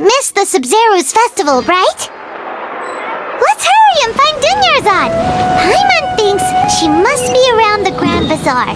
won't miss the Sub-Zero's festival, right? Let's hurry and find Dunyarzad! Paimon thinks she must be around the Grand Bazaar.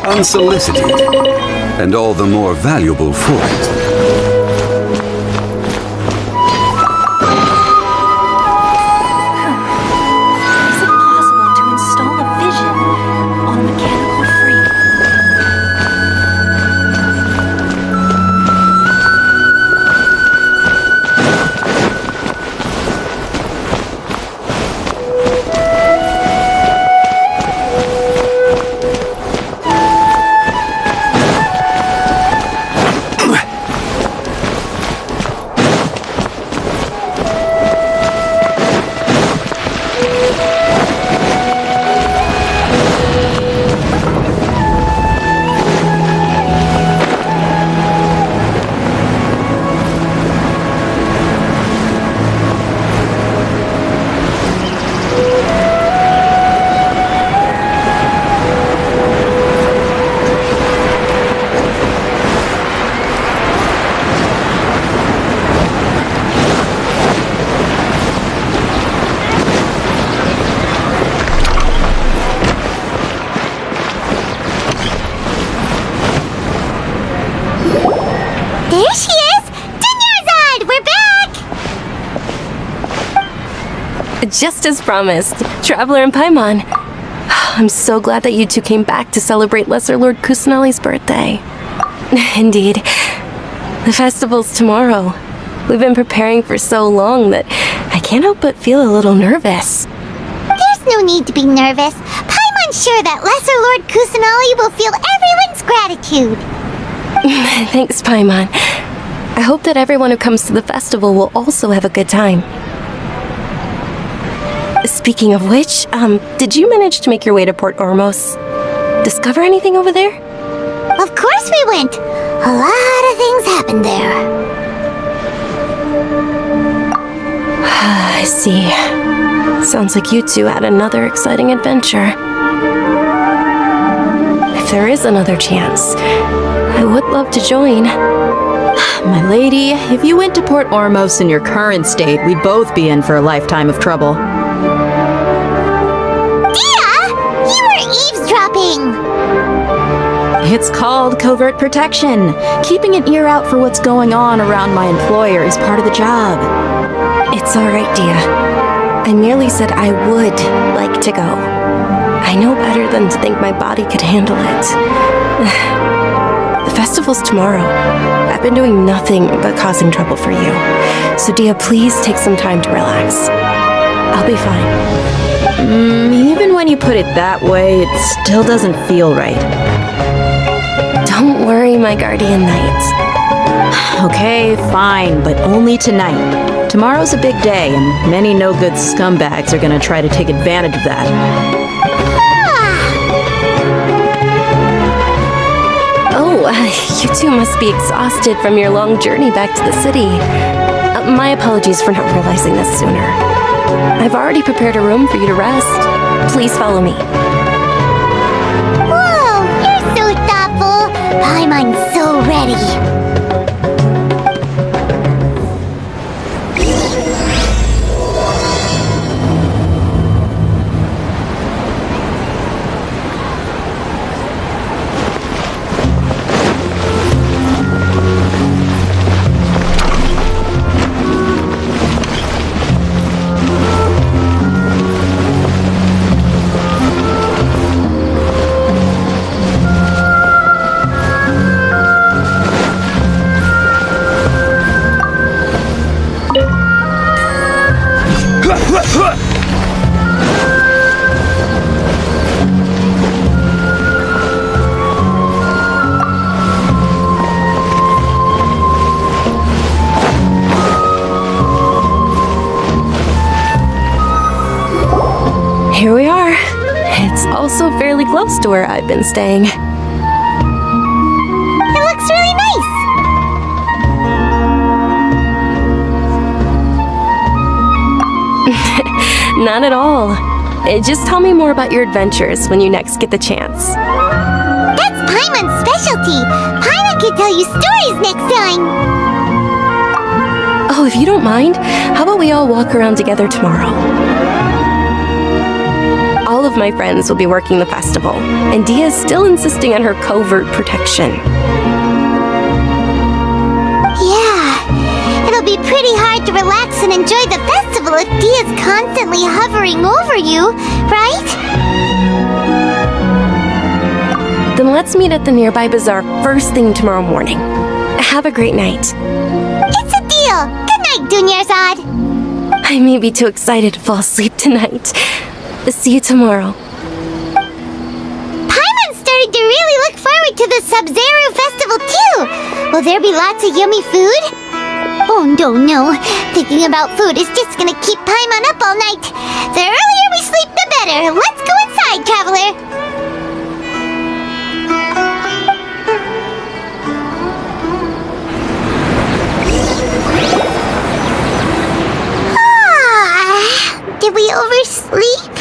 Unsolicited, and all the more valuable for it. Is it possible to install a vision on a mechanical frame? There she is! Dunyarzad! We're back! Just as promised, Traveler and Paimon. I'm so glad that you two came back to celebrate Lesser Lord Kusanali's birthday. Indeed. The festival's tomorrow. We've been preparing for so long that I can't help but feel a little nervous. There's no need to be nervous. Paimon's sure that Lesser Lord Kusanali will feel everyone's gratitude. Thanks, Paimon. I hope that everyone who comes to the festival will also have a good time. Speaking of which, did you manage to make your way to Port Ormos? Discover anything over there? Of course we went. A lot of things happened there. I see. Sounds like you two had another exciting adventure. If there is another chance, I would love to join. My lady, if you went to Port Ormos in your current state, we'd both be in for a lifetime of trouble. Dia! You were eavesdropping! It's called covert protection. Keeping an ear out for what's going on around my employer is part of the job. It's alright, Dia. I merely said I would like to go. I know better than to think my body could handle it. The festival's tomorrow. I've been doing nothing but causing trouble for you. So Dia, please take some time to relax. I'll be fine. Even when you put it that way, it still doesn't feel right. Don't worry, my guardian knight. Okay, fine, but only tonight. Tomorrow's a big day, and many no-good scumbags are gonna try to take advantage of that. Oh, you two must be exhausted from your long journey back to the city. My apologies for not realizing this sooner. I've already prepared a room for you to rest. Please follow me. Whoa, you're so thoughtful. Paimon's so ready. close to where I've been staying. It looks really nice. Not at all. Just tell me more about your adventures when you next get the chance. That's Paimon's specialty. Paimon can tell you stories next time. Oh, if you don't mind, how about we all walk around together tomorrow? All of my friends will be working the festival, and Dia's still insisting on her covert protection. Yeah, it'll be pretty hard to relax and enjoy the festival if Dia's constantly hovering over you, right? Then let's meet at the nearby bazaar first thing tomorrow morning. Have a great night. It's a deal. Good night, Dunyarzad. I may be too excited to fall asleep tonight. See you tomorrow. Paimon's starting to really look forward to the Sub-Zero festival too. Will there be lots of yummy food? Oh no. Thinking about food is just gonna keep Paimon up all night. The earlier we sleep, the better. Let's go inside, traveler. Did we oversleep?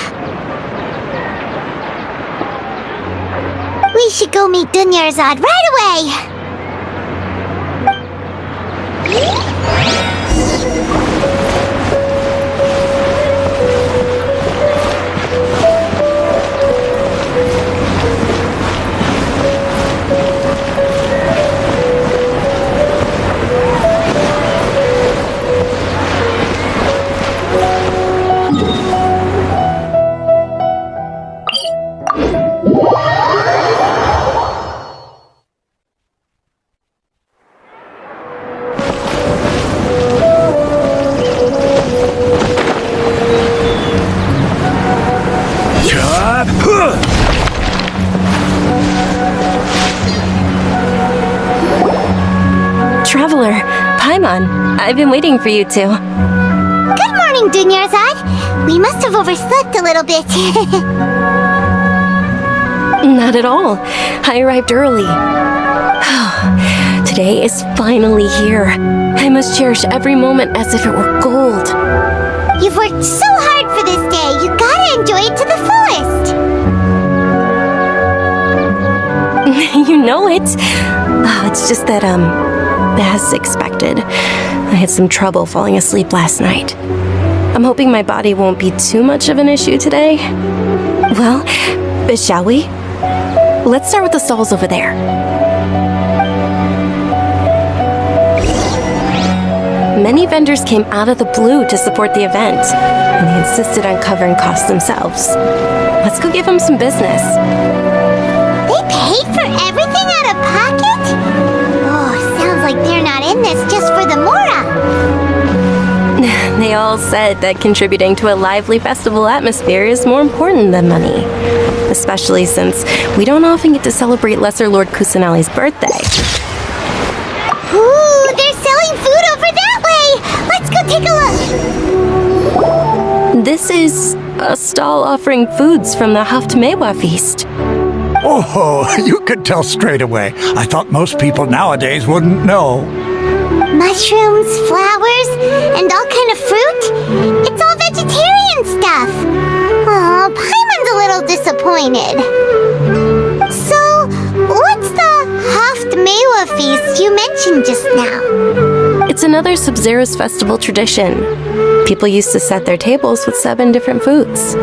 We should go meet Dunyarzad right away! Traveler, Paimon, I've been waiting for you two. Good morning, Dunyarzad. We must have overslept a little bit. Not at all. I arrived early. Today is finally here. I must cherish every moment as if it were gold. You've worked so hard for this day. You gotta enjoy it to the fullest. You know it. Oh, it's just that, as expected, I had some trouble falling asleep last night. I'm hoping my body won't be too much of an issue today. Well, shall we? Let's start with the stalls over there. Many vendors came out of the blue to support the event, and they insisted on covering costs themselves. Let's go give them some business. They paid for everything out of pocket? Oh, sounds like they're not in this just for the Mora. They all said that contributing to a lively festival atmosphere is more important than money. Especially since we don't often get to celebrate Lesser Lord Kusanali's birthday. Ooh, they're selling food over that way! Let's go take a look! This is a stall offering foods from the Haftmewa feast. Oh, you could tell straight away. I thought most people nowadays wouldn't know. Mushrooms, flowers, and all kind of fruit? It's all vegetarian stuff. Oh, Paimon's a little disappointed. So, what's the Haftmewa feast you mentioned just now? It's another Sub-Zero's festival tradition. People used to set their tables with 7 different foods.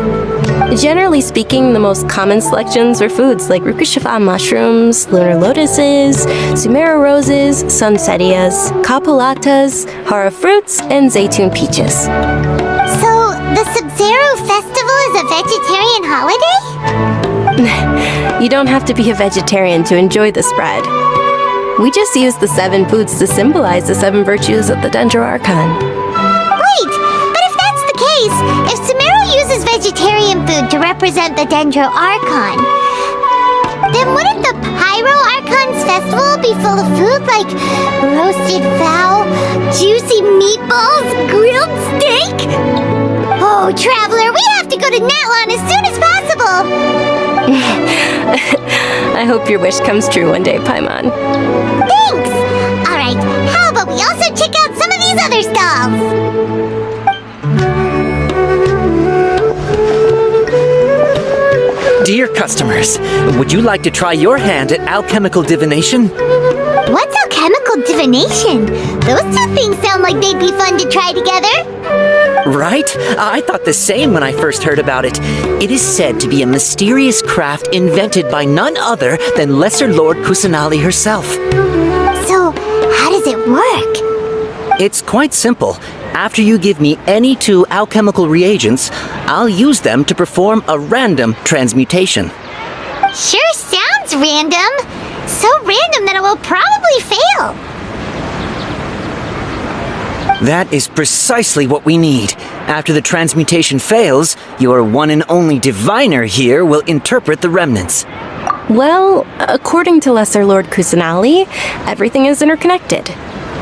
Generally speaking, the most common selections were foods like Rukushifa mushrooms, lunar lotuses, Sumera roses, sunsetias, kapulatas, hara fruits, and zaytun peaches. So, the Sub-Zero festival is a vegetarian holiday? You don't have to be a vegetarian to enjoy the spread. We just use the 7 foods to symbolize the 7 virtues of the Dendro Archon. Wait, but if that's the case, if Sumero uses vegetarian food to represent the Dendro Archon, then wouldn't the Pyro Archon's festival be full of food like roasted fowl, juicy meatballs, grilled steak? Oh, Traveler, we have to go to Natlan as soon as possible! I hope your wish comes true one day, Paimon. Thanks! Alright, how about we also check out some of these other stalls? Dear customers, would you like to try your hand at alchemical divination? What's alchemical divination? Those two things sound like they'd be fun to try together. Right? I thought the same when I first heard about it. It is said to be a mysterious craft invented by none other than Lesser Lord Kusanali herself. So, how does it work? It's quite simple. After you give me any 2 alchemical reagents, I'll use them to perform a random transmutation. Sure sounds random. So random that it will probably fail. That is precisely what we need. After the transmutation fails, your one and only diviner here will interpret the remnants. Well, according to Lesser Lord Kusanali, everything is interconnected,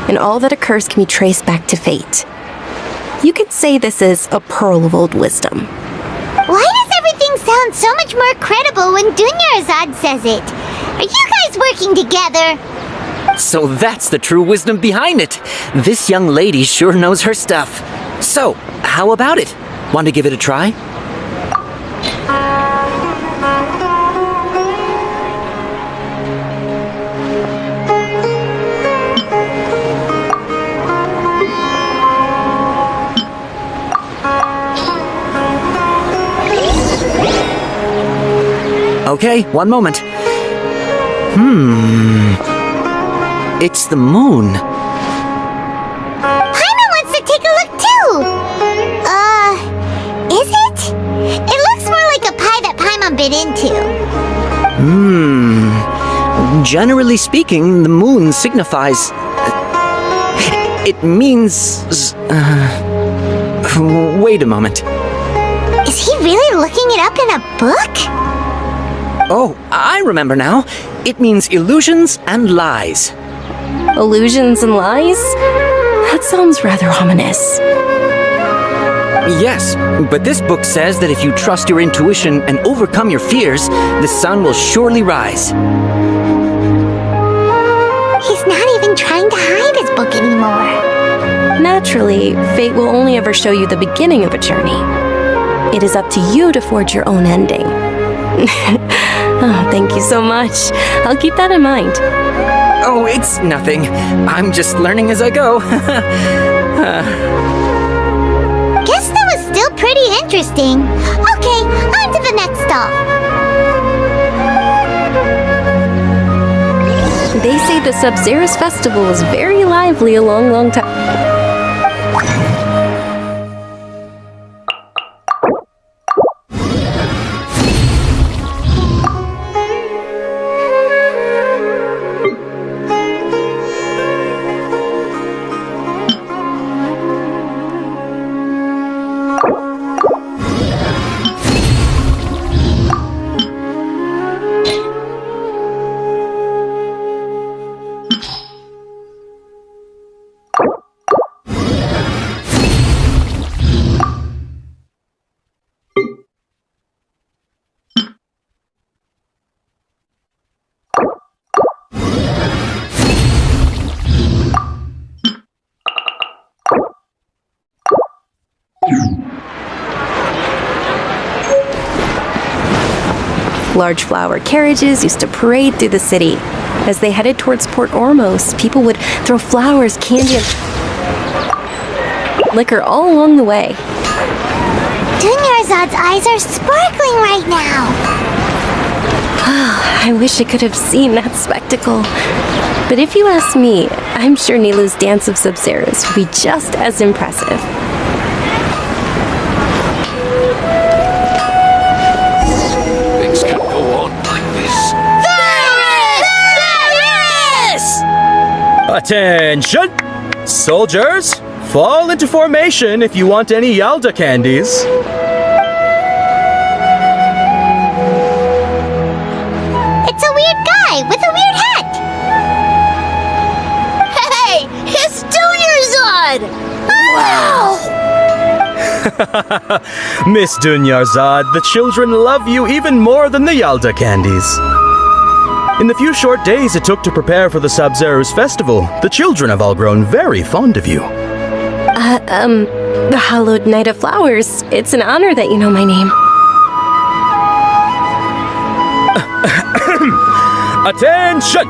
and all that occurs can be traced back to fate. You could say this is a pearl of old wisdom. Why does everything sound so much more credible when Dunyarzad says it? Are you guys working together? So that's the true wisdom behind it. This young lady sure knows her stuff. So, how about it? Want to give it a try? Okay, one moment. It's the moon. Paimon wants to take a look too! Is it? It looks more like a pie that Paimon bit into. Generally speaking, the moon signifies... It means... Wait a moment. Is he really looking it up in a book? Oh, I remember now. It means illusions and lies. Illusions and lies? That sounds rather ominous. Yes, but this book says that if you trust your intuition and overcome your fears, the sun will surely rise. He's not even trying to hide his book anymore. Naturally, fate will only ever show you the beginning of a journey. It is up to you to forge your own ending. Oh, thank you so much. I'll keep that in mind. Oh, it's nothing. I'm just learning as I go. Guess that was still pretty interesting. Okay, on to the next stall. They say the Sub-Zerus Festival is very lively a long time. Large flower carriages used to parade through the city. As they headed towards Port Ormos, people would throw flowers, candy, and liquor all along the way. Dunyarzad's eyes are sparkling right now. I wish I could have seen that spectacle. But if you ask me, I'm sure Nilu's Dance of Sub-Zerus would be just as impressive. Things can't go on like this. Attention! Soldiers, fall into formation if you want any Yalda candies. It's a weird guy with a weird hat. Hey, it's Dunyarzad! Wow! Miss Dunyarzad, the children love you even more than the Yalda candies. In the few short days it took to prepare for the Sabzeruz festival, the children have all grown very fond of you. The Hallowed Knight of Flowers. It's an honor that you know my name. Attention!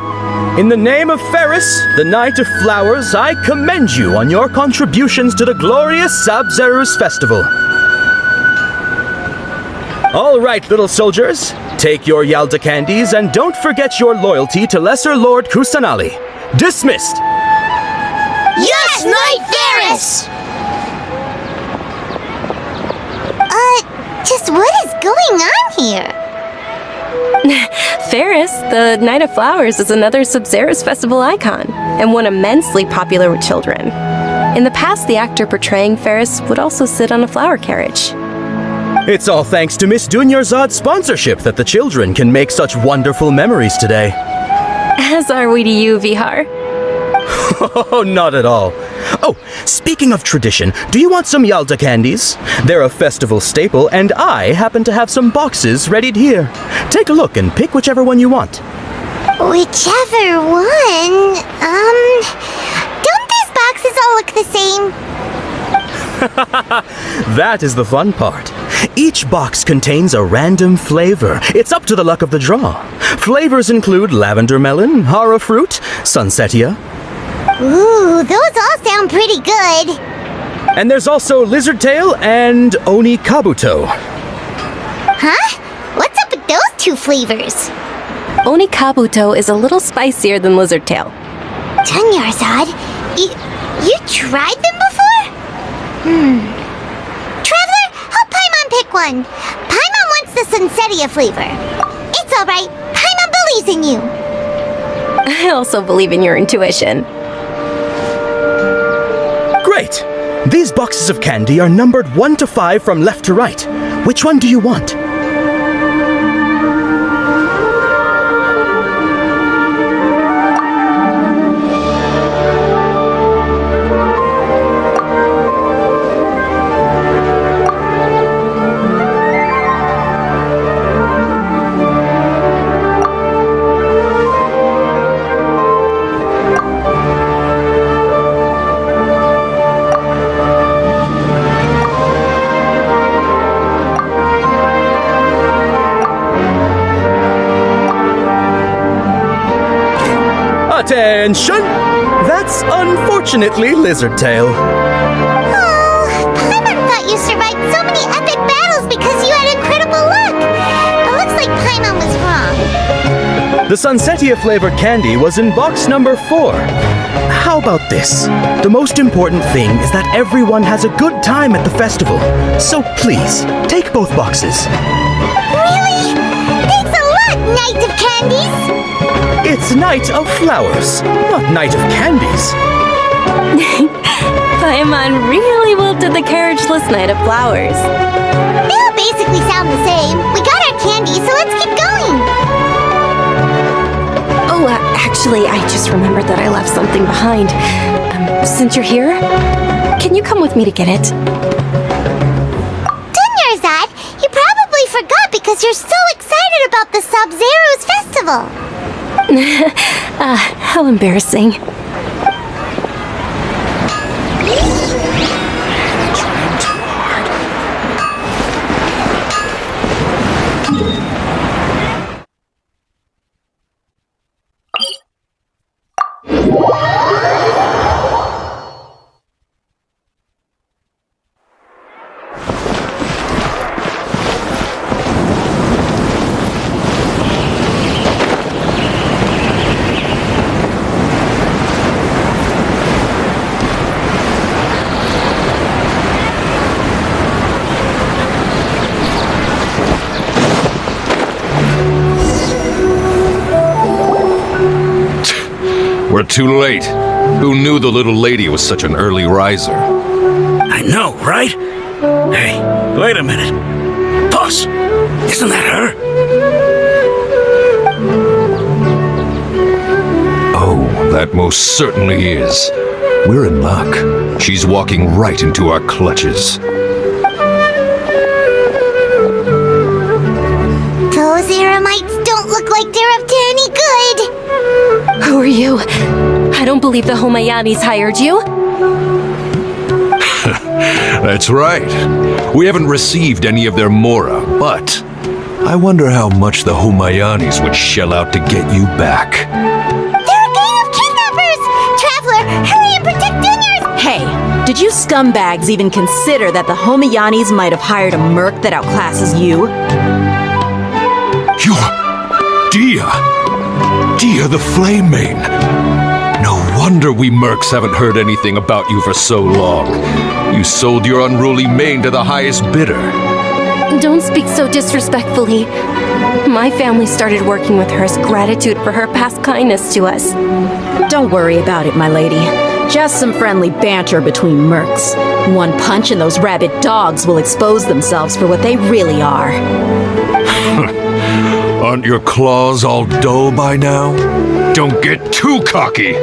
In the name of Ferris, the Knight of Flowers, I commend you on your contributions to the glorious Sabzeruz festival. All right, little soldiers, take your Yalda candies and don't forget your loyalty to Lesser Lord Kusanali. Dismissed! Yes, Knight Ferris! Just what is going on here? Ferris, the Knight of Flowers, is another Sabzeruz festival icon, and one immensely popular with children. In the past, the actor portraying Ferris would also sit on a flower carriage. It's all thanks to Miss Dunyarzad's sponsorship that the children can make such wonderful memories today. As are we to you, Vihar. Oh, not at all. Oh, speaking of tradition, do you want some Yalda candies? They're a festival staple, and I happen to have some boxes readied here. Take a look and pick whichever one you want. Whichever one? Don't these boxes all look the same? That is the fun part. Each box contains a random flavor. It's up to the luck of the draw. Flavors include lavender melon, hara fruit, sunsetia. Ooh, those all sound pretty good. And there's also lizard tail and oni kabuto. Huh? What's up with those two flavors? Oni Kabuto is a little spicier than Lizard Tail. Dunyarzad, you tried them before? Traveler, help Paimon pick one. Paimon wants the Sunsetia flavor. It's alright, Paimon believes in you. I also believe in your intuition. Great! These boxes of candy are numbered 1 to 5 from left to right. Which one do you want? Attention! That's unfortunately Lizard Tail. Oh, Paimon thought you survived so many epic battles because you had incredible luck. It looks like Paimon was wrong. The Sunsetia flavored candy was in box number 4. How about this? The most important thing is that everyone has a good time at the festival. So please, take both boxes. Really? Thanks a lot, Knight of Candies! It's Knight of Flowers, not Knight of Candies. Paimon really wilted the carriageless Knight of Flowers. They all basically sound the same. We got our candy, so let's keep going. Oh, actually, I just remembered that I left something behind. Since you're here, can you come with me to get it? Dunyarzad, you probably forgot because you're so excited about the Sabzeruz festival. How embarrassing. We're too late. Who knew the little lady was such an early riser? I know, right? Hey, wait a minute. Boss, isn't that her? Oh, that most certainly is. We're in luck. She's walking right into our clutches. are you? I don't believe the HoYoLABs hired you. That's right. We haven't received any of their mora, but I wonder how much the HoYoLABs would shell out to get you back. They're a gang of kidnappers! Traveler, hurry and protect Dunyar's... Hey, did you scumbags even consider that the HoYoLABs might have hired a merc that outclasses you? You're... Dia the Flame Mane. No wonder we mercs haven't heard anything about you for so long. You sold your unruly mane to the highest bidder. Don't speak so disrespectfully. My family started working with her as gratitude for her past kindness to us. Don't worry about it, my lady. Just some friendly banter between mercs. One punch and those rabid dogs will expose themselves for what they really are. Aren't your claws all dull by now? Don't get too cocky!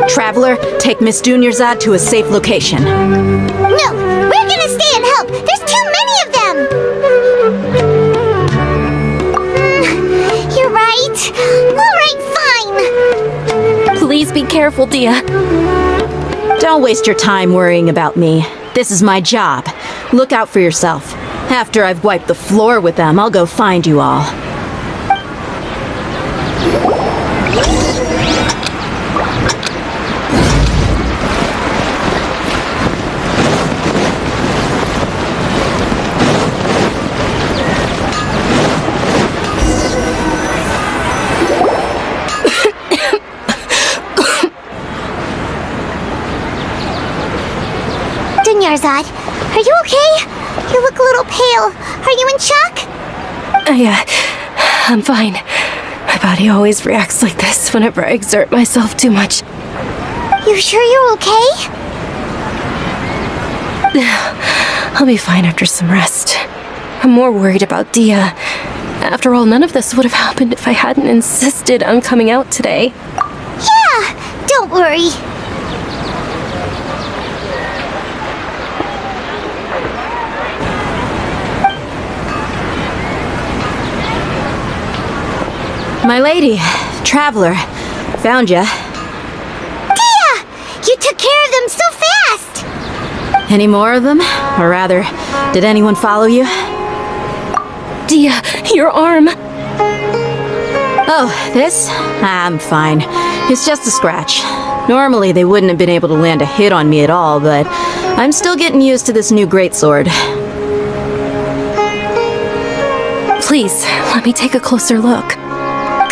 Traveler, take Miss Dunyarzad to a safe location. No, we're gonna stay and help. There's too many of them. You're right. All right, fine. Please be careful, Dia. Don't waste your time worrying about me. This is my job. Look out for yourself. After I've wiped the floor with them, I'll go find you all. Dunyarzad, are you okay? You look a little pale. Are you in shock? Yeah, I'm fine. My body always reacts like this whenever I exert myself too much. You sure you're okay? I'll be fine after some rest. I'm more worried about Dia. After all, none of this would have happened if I hadn't insisted on coming out today. Yeah, don't worry. My lady, Traveler, found ya. Dia! You took care of them so fast! Any more of them? Or rather, did anyone follow you? Dia, your arm! Oh, this? I'm fine. It's just a scratch. Normally, they wouldn't have been able to land a hit on me at all, but I'm still getting used to this new greatsword. Please, let me take a closer look.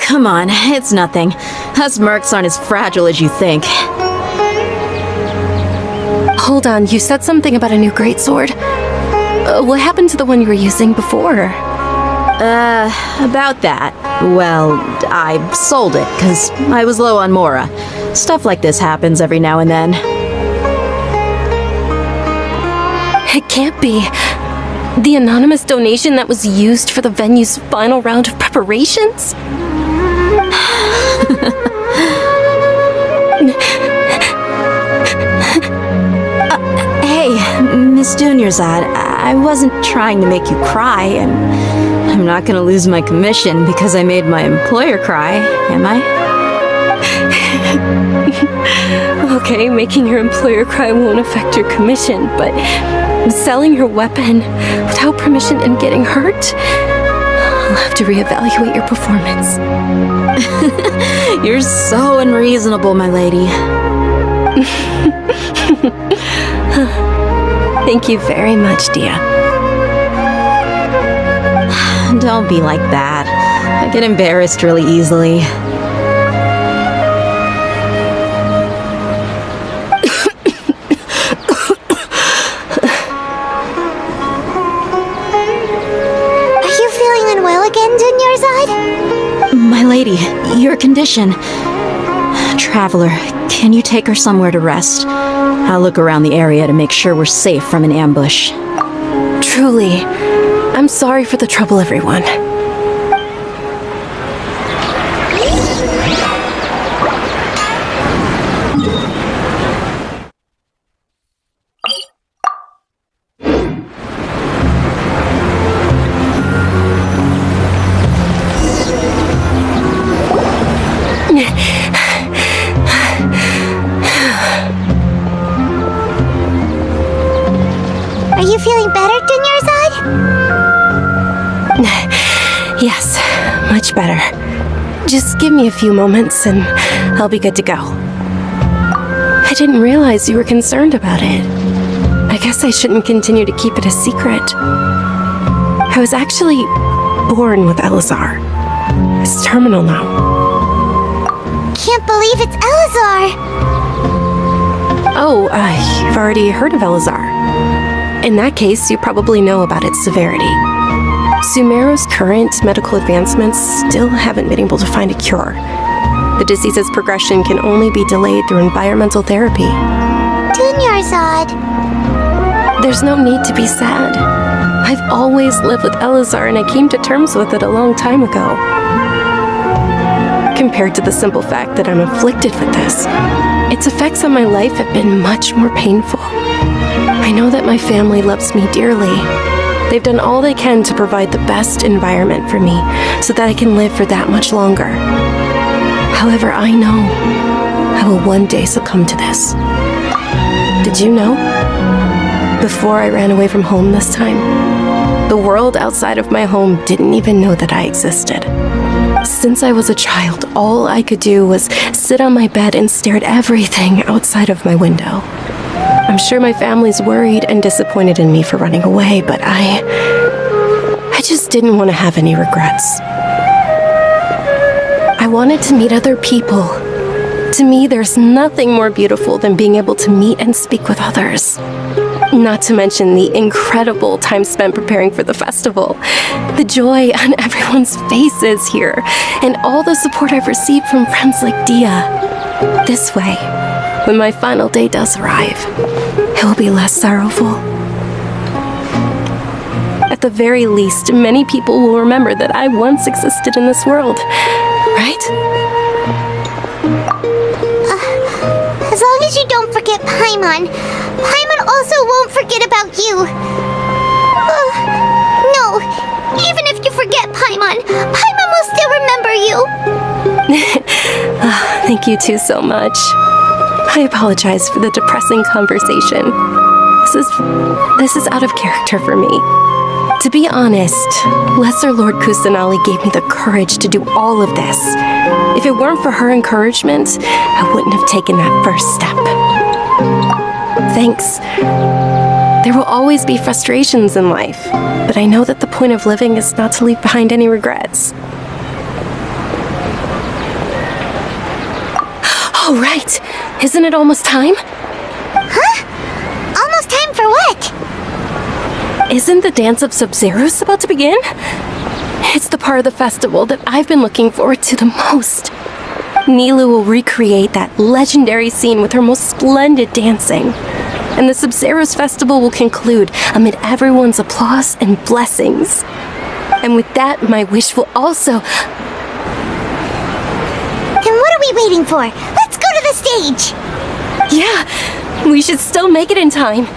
Come on, it's nothing. Us mercs aren't as fragile as you think. Hold on, you said something about a new greatsword. What happened to the one you were using before? About that. Well, I sold it, because I was low on mora. Stuff like this happens every now and then. It can't be. The anonymous donation that was used for the venue's final round of preparations? Hey, Miss Dunyarzad, I wasn't trying to make you cry, and I'm not gonna lose my commission because I made my employer cry, am I? Okay, making your employer cry won't affect your commission, but selling your weapon without permission and getting hurt? I'll have to reevaluate your performance. You're so unreasonable, my lady. Thank you very much, Dia. Don't be like that. I get embarrassed really easily. Are you feeling unwell again, Dunyarzad? My lady, your condition. Traveler, can you take her somewhere to rest? I'll look around the area to make sure we're safe from an ambush. Truly, I'm sorry for the trouble, everyone. Much better. Just give me a few moments and I'll be good to go. I didn't realize you were concerned about it. I guess I shouldn't continue to keep it a secret. I was actually born with Elazar. It's terminal now. Can't believe it's Elazar! Oh, you've already heard of Elazar. In that case, you probably know about its severity. Sumeru's current medical advancements still haven't been able to find a cure. The disease's progression can only be delayed through environmental therapy. Dunyarzad. There's no need to be sad. I've always lived with Elazar and I came to terms with it a long time ago. Compared to the simple fact that I'm afflicted with this, its effects on my life have been much more painful. I know that my family loves me dearly. They've done all they can to provide the best environment for me so that I can live for that much longer. However, I know I will one day succumb to this. Did you know? Before I ran away from home this time, the world outside of my home didn't even know that I existed. Since I was a child, all I could do was sit on my bed and stare at everything outside of my window. I'm sure my family's worried and disappointed in me for running away, but I just didn't want to have any regrets. I wanted to meet other people. To me, there's nothing more beautiful than being able to meet and speak with others. Not to mention the incredible time spent preparing for the festival, the joy on everyone's faces here, and all the support I've received from friends like Dia. This way, when my final day does arrive, it will be less sorrowful. At the very least, many people will remember that I once existed in this world, right? As long as you don't forget Paimon. Paimon also won't forget about you. No, even if you forget Paimon, Paimon will still remember you. Thank you two so much. I apologize for the depressing conversation. This is out of character for me. To be honest, Lesser Lord Kusanali gave me the courage to do all of this. If it weren't for her encouragement, I wouldn't have taken that first step. Thanks. There will always be frustrations in life, but I know that the point of living is not to leave behind any regrets. Oh, right. Isn't it almost time? Huh? Almost time for what? Isn't the Dance of Sub-Zeros about to begin? It's the part of the festival that I've been looking forward to the most. Nilu will recreate that legendary scene with her most splendid dancing. And the Sub-Zeros festival will conclude amid everyone's applause and blessings. And with that, my wish will also... Then what are we waiting for? Let's go to the stage! Yeah, we should still make it in time.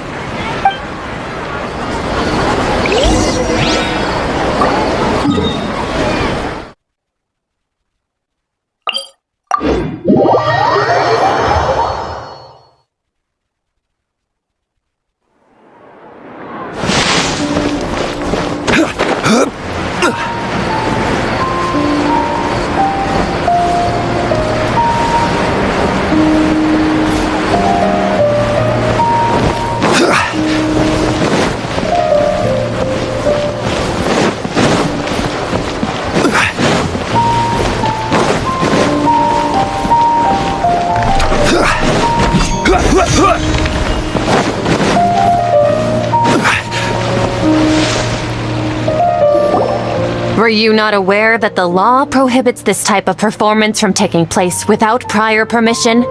Were you not aware that the law prohibits this type of performance from taking place without prior permission? Over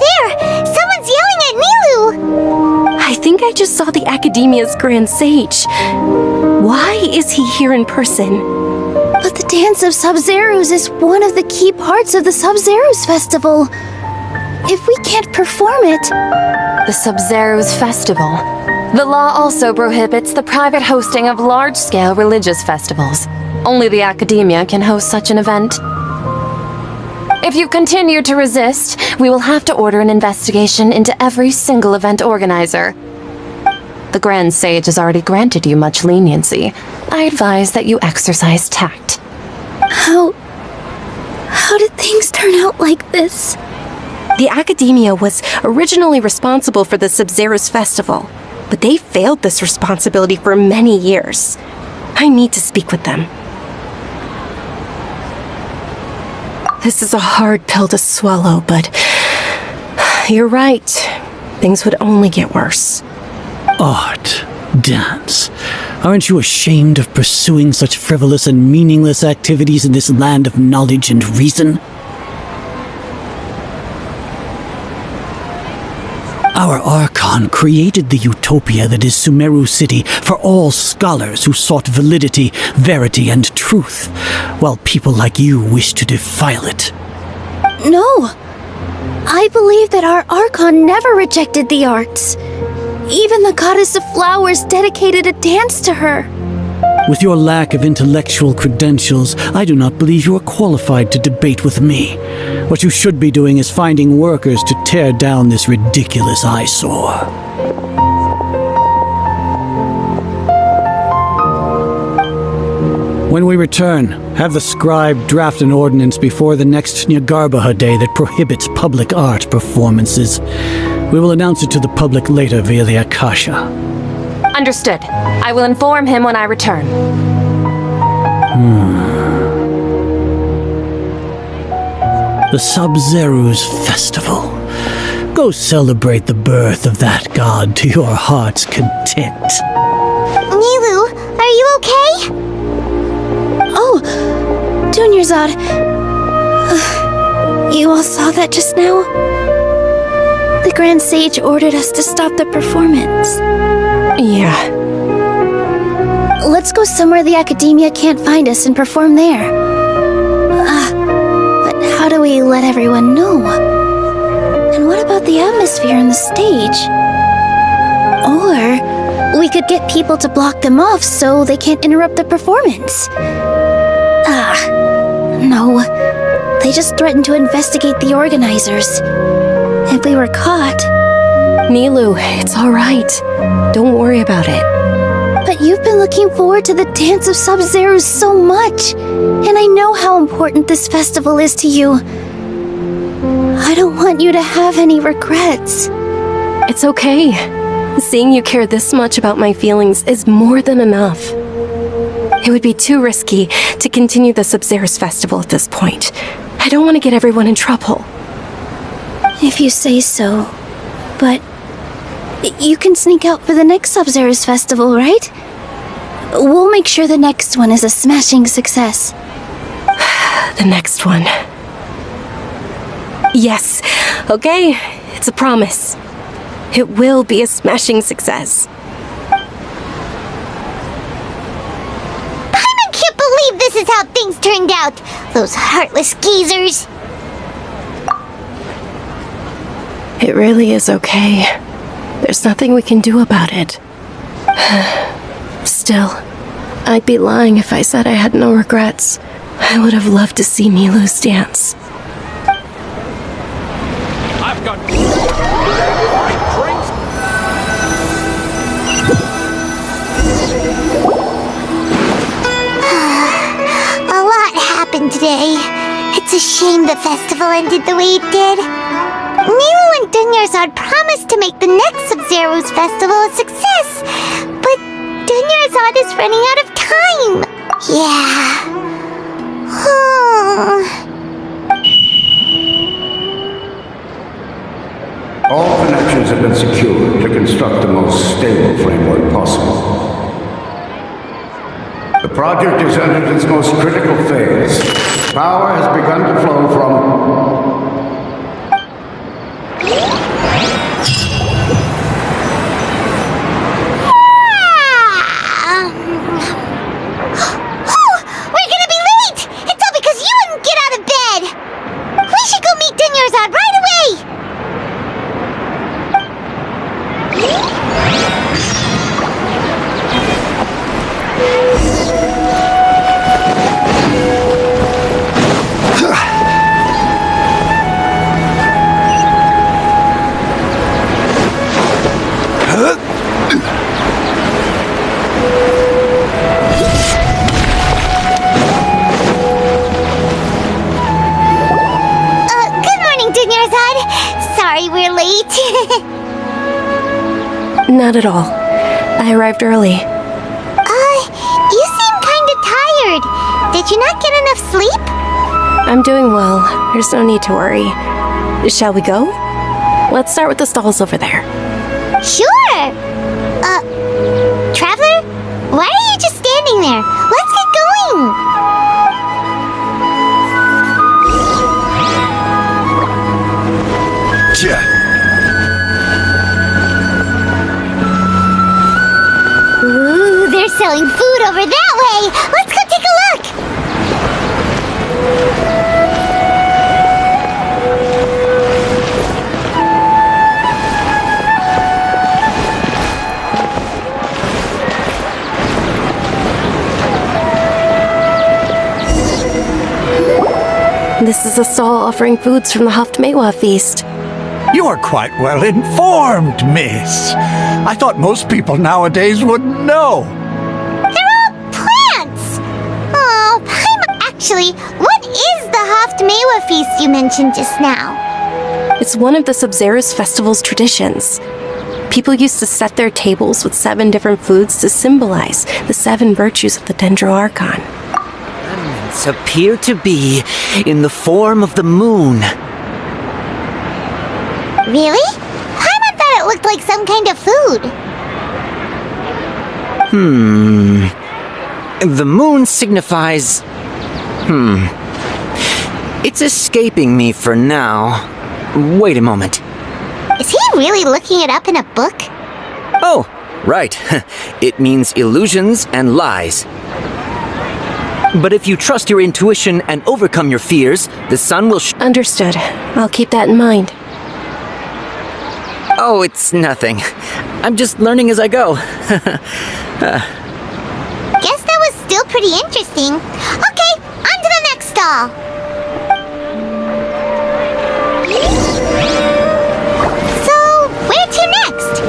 there! Someone's yelling at Nilu! I think I just saw the Academia's Grand Sage. Why is he here in person? But the Dance of Sub-Zeros is one of the key parts of the Sub-Zeros Festival. If we can't perform it... The Sub-Zeros Festival. The law also prohibits the private hosting of large-scale religious festivals. Only the Academia can host such an event. If you continue to resist, we will have to order an investigation into every single event organizer. The Grand Sage has already granted you much leniency. I advise that you exercise tact. How did things turn out like this? The Academia was originally responsible for the Sub-Zero's festival, but they failed this responsibility for many years. I need to speak with them. This is a hard pill to swallow, but you're right. Things would only get worse. Art, dance. Aren't you ashamed of pursuing such frivolous and meaningless activities in this land of knowledge and reason? Our Archon created the utopia that is Sumeru City for all scholars who sought validity, verity, and truth, while people like you wish to defile it. No! I believe that our Archon never rejected the arts. Even the goddess of flowers dedicated a dance to her. With your lack of intellectual credentials, I do not believe you are qualified to debate with me. What you should be doing is finding workers to tear down this ridiculous eyesore. When we return, have the scribe draft an ordinance before the next Nyagarbha Day that prohibits public art performances. We will announce it to the public later via the Akasha. Understood. I will inform him when I return. The Sub-Zero's festival. Go celebrate the birth of that god to your heart's content. Nilu, are you okay? Oh, Dunyarzad. You all saw that just now? The Grand Sage ordered us to stop the performance. Yeah. Let's go somewhere the Academia can't find us and perform there. But how do we let everyone know? And what about the atmosphere and the stage? Or we could get people to block them off so they can't interrupt the performance. No. They just threatened to investigate the organizers. If we were caught... Nilu, it's all right. Don't worry about it. But you've been looking forward to the Dance of Sub-Zeros so much, and I know how important this festival is to you. I don't want you to have any regrets. It's okay. Seeing you care this much about my feelings is more than enough. It would be too risky to continue the Sub-Zero's festival at this point. I don't want to get everyone in trouble. If you say so. But you can sneak out for the next Sub-Zero's festival, right? We'll make sure the next one is a smashing success. The next one. Yes. Okay. It's a promise. It will be a smashing success. I can't believe this is how things turned out. Those heartless geezers. It really is okay. There's nothing we can do about it. Still, I'd be lying if I said I had no regrets. I would have loved to see Nilu's dance. I've got A lot happened today. It's a shame the festival ended the way it did. Nilu and Dunyarzad promised to make the next Sub-Zero's festival a success, but Dunyarzad is running out of time. Yeah. All connections have been secured to construct the most stable framework possible. The project has entered its most critical phase. Power has begun to flow from... We're gonna be late! It's all because you wouldn't get out of bed! We should go meet Dunyarzad right away! Not at all. I arrived early. You seem kinda tired. Did you not get enough sleep? I'm doing well. There's no need to worry. Shall we go? Let's start with the stalls over there. Sure! Traveler? Why are you just standing there? Let's get going! Ooh, they're selling food over that way! Let's go take a look! This is a stall offering foods from the Haftmewa feast. You are quite well informed, miss. I thought most people nowadays would know. They're all plants! Oh, actually, what is the Haftmewa feast you mentioned just now? It's one of the Sub-Zerus festival's traditions. People used to set their tables with 7 different foods to symbolize the 7 virtues of the Dendro Archon. Remnants appear to be in the form of the moon. Really? Paimon thought it looked like some kind of food. The moon signifies... It's escaping me for now. Wait a moment. Is he really looking it up in a book? Oh, right. It means illusions and lies. But if you trust your intuition and overcome your fears, the sun will Understood. I'll keep that in mind. Oh, it's nothing. I'm just learning as I go. Guess that was still pretty interesting. Okay, on to the next stall. So, where to next?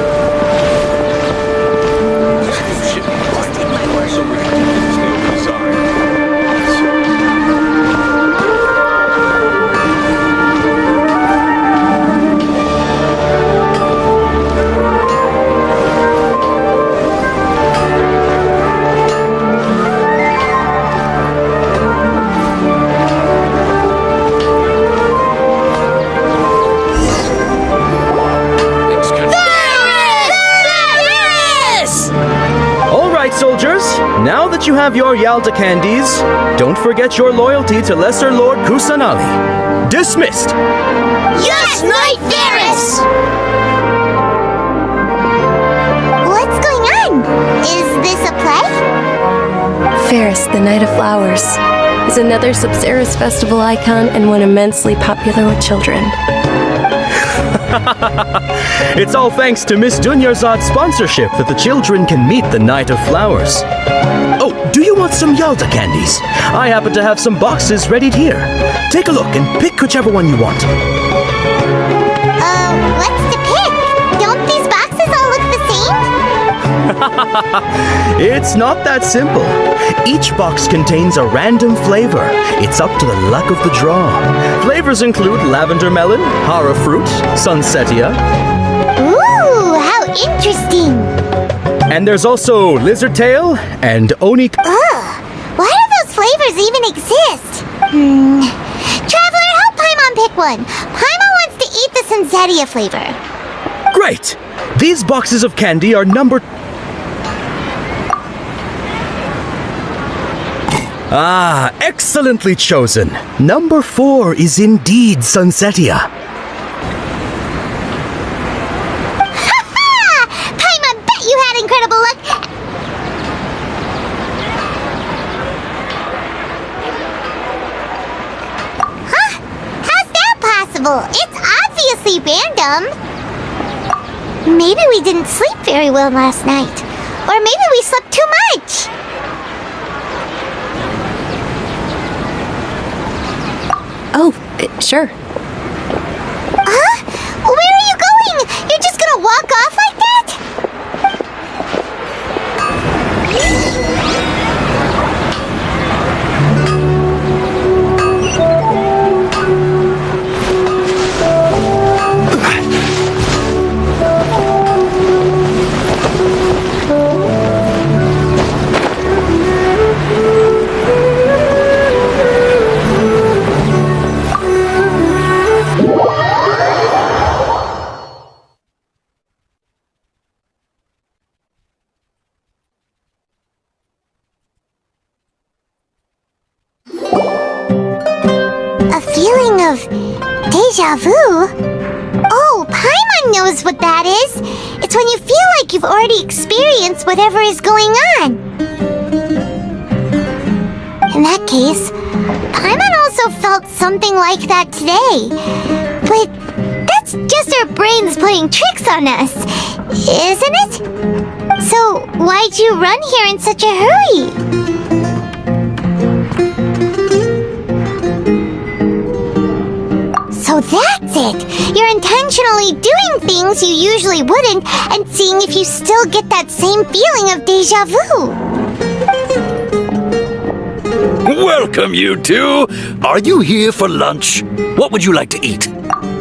Soldiers, now that you have your Yalta candies, don't forget your loyalty to Lesser Lord Kusanali. Dismissed! Yes, Knight Varys! What's going on? Is this a play? Ferris, the Knight of Flowers, is another Sub-Zerus festival icon and one immensely popular with children. It's all thanks to Miss Dunyarzad's sponsorship that the children can meet the Knight of Flowers. Oh, do you want some Yalta candies? I happen to have some boxes readied here. Take a look and pick whichever one you want. What's to pick? Don't these boxes all look the same? It's not that simple. Each box contains a random flavor. It's up to the luck of the draw. Flavors include lavender melon, hara fruit, sunsetia. Ooh, how interesting! And there's also lizard tail and oni... Ugh, why do those flavors even exist? Traveler, help Paimon pick one. Paimon wants to eat the sunsetia flavor. Great! These boxes of candy are numbered... Ah, excellently chosen. Number 4 is indeed Sunsetia. Ha-ha! Paimon bet you had incredible luck. Huh? How's that possible? It's obviously random. Maybe we didn't sleep very well last night. Or maybe we slept too much. Oh, sure. Huh? Where are you going? You're just gonna walk off like that? of deja vu? Oh, Paimon knows what that is. It's when you feel like you've already experienced whatever is going on. In that case, Paimon also felt something like that today. But that's just our brains playing tricks on us, isn't it? So why'd you run here in such a hurry? So that's it! You're intentionally doing things you usually wouldn't and seeing if you still get that same feeling of deja vu. Welcome, you two! Are you here for lunch? What would you like to eat?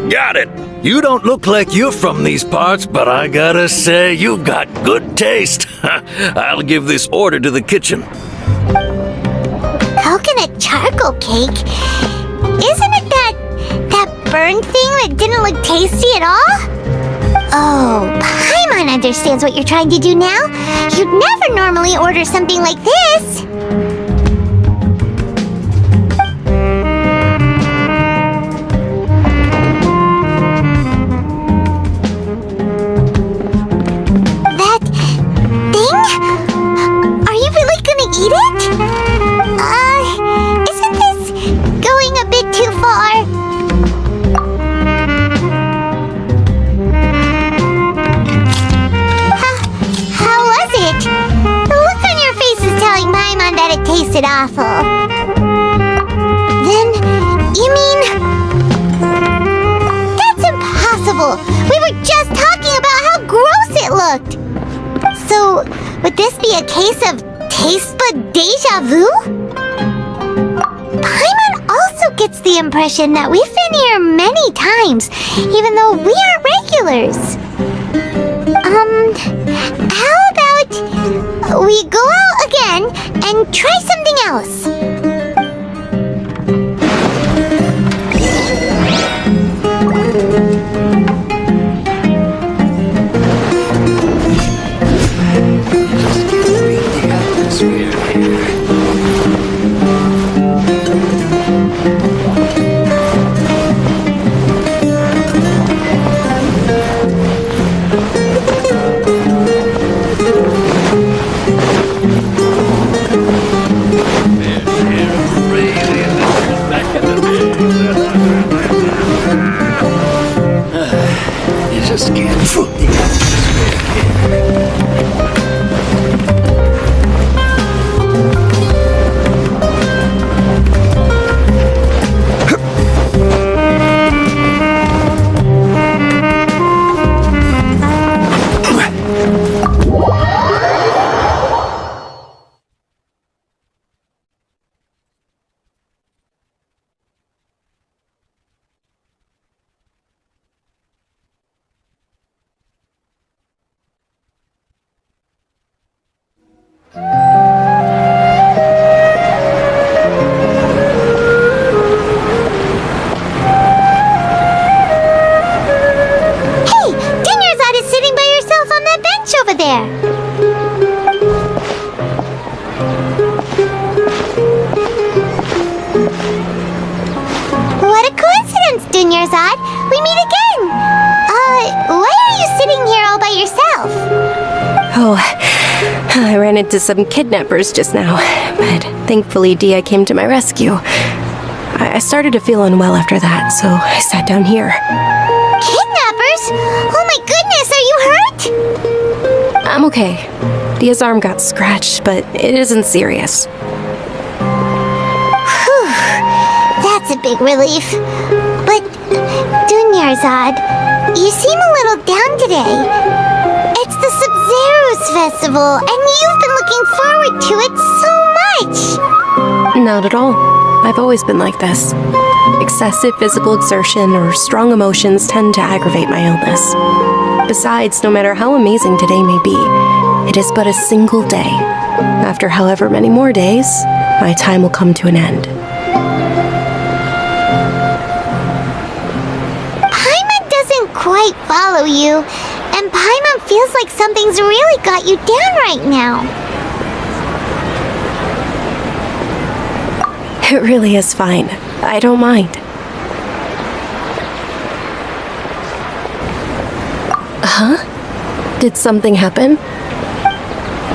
Got it! You don't look like you're from these parts, but I gotta say, you got good taste. I'll give this order to the kitchen. Coconut charcoal cake? Isn't it that burned thing that didn't look tasty at all? Oh, Paimon understands what you're trying to do now. You'd never normally order something like this. That thing? Are you really gonna eat it? Isn't this going a bit too far? That it tasted awful. Then, you mean... That's impossible! We were just talking about how gross it looked! So, would this be a case of taste bud deja vu? Paimon also gets the impression that we've been here many times, even though we aren't regulars. How about we go out again and try something else? Just can't fool the atmosphere. I ran into some kidnappers just now, but thankfully Dia came to my rescue. I started to feel unwell after that, so I sat down here. Kidnappers? Oh my goodness, are you hurt? I'm okay. Dia's arm got scratched, but it isn't serious. Whew, that's a big relief. But, Dunyarzad, you seem a little down today. It's the Sub-Zero's festival, and you've been looking forward to it so much! Not at all. I've always been like this. Excessive physical exertion or strong emotions tend to aggravate my illness. Besides, no matter how amazing today may be, it is but a single day. After however many more days, my time will come to an end. Paimon doesn't quite follow you. And Paimon feels like something's really got you down right now. It really is fine. I don't mind. Huh? Did something happen?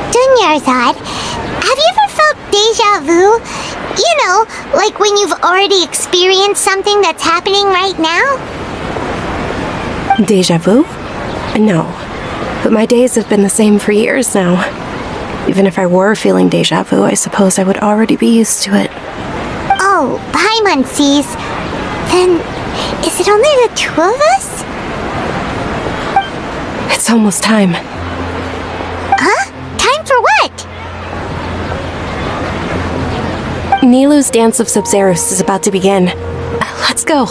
Dunyarzad, have you ever felt deja vu? You know, like when you've already experienced something that's happening right now? Deja vu? No. But my days have been the same for years now. Even if I were feeling deja vu, I suppose I would already be used to it. Oh, Paimon sees. Then, is it only the two of us? It's almost time. Huh? Time for what? Nilu's Dance of Sub-Zerus is about to begin. Let's go.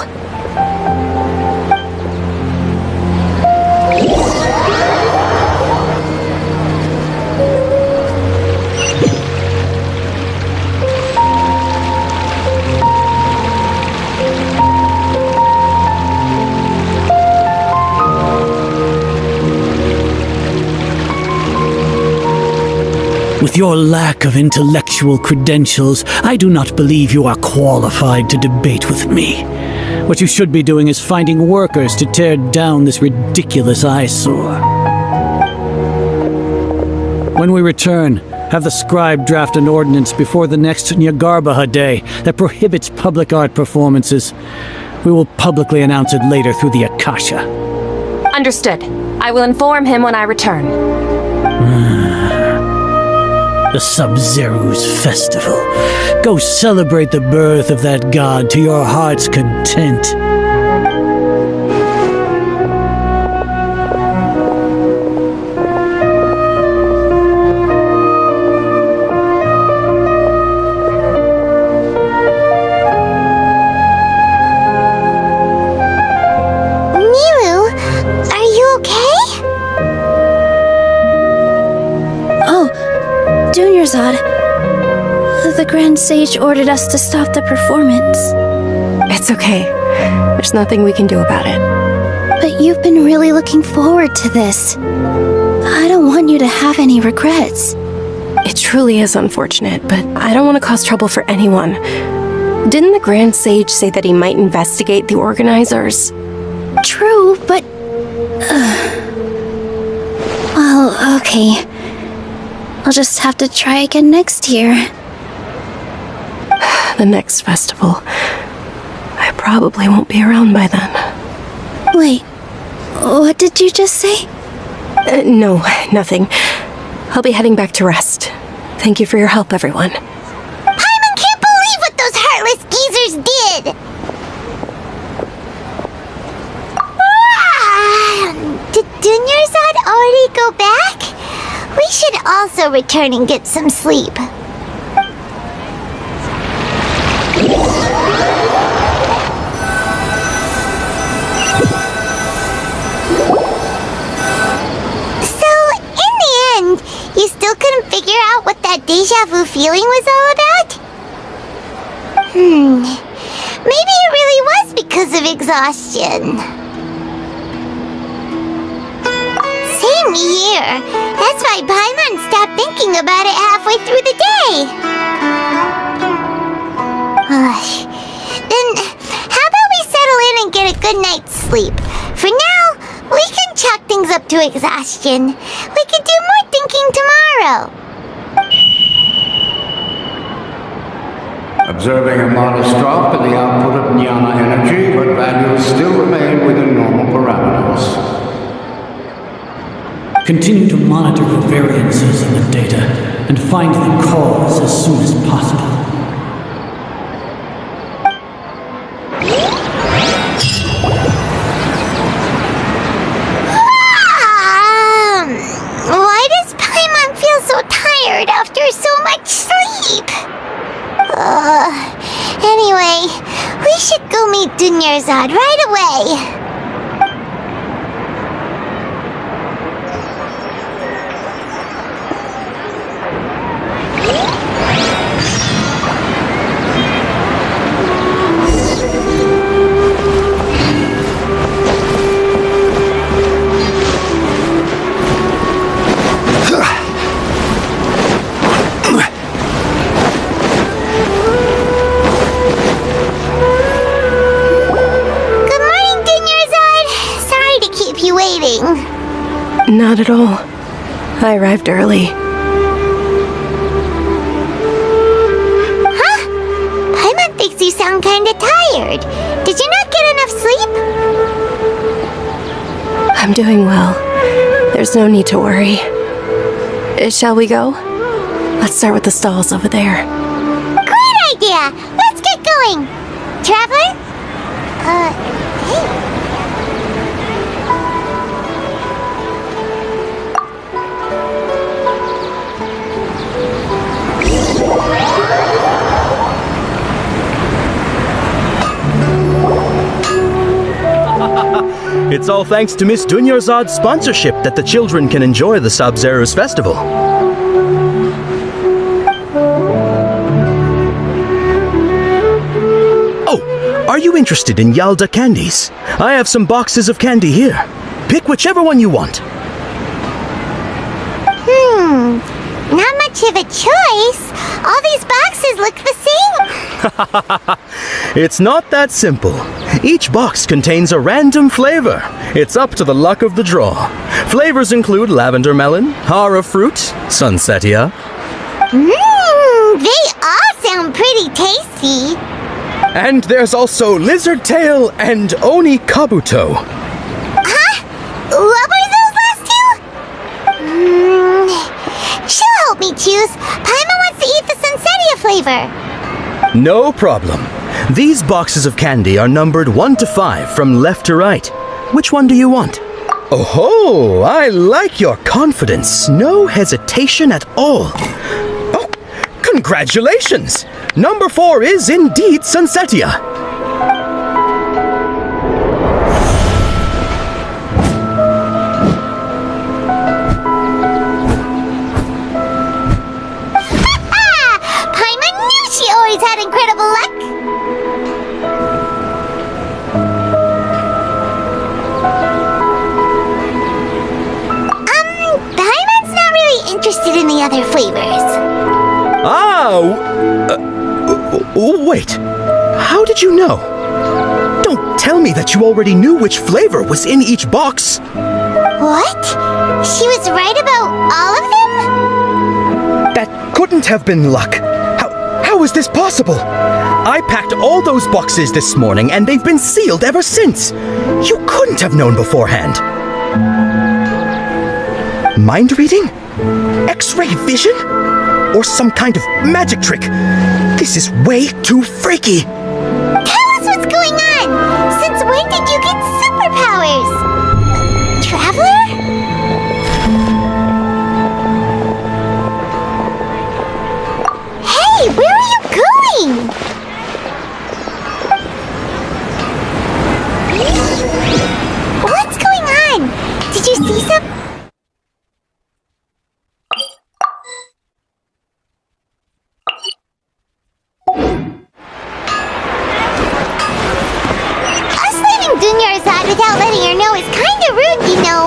With your lack of intellectual credentials, I do not believe you are qualified to debate with me. What you should be doing is finding workers to tear down this ridiculous eyesore. When we return, have the scribe draft an ordinance before the next Nyargarbaha Day that prohibits public art performances. We will publicly announce it later through the Akasha. Understood. I will inform him when I return. The Sub-Zerus Festival. Go celebrate the birth of that god to your heart's content. Nilu, are you okay? Oh, Dunyarzad. The Grand Sage ordered us to stop the performance. It's okay. There's nothing we can do about it. But you've been really looking forward to this. I don't want you to have any regrets. It truly is unfortunate, but I don't want to cause trouble for anyone. Didn't the Grand Sage say that he might investigate the organizers? True, but... Well, okay. I'll just have to try again next year. The next festival. I probably won't be around by then. Wait, what did you just say? No, nothing. I'll be heading back to rest. Thank you for your help, everyone. Paimon can't believe what those heartless geezers did! Did Dunyarzad already go back? We should also return and get some sleep. So, in the end, you still couldn't figure out what that deja vu feeling was all about? Maybe it really was because of exhaustion. Same here. That's why Paimon stopped thinking about it halfway through the day. Then, how about we settle in and get a good night's sleep? For now, we can chalk things up to exhaustion. We can do more thinking tomorrow. Observing a modest drop in the output of jnana energy, but values still remain within normal parameters. Continue to monitor the variances in the data and find the cause as soon as possible. Why does Paimon feel so tired after so much sleep? Anyway, we should go meet Dunyarzad right away. Good morning, Dunyarzad. Not at all. I arrived early. Huh? Paimon thinks you sound kinda tired. Did you not get enough sleep? I'm doing well. There's no need to worry. Shall we go? Let's start with the stalls over there. Great idea! Let's get going! Traveler? Hey. It's all thanks to Miss Dunyarzad's sponsorship that the children can enjoy the Sub-Zero's festival. Oh, are you interested in Yalda candies? I have some boxes of candy here. Pick whichever one you want. Not much of a choice. All these boxes look the same. It's not that simple. Each box contains a random flavor. It's up to the luck of the draw. Flavors include lavender melon, hara fruit, sunsetia. They all sound pretty tasty. And there's also lizard tail and oni kabuto. Huh? What were those last two? She'll help me choose. Paimon wants to eat the sunsetia flavor. No problem. These boxes of candy are numbered 1 to 5 from left to right. Which one do you want? Oh, I like your confidence. No hesitation at all. Oh, congratulations! Number 4 is indeed sunsetia. Paimon knew she always had incredible luck. Paimon's not really interested in the other flavors. Wait. How did you know? Don't tell me that you already knew which flavor was in each box. What? She was right about all of them? That couldn't have been luck. How is this possible? I packed all those boxes this morning and they've been sealed ever since. You couldn't have known beforehand. Mind reading? X-ray vision? Or some kind of magic trick? This is way too freaky. Tell us what's going on! Since when did you get superpowers? Traveler? Hey, where are you going? What's going on? Did you see something? Us leaving Dunyarzad without letting her know is kinda rude, you know.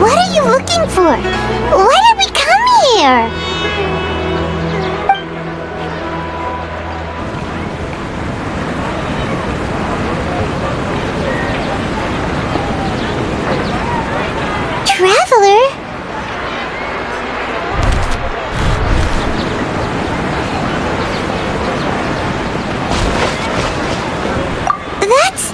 What are you looking for? Why did we come here? Traveler? That's...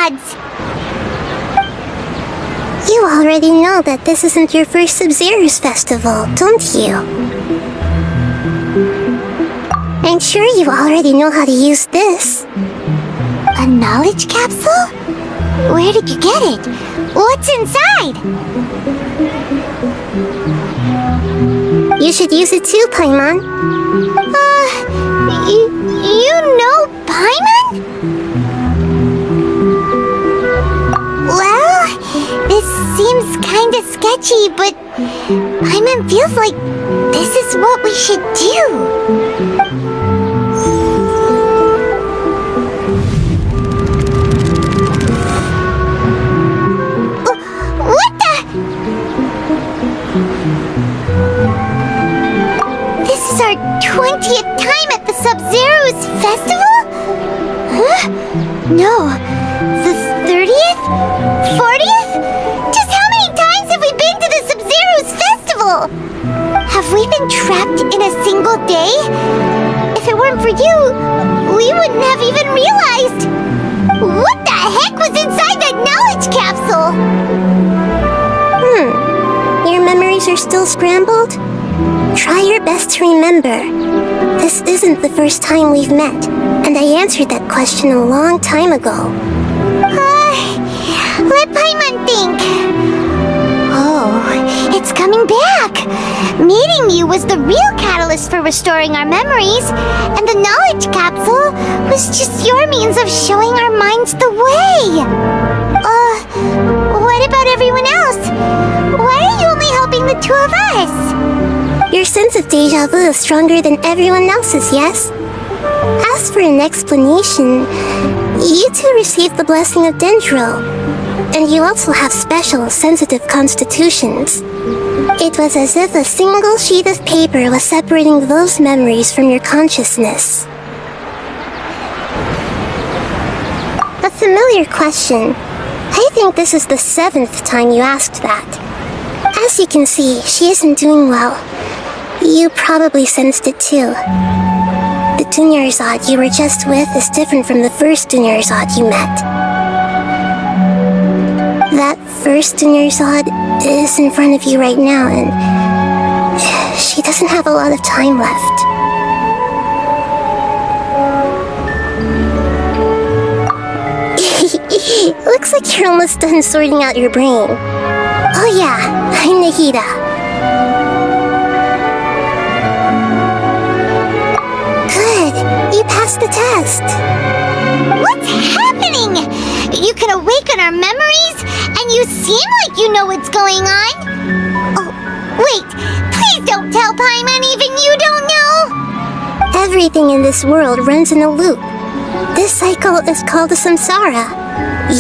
gods! You already know that this isn't your first Sub-Zero's festival, don't you? I'm sure you already know how to use this. A knowledge capsule? Where did you get it? What's inside? You should use it too, Paimon. You know Paimon? Well, this seems kinda sketchy, but Paimon feels like this is what we should do. What the? This is our 20th time at the Sub-Zero's festival? Huh? No. The 30th? 40th? Just how many times have we been to the Sub-Zero's festival? Have we been trapped in a single day? If it weren't for you, we wouldn't have even realized. What the heck was inside that knowledge capsule? Your memories are still scrambled? Try your best to remember. This isn't the first time we've met, and I answered that question a long time ago. Let Paimon think. Oh, it's coming back. Meeting you was the real catalyst for restoring our memories, and the knowledge capsule was just your means of showing our minds the way. What about everyone else? Why are you only helping the two of us? Your sense of deja vu is stronger than everyone else's, yes? As for an explanation, you two received the blessing of Dendro, and you also have special, sensitive constitutions. It was as if a single sheet of paper was separating those memories from your consciousness. A familiar question. I think this is the 7th time you asked that. As you can see, she isn't doing well. You probably sensed it too. The Dunyarzad you were just with is different from the first Dunyarzad you met. That first Dunyarzad is in front of you right now, and she doesn't have a lot of time left. Looks like you're almost done sorting out your brain. Oh yeah, I'm Nahida. Good, you passed the test. What's happening? You can awaken our memories, and you seem like you know what's going on. Oh, wait, please don't tell Paimon even you don't know. Everything in this world runs in a loop. This cycle is called a samsara.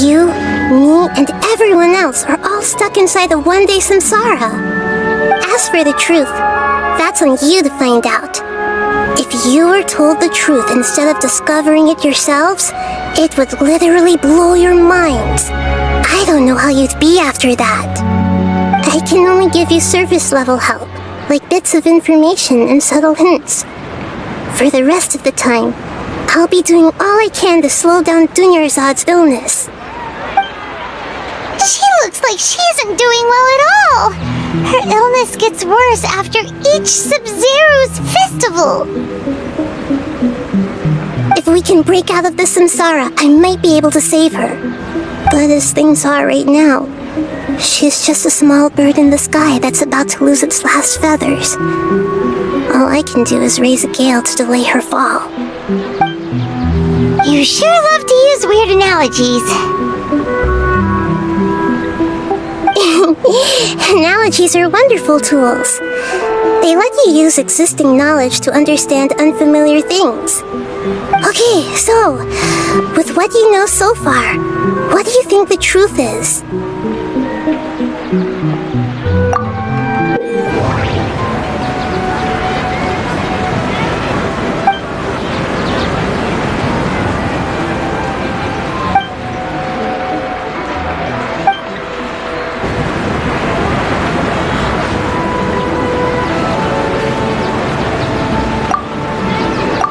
You, me, and everyone else are all stuck inside the one-day samsara. As for the truth, that's on you to find out. If you were told the truth instead of discovering it yourselves, it would literally blow your minds. I don't know how you'd be after that. I can only give you surface-level help, like bits of information and subtle hints. For the rest of the time, I'll be doing all I can to slow down Dunyarzad's illness. She looks like she isn't doing well at all. Her illness gets worse after each Sub-Zero's festival. If we can break out of the samsara, I might be able to save her. But as things are right now, she's just a small bird in the sky that's about to lose its last feathers. All I can do is raise a gale to delay her fall. You sure love to use weird analogies. Analogies are wonderful tools. They let you use existing knowledge to understand unfamiliar things. Okay, so, with what you know so far, what do you think the truth is?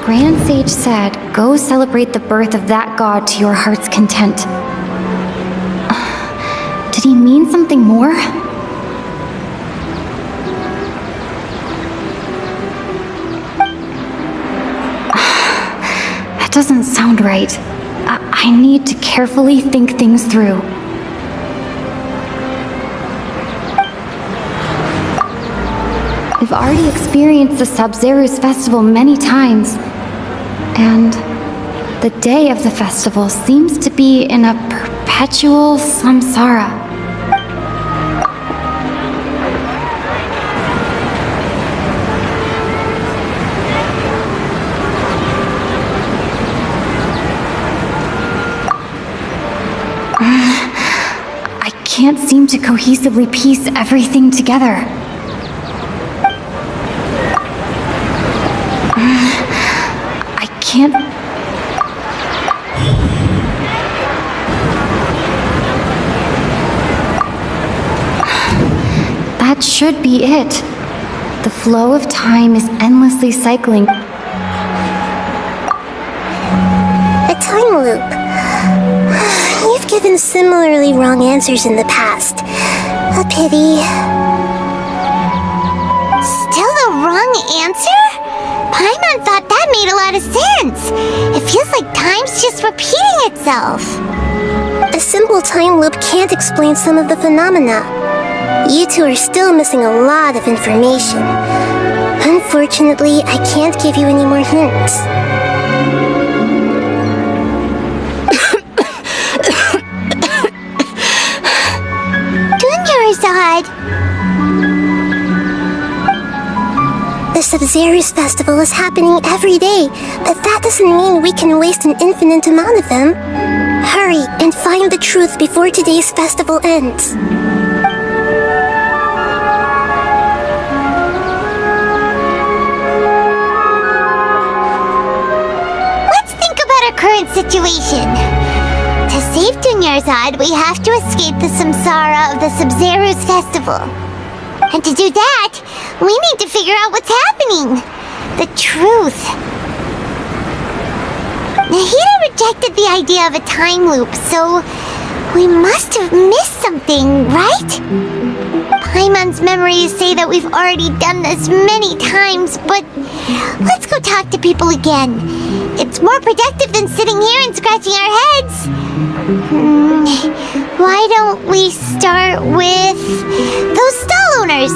Grand Sage said, "Go celebrate the birth of that god to your heart's content." Did he mean something more? That doesn't sound right. I need to carefully think things through. We've already experienced the Sub-Zeru's festival many times, and the day of the festival seems to be in a perpetual samsara. I can't seem to cohesively piece everything together. I can't... That should be it. The flow of time is endlessly cycling. A time loop. You've given similarly wrong answers in the past. A pity. Still the wrong answer? Paimon thought that made a lot of sense. It feels like time's just repeating itself. A simple time loop can't explain some of the phenomena. You two are still missing a lot of information. Unfortunately, I can't give you any more hints. The Sub-Zeru's festival is happening every day, but that doesn't mean we can waste an infinite amount of them. Hurry and find the truth before today's festival ends. Let's think about our current situation. To save Dunyarzad, we have to escape the samsara of the Sub-Zeru's festival. And to do that, we need to figure out what's happening. The truth. Nahida rejected the idea of a time loop, so we must have missed something, right? Paimon's memories say that we've already done this many times, but let's go talk to people again. It's more productive than sitting here and scratching our heads. Why don't we start with those stall owners?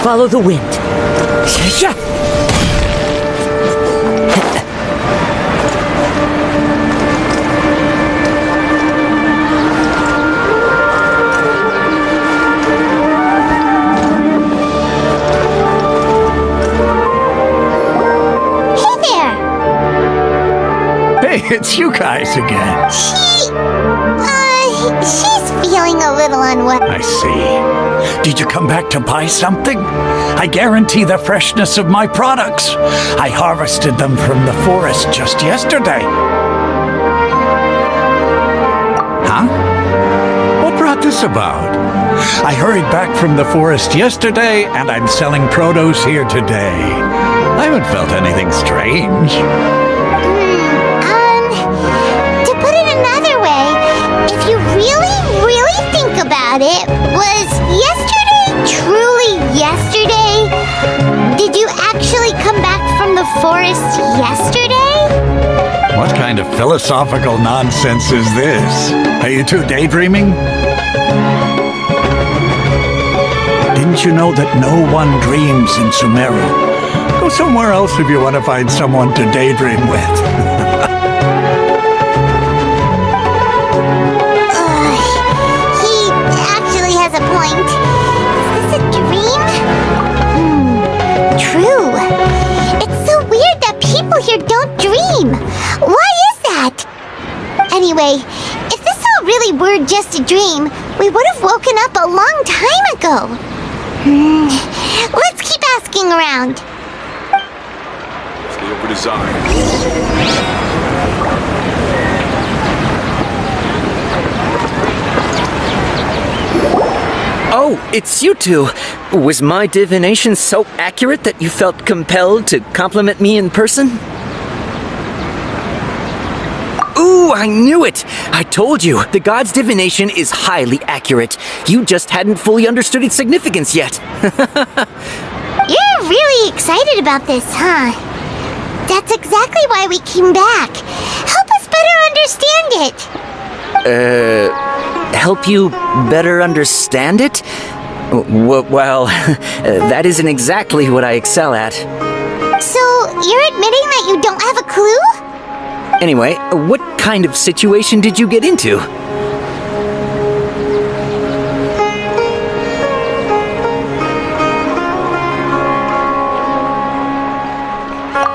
Follow the wind. Hey, it's you guys again. She's feeling a little unwell. I see. Did you come back to buy something? I guarantee the freshness of my products. I harvested them from the forest just yesterday. Huh? What brought this about? I hurried back from the forest yesterday, and I'm selling produce here today. I haven't felt anything strange. To put it another way, if you really think about it, was yesterday truly yesterday? Did you actually come back from the forest yesterday? What kind of philosophical nonsense is this? Are you two daydreaming? Didn't you know that no one dreams in Sumeru? Go somewhere else if you want to find someone to daydream with. He actually has a point. Is this a dream? True. It's so weird that people here don't dream. Why is that? Anyway, if this all really were just a dream, we would have woken up a long time ago. Let's keep asking around. Over design. Oh, it's you two. Was my divination so accurate that you felt compelled to compliment me in person? Ooh, I knew it! I told you, the god's divination is highly accurate. You just hadn't fully understood its significance yet. You're really excited about this, huh? That's exactly why we came back. Help us better understand it. Help you better understand it? Well, that isn't exactly what I excel at. So, you're admitting that you don't have a clue? Anyway, what kind of situation did you get into?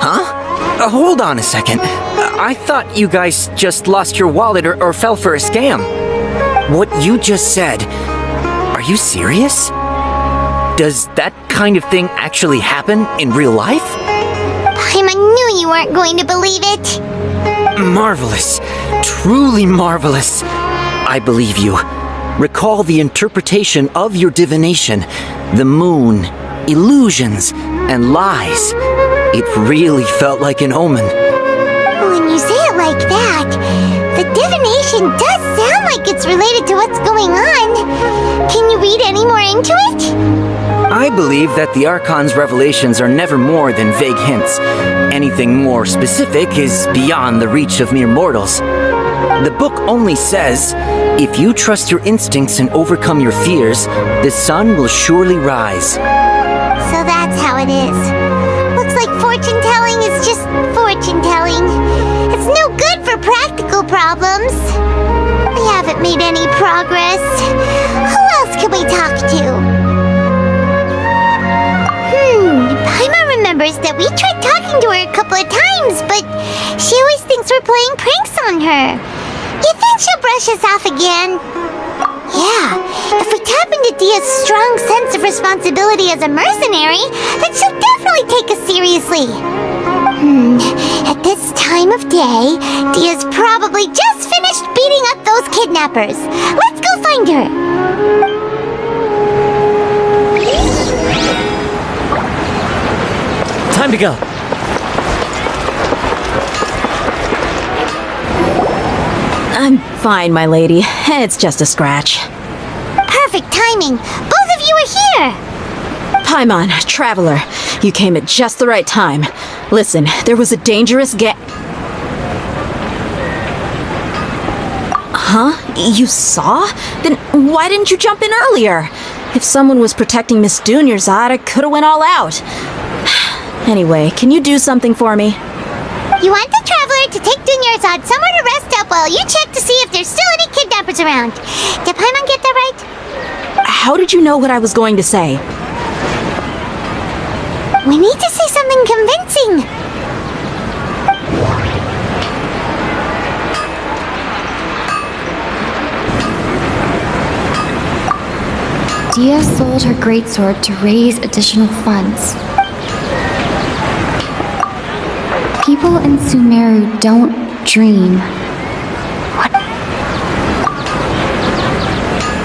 Huh? Hold on a second. I thought you guys just lost your wallet or fell for a scam. What you just said, are you serious? Does that kind of thing actually happen in real life? I knew you weren't going to believe it. Marvelous. Truly marvelous. I believe you. Recall the interpretation of your divination, the moon, illusions, and lies. It really felt like an omen. When you say it like that, the divination does sound like it's related to what's going on. Can you read any more into it? I believe that the Archon's revelations are never more than vague hints. Anything more specific is beyond the reach of mere mortals. The book only says, if you trust your instincts and overcome your fears, the sun will surely rise. So that's how it is. Looks like fortune-telling is just fortune-telling. It's no good for practical problems. We haven't made any progress. Who else can we talk to? Paimon remembers that we tried talking to her a couple of times, but she always thinks we're playing pranks on her. You think she'll brush us off again? Yeah, if we tap into Dia's strong sense of responsibility as a mercenary, then she'll definitely take us seriously. At this time of day, Dia's probably just finished beating up those kidnappers. Let's go find her. Time to go. I'm fine, my lady. It's just a scratch. Perfect timing. Both of you are here. Paimon, traveler, you came at just the right time. Listen, there was a dangerous Huh? You saw? Then why didn't you jump in earlier? If someone was protecting Miss Dunyarzad, I could have went all out. Anyway, can you do something for me? You want the traveler to take Dunyarzad somewhere to rest up while you check to see if there's still any kidnappers around. Did Paimon get that right? How did you know what I was going to say? We need to say something convincing. Dia sold her greatsword to raise additional funds. People in Sumeru don't dream. What?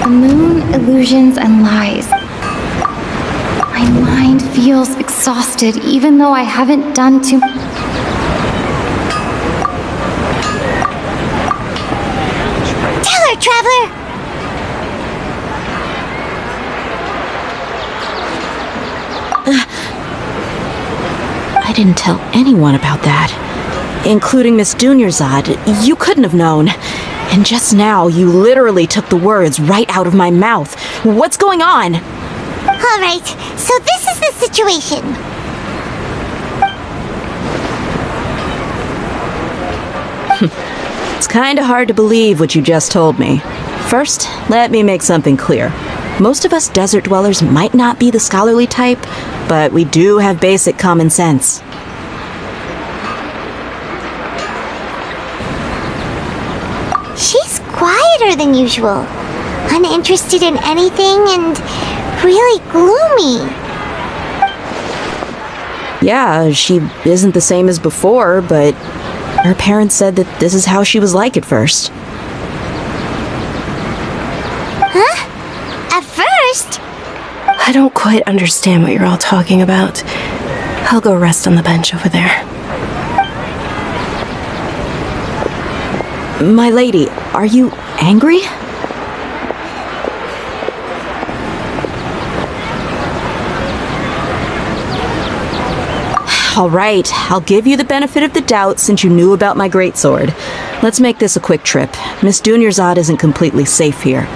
The moon, illusions, and lies. My mind feels exhausted, even though I haven't done too... Tell her, traveler! I didn't tell anyone about that. Including Miss Dunyarzad. You couldn't have known. And just now, you literally took the words right out of my mouth. What's going on? Alright, so this is the situation. It's kinda hard to believe what you just told me. First, let me make something clear. Most of us desert dwellers might not be the scholarly type, but we do have basic common sense. She's quieter than usual. Uninterested in anything and really gloomy. Yeah, she isn't the same as before, but her parents said that this is how she was like at first. Huh? At first? I don't quite understand what you're all talking about. I'll go rest on the bench over there. My lady, are you angry? All right, I'll give you the benefit of the doubt since you knew about my greatsword. Let's make this a quick trip. Miss Dunyarzad isn't completely safe here.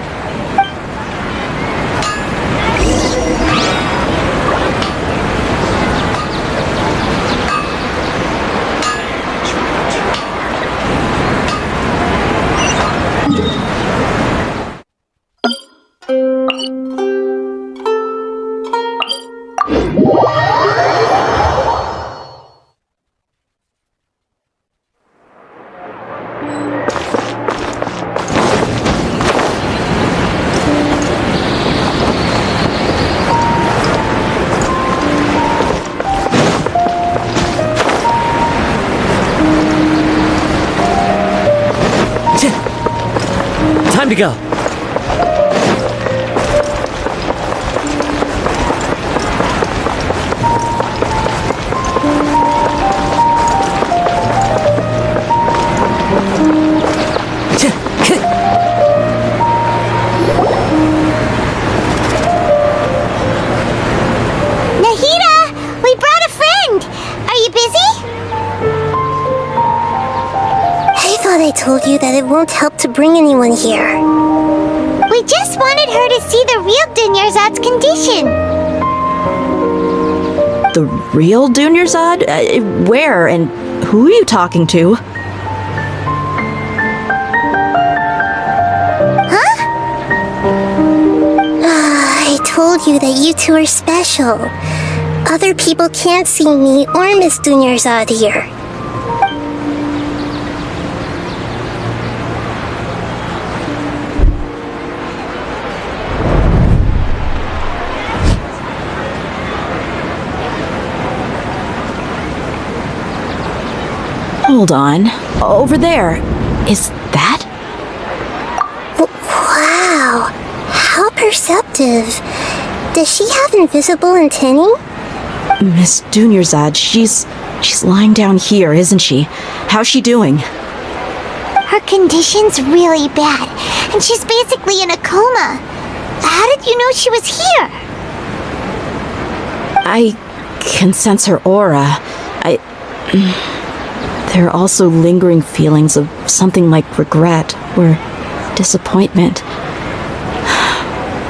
Time to go. Nahida, we brought a friend. Are you busy? I thought I told you that it won't help to bring anyone here. We just wanted her to see the real Dunyarzad's condition. The real Dunyarzad? Where and who are you talking to? Huh? I told you that you two are special. Other people can't see me or Miss Dunyarzad here. Hold on. Over there. Is that? Wow. How perceptive. Does she have invisible antennae? Miss Dunyarzad, she's lying down here, isn't she? How's she doing? Her condition's really bad, and she's basically in a coma. How did you know she was here? I can sense her aura. There are also lingering feelings of something like regret or disappointment.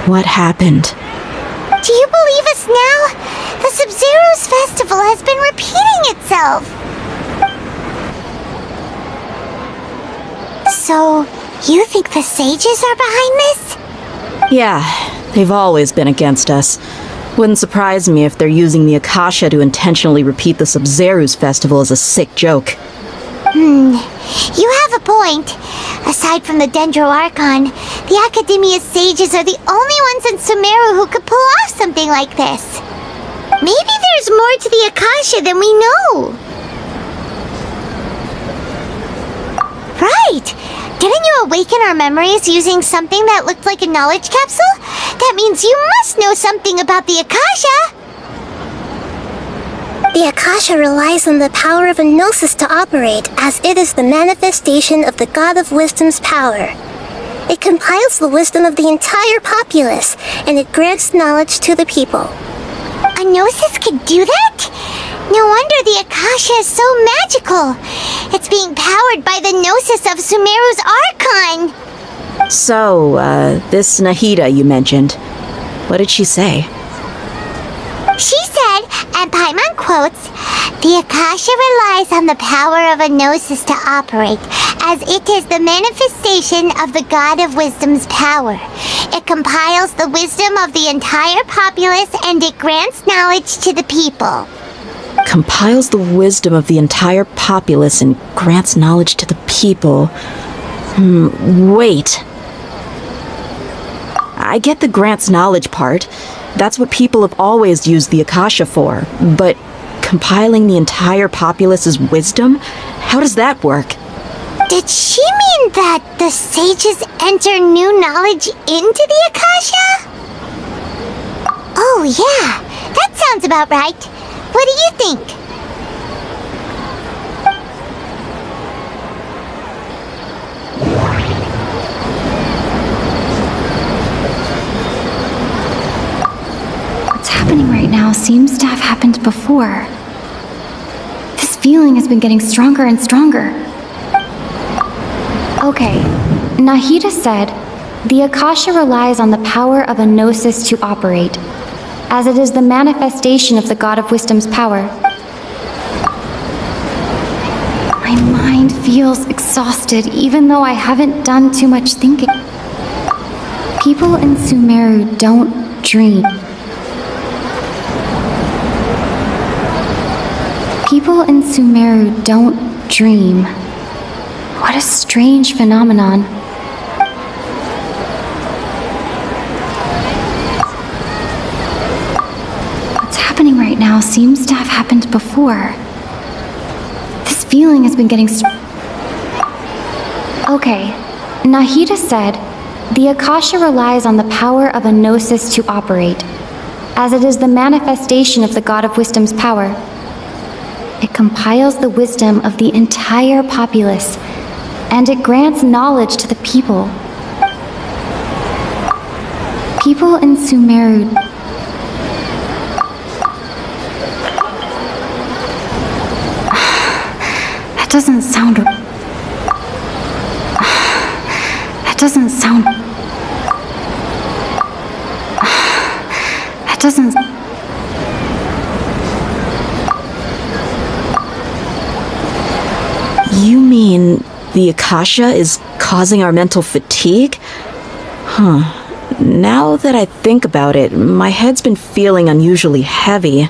What happened? Do you believe us now? The Sub-Zero's festival has been repeating itself. So, you think the sages are behind this? Yeah, they've always been against us. Wouldn't surprise me if they're using the Akasha to intentionally repeat the Sub-Zero's festival as a sick joke. You have a point. Aside from the Dendro Archon, the Academia's sages are the only ones in Sumeru who could pull off something like this. Maybe there's more to the Akasha than we know. Right! Didn't you awaken our memories using something that looked like a knowledge capsule? That means you must know something about the Akasha! The Akasha relies on the power of a gnosis to operate, as it is the manifestation of the God of Wisdom's power. It compiles the wisdom of the entire populace, and it grants knowledge to the people. A gnosis could do that? No wonder the Akasha is so magical. It's being powered by the gnosis of Sumeru's Archon. So, this Nahida you mentioned, what did she say? She said, and Paimon quotes, "The Akasha relies on the power of a gnosis to operate, as it is the manifestation of the God of Wisdom's power. It compiles the wisdom of the entire populace and it grants knowledge to the people." Compiles the wisdom of the entire populace and grants knowledge to the people. Wait. I get the grants knowledge part. That's what people have always used the Akasha for. But compiling the entire populace's wisdom? How does that work? Did she mean that the sages enter new knowledge into the Akasha? Oh, yeah. That sounds about right. What do you think? What's happening right now seems to have happened before. This feeling has been getting stronger and stronger. Okay, Nahida said, the Akasha relies on the power of a gnosis to operate, as it is the manifestation of the God of Wisdom's power. My mind feels exhausted, even though I haven't done too much thinking. People in Sumeru don't dream. People in Sumeru don't dream. What a strange phenomenon. What's happening right now seems to have happened before. This feeling has been getting Okay, Nahida said, the Akasha relies on the power of a gnosis to operate, as it is the manifestation of the God of Wisdom's power. It compiles the wisdom of the entire populace, and it grants knowledge to the people. People in Sumeru. That doesn't sound. That doesn't sound. That doesn't. You mean the Akasha is causing our mental fatigue? Huh. Now that I think about it, my head's been feeling unusually heavy.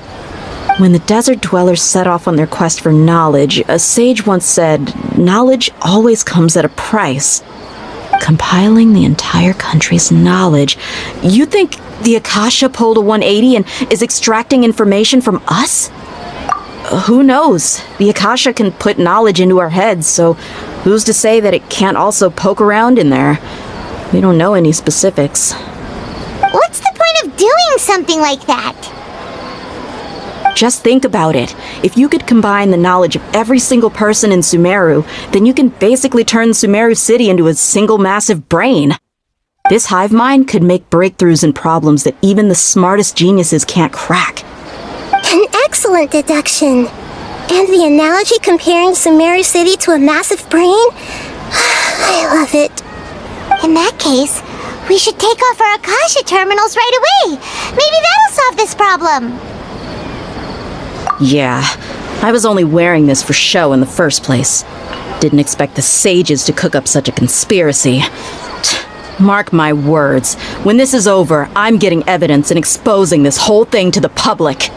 When the desert dwellers set off on their quest for knowledge, a sage once said, knowledge always comes at a price. Compiling the entire country's knowledge. You think the Akasha pulled a 180 and is extracting information from us? Who knows? The Akasha can put knowledge into our heads, so who's to say that it can't also poke around in there? We don't know any specifics. What's the point of doing something like that? Just think about it. If you could combine the knowledge of every single person in Sumeru, then you can basically turn Sumeru City into a single massive brain. This hive mind could make breakthroughs in problems that even the smartest geniuses can't crack. An excellent deduction. And the analogy comparing Sumeru City to a massive brain? I love it. In that case, we should take off our Akasha terminals right away. Maybe that'll solve this problem. Yeah, I was only wearing this for show in the first place. Didn't expect the sages to cook up such a conspiracy. Mark my words, when this is over, I'm getting evidence and exposing this whole thing to the public.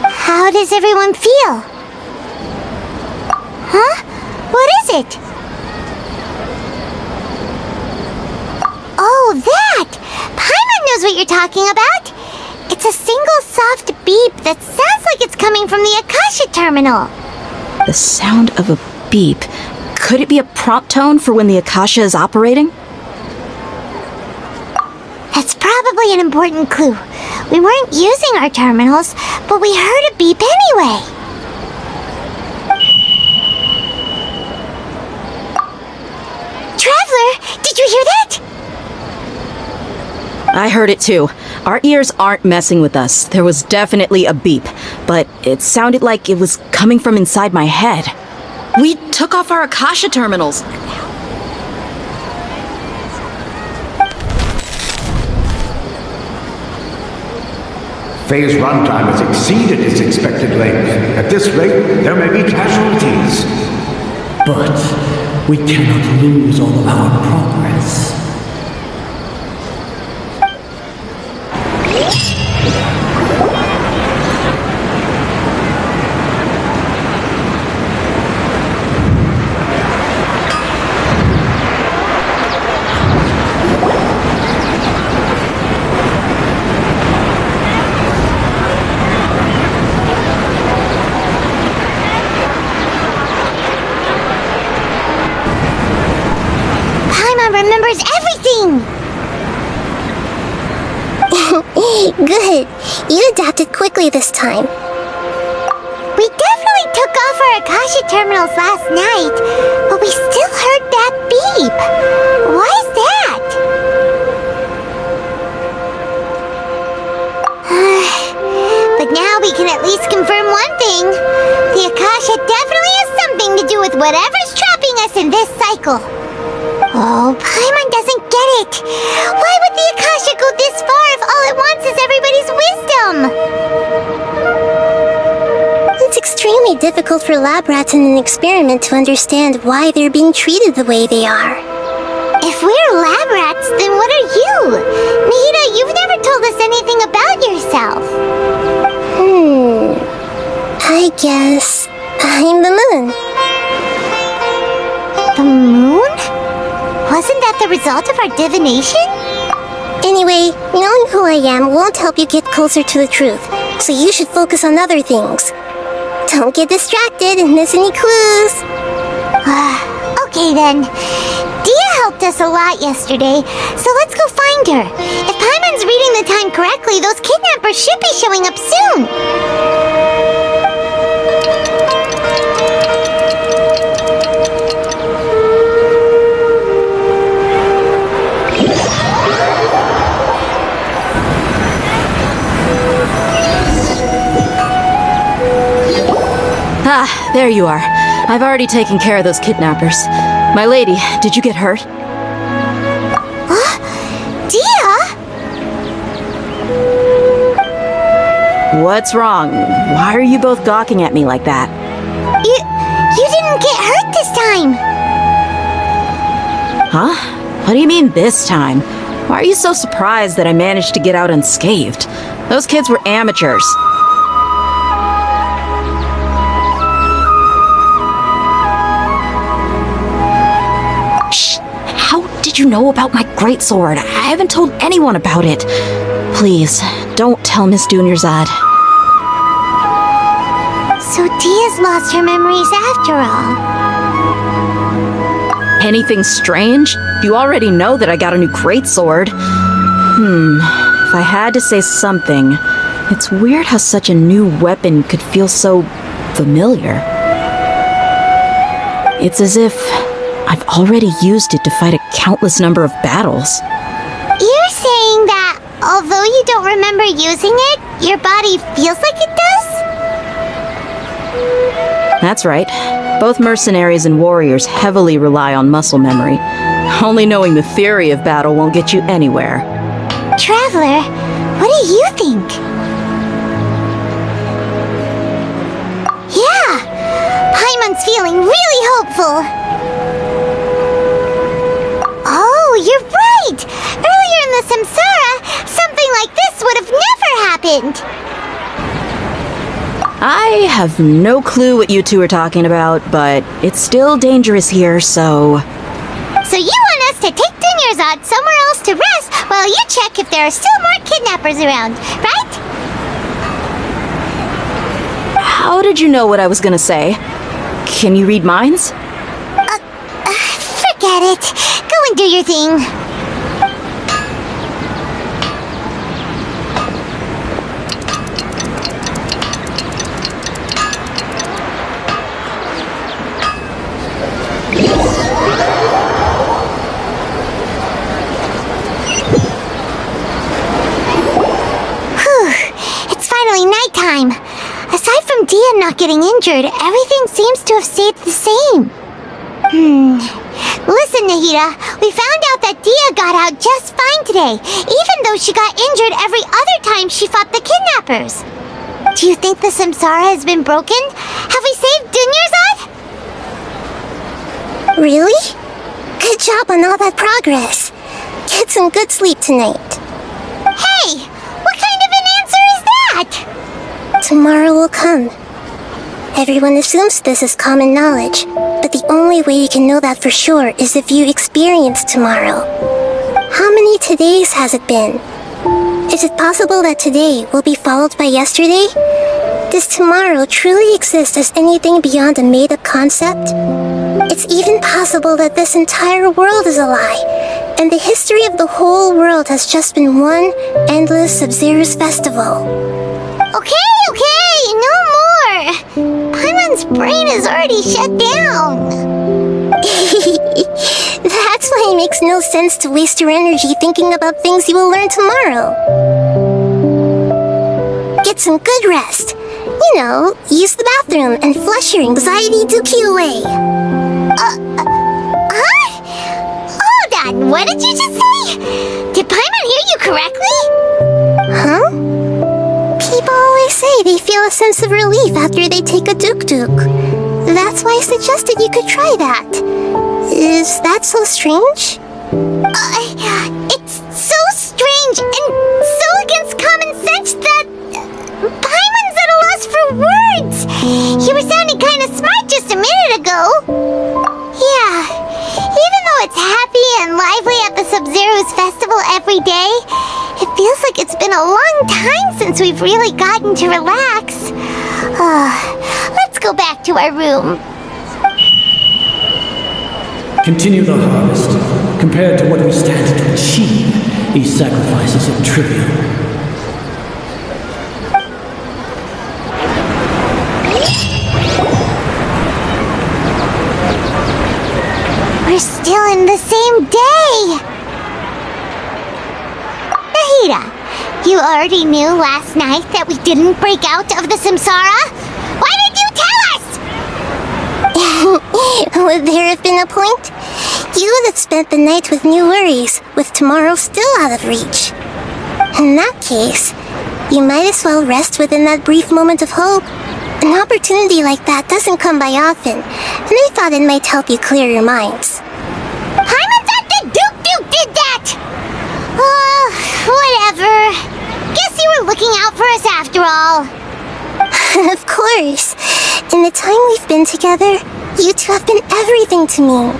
How does everyone feel? Huh? What is it? Oh, that! Paimon knows what you're talking about. It's a single soft beep that sounds like it's coming from the Akasha terminal. The sound of a beep. Could it be a prompt tone for when the Akasha is operating? That's probably an important clue. We weren't using our terminals, but we heard a beep anyway. Traveler, did you hear that? I heard it too. Our ears aren't messing with us. There was definitely a beep, but it sounded like it was coming from inside my head. We took off our Akasha terminals. Phase runtime has exceeded its expected length. At this rate, there may be casualties. But we cannot lose all of our progress. Paimon remembers adapted quickly this time. We definitely took off our Akasha terminals last night, but we still heard that beep. Why is that? But now we can at least confirm one thing. The Akasha definitely has something to do with whatever's trapping us in this cycle. Oh, Paimon doesn't get it. Why would the Akasha go this far if all it wants is everybody's wisdom? It's extremely difficult for lab rats in an experiment to understand why they're being treated the way they are. If we're lab rats, then what are you? Nahida, you've never told us anything about yourself. I guess I'm the moon. The moon? Wasn't that the result of our divination? Anyway, knowing who I am won't help you get closer to the truth, so you should focus on other things. Don't get distracted and miss any clues. Okay then. Dia helped us a lot yesterday, so let's go find her. If Paimon's reading the time correctly, those kidnappers should be showing up soon. Ah, there you are. I've already taken care of those kidnappers. My lady, did you get hurt? Dia? What's wrong? Why are you both gawking at me like that? You didn't get hurt this time. Huh? What do you mean this time? Why are you so surprised that I managed to get out unscathed? Those kids were amateurs. Did you know about my greatsword? I haven't told anyone about it. Please, don't tell Miss Dunyarzad. So Dia's lost her memories after all. Anything strange? You already know that I got a new greatsword. If I had to say something, it's weird how such a new weapon could feel so familiar. It's as if I've already used it to fight a countless number of battles. You're saying that although you don't remember using it, your body feels like it does? That's right. Both mercenaries and warriors heavily rely on muscle memory. Only knowing the theory of battle won't get you anywhere. Traveler, what do you think? Yeah! Paimon's feeling really hopeful. Oh, you're right! Earlier in the Samsara, something like this would have never happened! I have no clue what you two are talking about, but it's still dangerous here, so... So you want us to take Dunyarzad somewhere else to rest while you check if there are still more kidnappers around, right? How did you know what I was gonna say? Can you read minds? Forget it. Go and do your thing. It's finally nighttime. Aside from Dia not getting injured, everything seems to have stayed the same. Listen, Nahida, we found out that Dia got out just fine today, even though she got injured every other time she fought the kidnappers. Do you think the Samsara has been broken? Have we saved Dunyarzad? Really? Good job on all that progress. Get some good sleep tonight. Hey! What kind of an answer is that? Tomorrow will come. Everyone assumes this is common knowledge, but the only way you can know that for sure is if you experience tomorrow. How many todays has it been? Is it possible that today will be followed by yesterday? Does tomorrow truly exist as anything beyond a made-up concept? It's even possible that this entire world is a lie, and the history of the whole world has just been one endless Sub-Zero's festival. Okay, no more. Paimon's brain is already shut down. That's why it makes no sense to waste your energy thinking about things you will learn tomorrow. Get some good rest. You know, use the bathroom and flush your anxiety dookie away. Huh? Hold on, what did you just say? Did Paimon hear you correctly? Huh? People always say they feel a sense of relief after they take a duk-duk. That's why I suggested you could try that. Is that so strange? It's so strange and so against common sense that Paimon's at a loss for words. You were sounding kind of smart just a minute ago. Yeah, even though it's happy and lively at the Sub-Zero's festival every day, it feels like it's been a long time since we've really gotten to relax. Let's go back to our room. Continue the harvest. Compared to what we stand to achieve, these sacrifices are trivial. We're still in the same day! Nahida, you already knew last night that we didn't break out of the samsara? Why did you tell us? Would there have been a point? You would have spent the night with new worries, with tomorrow still out of reach. In that case, you might as well rest within that brief moment of hope. An opportunity like that doesn't come by often, and I thought it might help you clear your minds. Paimon thought the Duke did that! Whatever. Guess you were looking out for us after all. Of course. In the time we've been together, you two have been everything to me.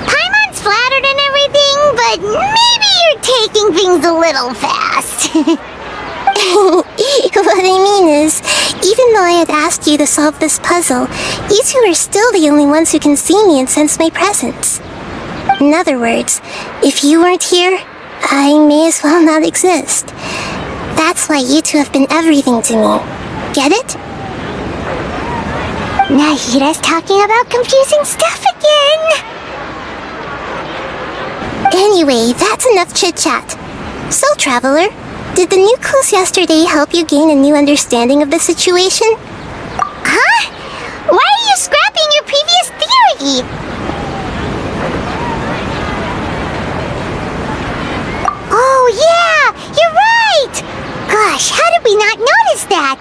Paimon's flattered and everything, but maybe you're taking things a little fast. What I mean is, even though I had asked you to solve this puzzle, you two are still the only ones who can see me and sense my presence. In other words, if you weren't here, I may as well not exist. That's why you two have been everything to me. Get it? Nahida's talking about confusing stuff again. Anyway, that's enough chit-chat. So, Traveler, did the new clues yesterday help you gain a new understanding of the situation? Huh? Why are you scrapping your previous theory? Oh yeah, you're right! Gosh, how did we not notice that?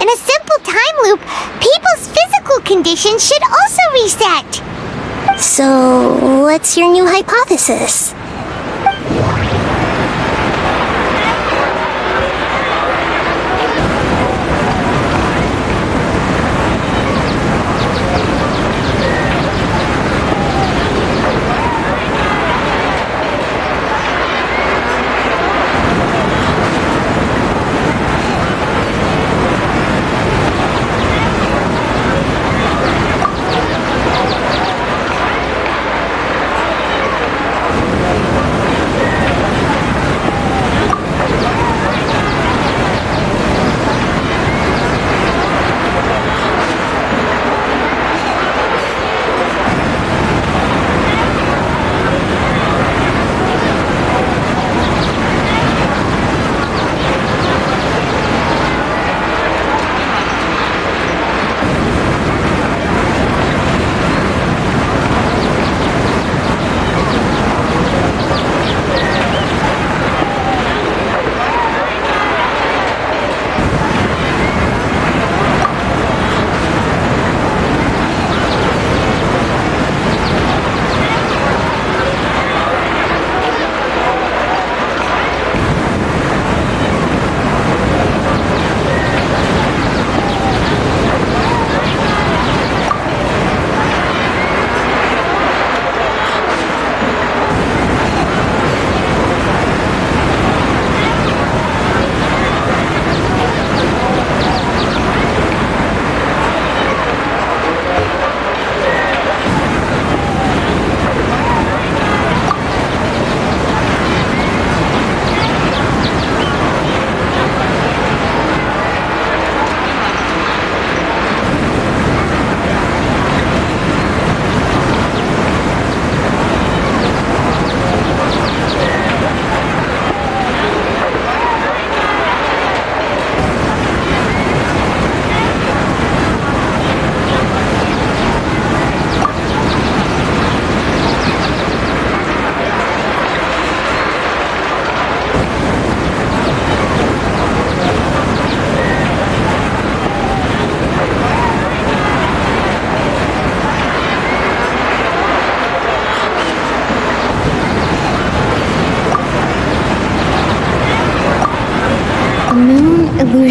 In a simple time loop, people's physical conditions should also reset. So, what's your new hypothesis?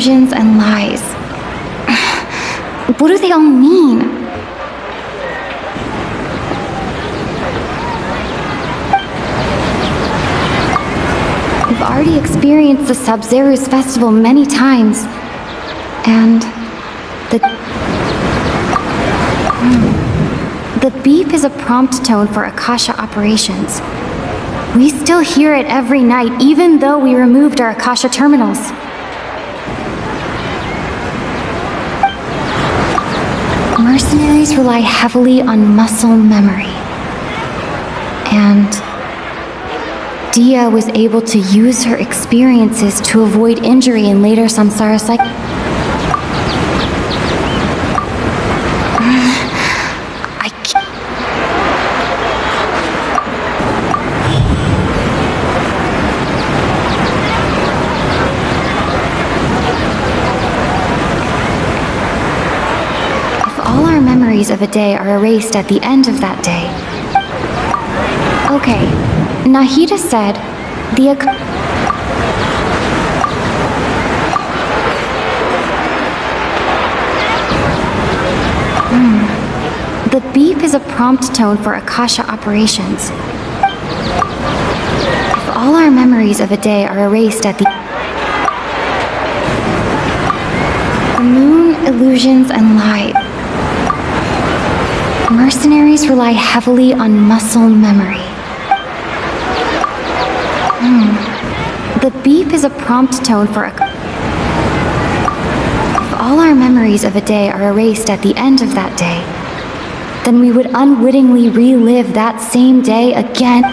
illusions and lies. What do they all mean? We've already experienced the Sub-Zero's festival many times, and the beep is a prompt tone for Akasha operations. We still hear it every night, even though we removed our Akasha terminals. Mercenaries rely heavily on muscle memory. And Dia was able to use her experiences to avoid injury in later samsara cycles. Of a day are erased at the end of that day. Okay, Nahida said the beep is a prompt tone for Akasha operations. If all our memories of a day are erased at the moon, illusions, and light. Mercenaries rely heavily on muscle memory. The beep is a prompt tone for if all our memories of a day are erased at the end of that day, then we would unwittingly relive that same day again.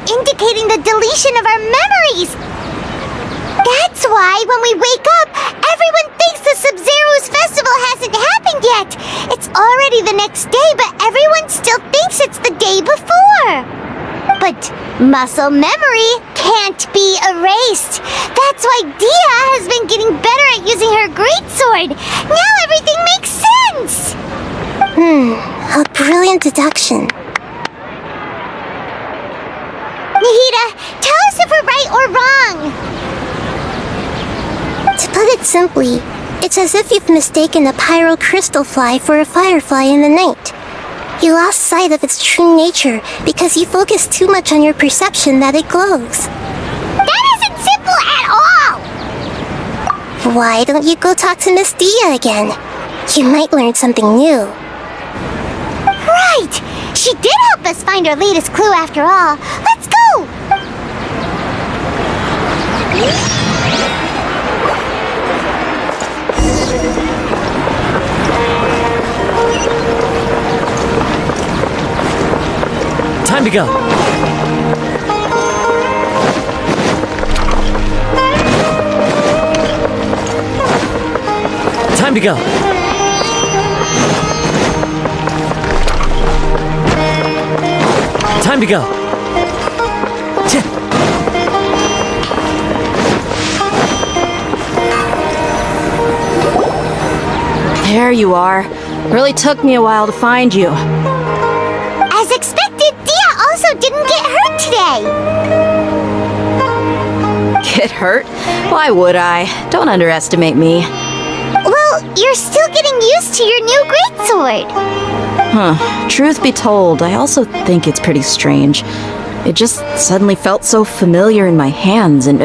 Indicating the deletion of our memories. That's why when we wake up, everyone thinks the Sub-Zero's festival hasn't happened yet. It's already the next day, but everyone still thinks it's the day before. But muscle memory can't be erased. That's why Dia has been getting better at using her greatsword. Now everything makes sense. A brilliant deduction. Nahida, tell us if we're right or wrong! To put it simply, it's as if you've mistaken a pyro crystal fly for a firefly in the night. You lost sight of its true nature because you focused too much on your perception that it glows. That isn't simple at all! Why don't you go talk to Miss Dia again? You might learn something new. Right! She did help us find our latest clue after all. Let's go! Time to go. Time to go. Time to go. There you are. Really took me a while to find you. As expected, Dia also didn't get hurt today. Get hurt? Why would I? Don't underestimate me. Well, you're still getting used to your new greatsword. Truth be told, I also think it's pretty strange. It just suddenly felt so familiar in my hands and...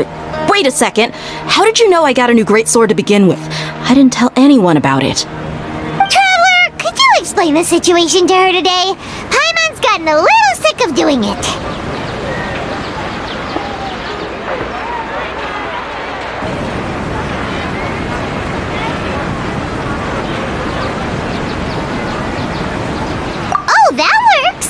wait a second! How did you know I got a new greatsword to begin with? I didn't tell anyone about it. Traveler, could you explain the situation to her today? Paimon's gotten a little sick of doing it. Oh, that works!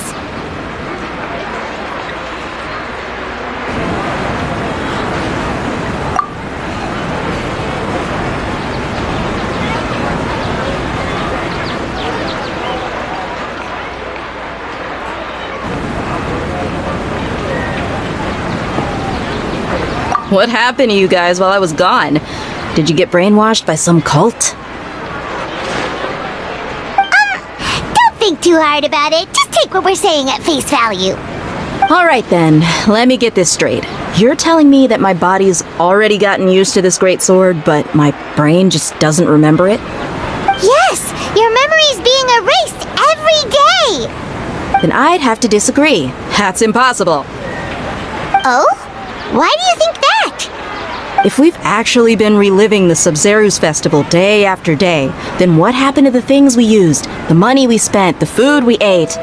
What happened to you guys while I was gone? Did you get brainwashed by some cult? Don't think too hard about it. Just take what we're saying at face value. Alright then, let me get this straight. You're telling me that my body's already gotten used to this great sword, but my brain just doesn't remember it? Yes! Your memory's being erased every day! Then I'd have to disagree. That's impossible. Oh? Why do you think that? If we've actually been reliving the Sub-Zeru's festival day after day, then what happened to the things we used, the money we spent, the food we ate?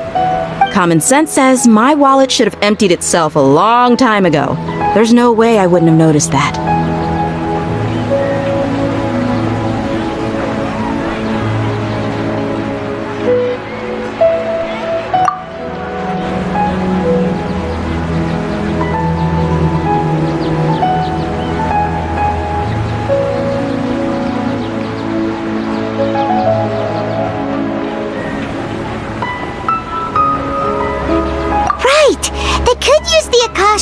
Common sense says my wallet should have emptied itself a long time ago. There's no way I wouldn't have noticed that.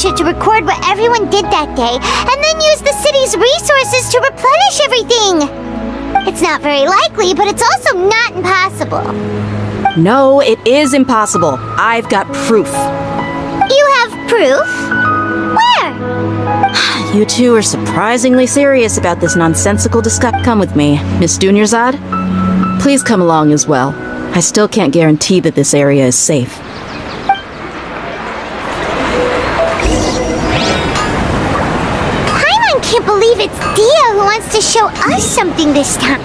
To record what everyone did that day, and then use the city's resources to replenish everything. It's not very likely, but it's also not impossible. No, it is impossible. I've got proof. You have proof? Where? You two are surprisingly serious about this nonsensical discussion. Come with me, Miss Dunyarzad. Please come along as well. I still can't guarantee that this area is safe. I can't believe it's Dia who wants to show us something this time.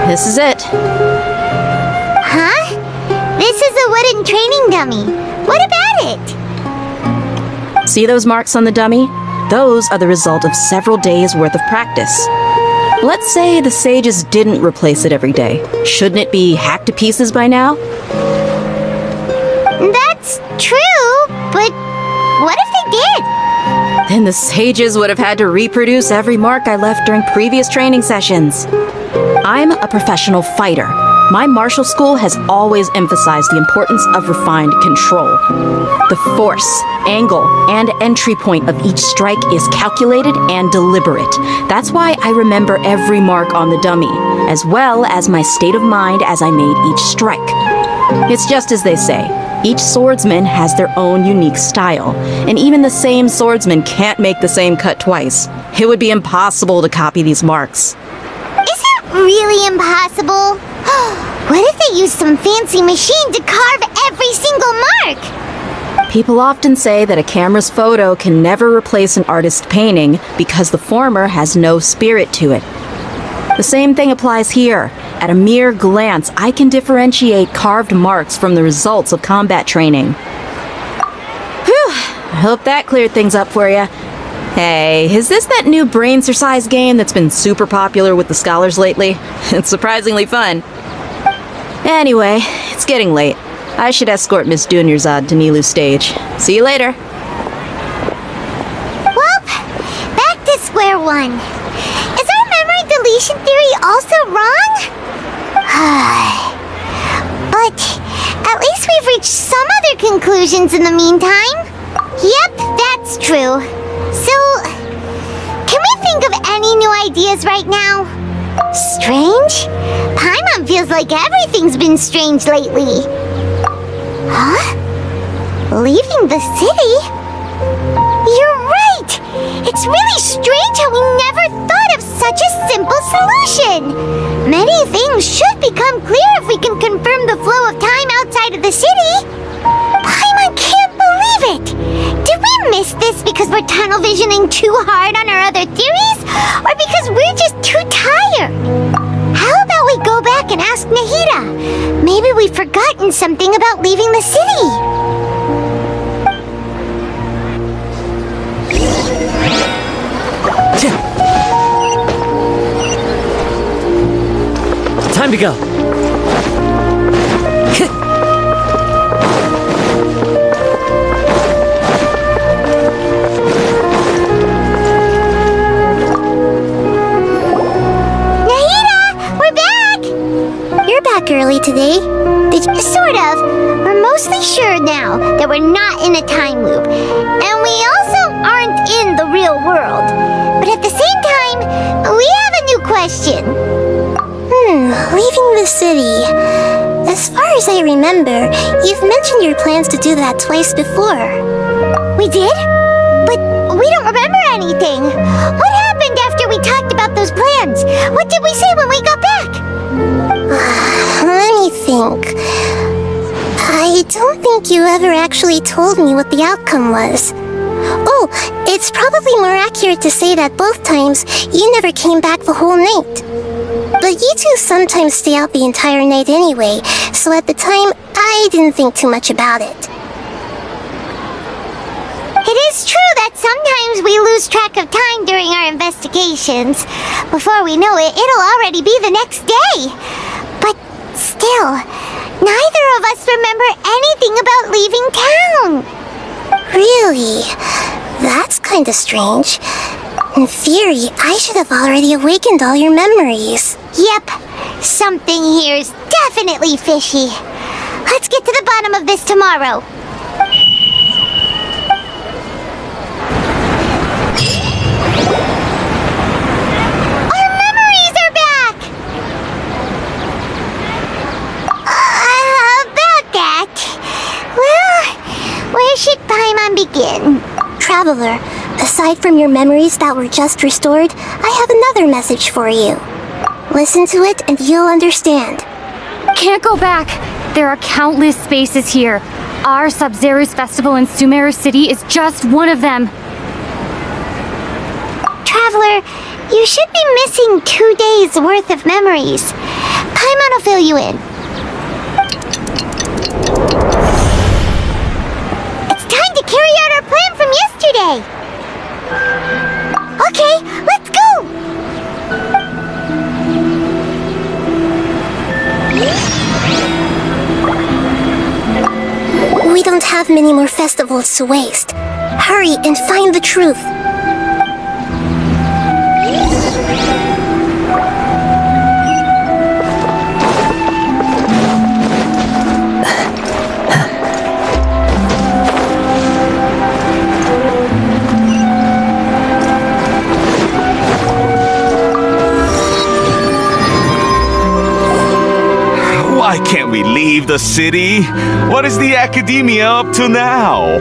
This is it. Huh? This is a wooden training dummy. What about it? See those marks on the dummy? Those are the result of several days' worth of practice. Let's say the sages didn't replace it every day. Shouldn't it be hacked to pieces by now? That's true, but what if they did? Then the sages would have had to reproduce every mark I left during previous training sessions. I'm a professional fighter. My martial school has always emphasized the importance of refined control. The force, angle, and entry point of each strike is calculated and deliberate. That's why I remember every mark on the dummy, as well as my state of mind as I made each strike. It's just as they say, each swordsman has their own unique style, and even the same swordsman can't make the same cut twice. It would be impossible to copy these marks. Really impossible? What if they used some fancy machine to carve every single mark? People often say that a camera's photo can never replace an artist's painting because the former has no spirit to it. The same thing applies here. At a mere glance, I can differentiate carved marks from the results of combat training. Whew, I hope that cleared things up for you. Hey, is this that new brain exercise game that's been super popular with the scholars lately? It's surprisingly fun. Anyway, it's getting late. I should escort Miss Dunyarzad to Nilu's stage. See you later. Well, back to square one. Is our memory deletion theory also wrong? But at least we've reached some other conclusions in the meantime. Yep, that's true. So, can we think of any new ideas right now? Strange? Paimon feels like everything's been strange lately. Huh? Leaving the city? You're right! It's really strange how we never thought of such a simple solution! Many things should become clear if we can confirm the flow of time outside of the city! Paimon can't believe it! Did we miss this because we're tunnel visioning too hard on our other theories? Or because we're just too tired? How about we go back and ask Nahida? Maybe we've forgotten something about leaving the city. Time to go. Early today. Sort of. We're mostly sure now that we're not in a time loop. And we also aren't in the real world. But at the same time, we have a new question. Leaving the city. As far as I remember, you've mentioned your plans to do that twice before. We did? But we don't remember anything. What happened after we talked about those plans? What did we say when we got back? Let me think. I don't think you ever actually told me what the outcome was. Oh, it's probably more accurate to say that both times you never came back the whole night. But you two sometimes stay out the entire night anyway, so at the time, I didn't think too much about it. It is true that sometimes we lose track of time during our investigations. Before we know it, it'll already be the next day. But still, neither of us remember anything about leaving town. Really? That's kinda strange. In theory, I should have already awakened all your memories. Yep, something here's definitely fishy. Let's get to the bottom of this tomorrow. Where should Paimon begin? Traveler, aside from your memories that were just restored, I have another message for you. Listen to it and you'll understand. Can't go back. There are countless spaces here. Our Sub-Zero's festival in Sumeru City is just one of them. Traveler, you should be missing 2 days worth of memories. Paimon will fill you in. Carry out our plan from yesterday! Okay, let's go! We don't have many more festivals to waste. Hurry and find the truth. Why can't we leave the city? What is the academia up to now?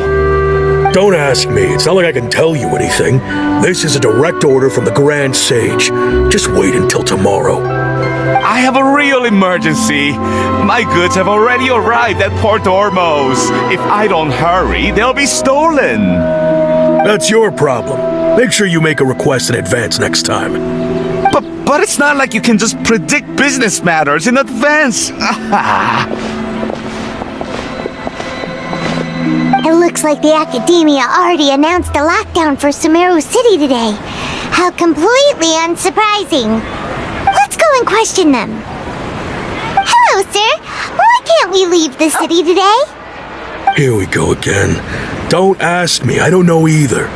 Don't ask me. It's not like I can tell you anything. This is a direct order from the Grand Sage. Just wait until tomorrow. I have a real emergency. My goods have already arrived at Port Ormos. If I don't hurry, they'll be stolen. That's your problem. Make sure you make a request in advance next time. But it's not like you can just predict business matters in advance. It looks like the Academia already announced a lockdown for Sumeru City today. How completely unsurprising. Let's go and question them. Hello, sir. Why can't we leave the city today? Here we go again. Don't ask me. I don't know either.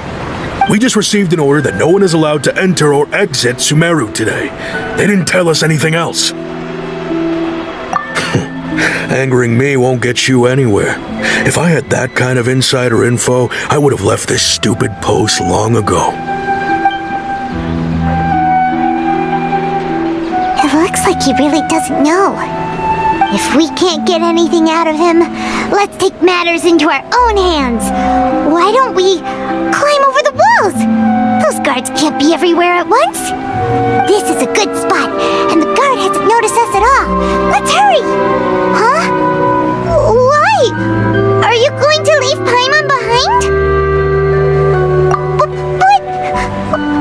We just received an order that no one is allowed to enter or exit Sumeru today. They didn't tell us anything else. Angering me won't get you anywhere. If I had that kind of insider info, I would have left this stupid post long ago. It looks like he really doesn't know. If we can't get anything out of him, let's take matters into our own hands. Why don't we climb over the walls? Those guards can't be everywhere at once. This is a good spot, and the guard hasn't noticed us at all. Let's hurry! Huh? Why? Are you going to leave Paimon behind? But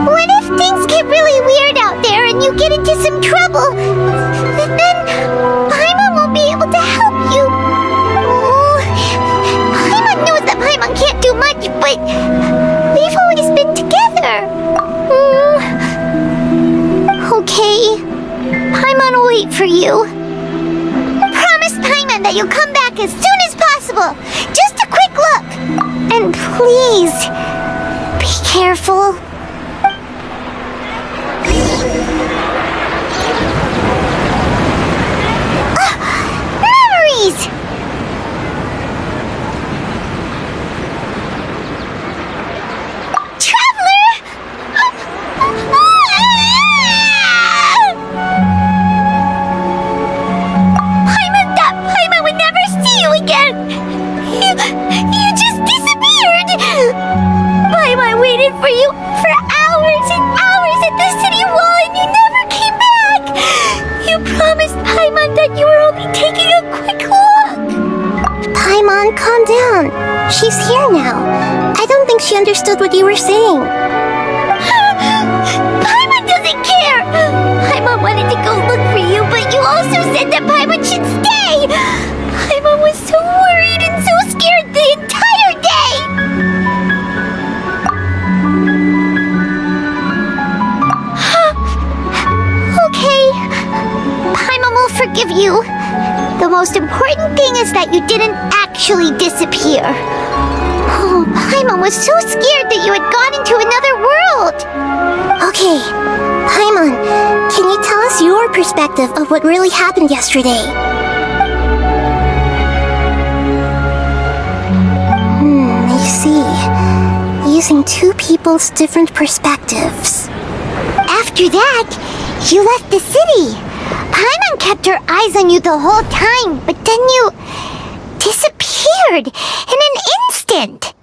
what if things get really weird out there and you get into some trouble? Then Paimon won't be able to help you. Paimon knows that Paimon can't do much, but we've always been together. wait for you. Promise Paimon that you'll come back as soon as possible. Just a quick look. And please, be careful. Memories! For you for hours and hours at the city wall and you never came back! You promised Paimon that you were only taking a quick look! Paimon, calm down. She's here now. I don't think she understood what you were saying. Paimon doesn't care! Paimon wanted to go look for you, but you also said that Paimon should stay! Paimon was so worried and so scared the entire day! Forgive you. The most important thing is that you didn't actually disappear. Oh, Paimon was so scared that you had gone into another world. Okay, Paimon, can you tell us your perspective of what really happened yesterday? I see. Using two people's different perspectives. After that, you left the city. Paimon kept her eyes on you the whole time, but then you disappeared in an instant.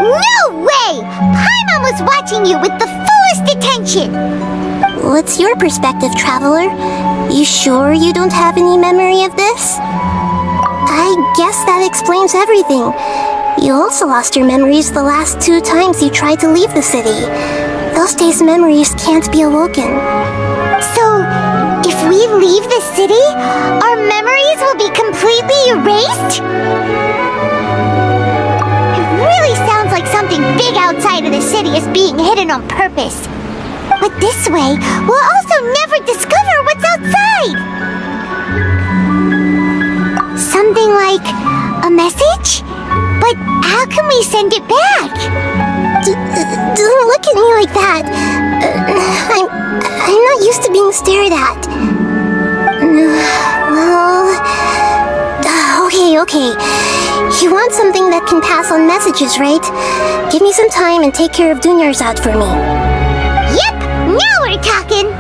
No way! Paimon was watching you with the fullest attention. What's your perspective, Traveler? You sure you don't have any memory of this? I guess that explains everything. You also lost your memories the last 2 times you tried to leave the city. Those days' memories can't be awoken. So, if we leave the city, our memories will be completely erased? It really sounds like something big outside of the city is being hidden on purpose. But this way, we'll also never discover what's outside! Something like a message? But how can we send it back? Don't look at me like that. I'm not used to being stared at. Well... Okay. You want something that can pass on messages, right? Give me some time and take care of Dunyarzad for me. Yep! Now we're talking!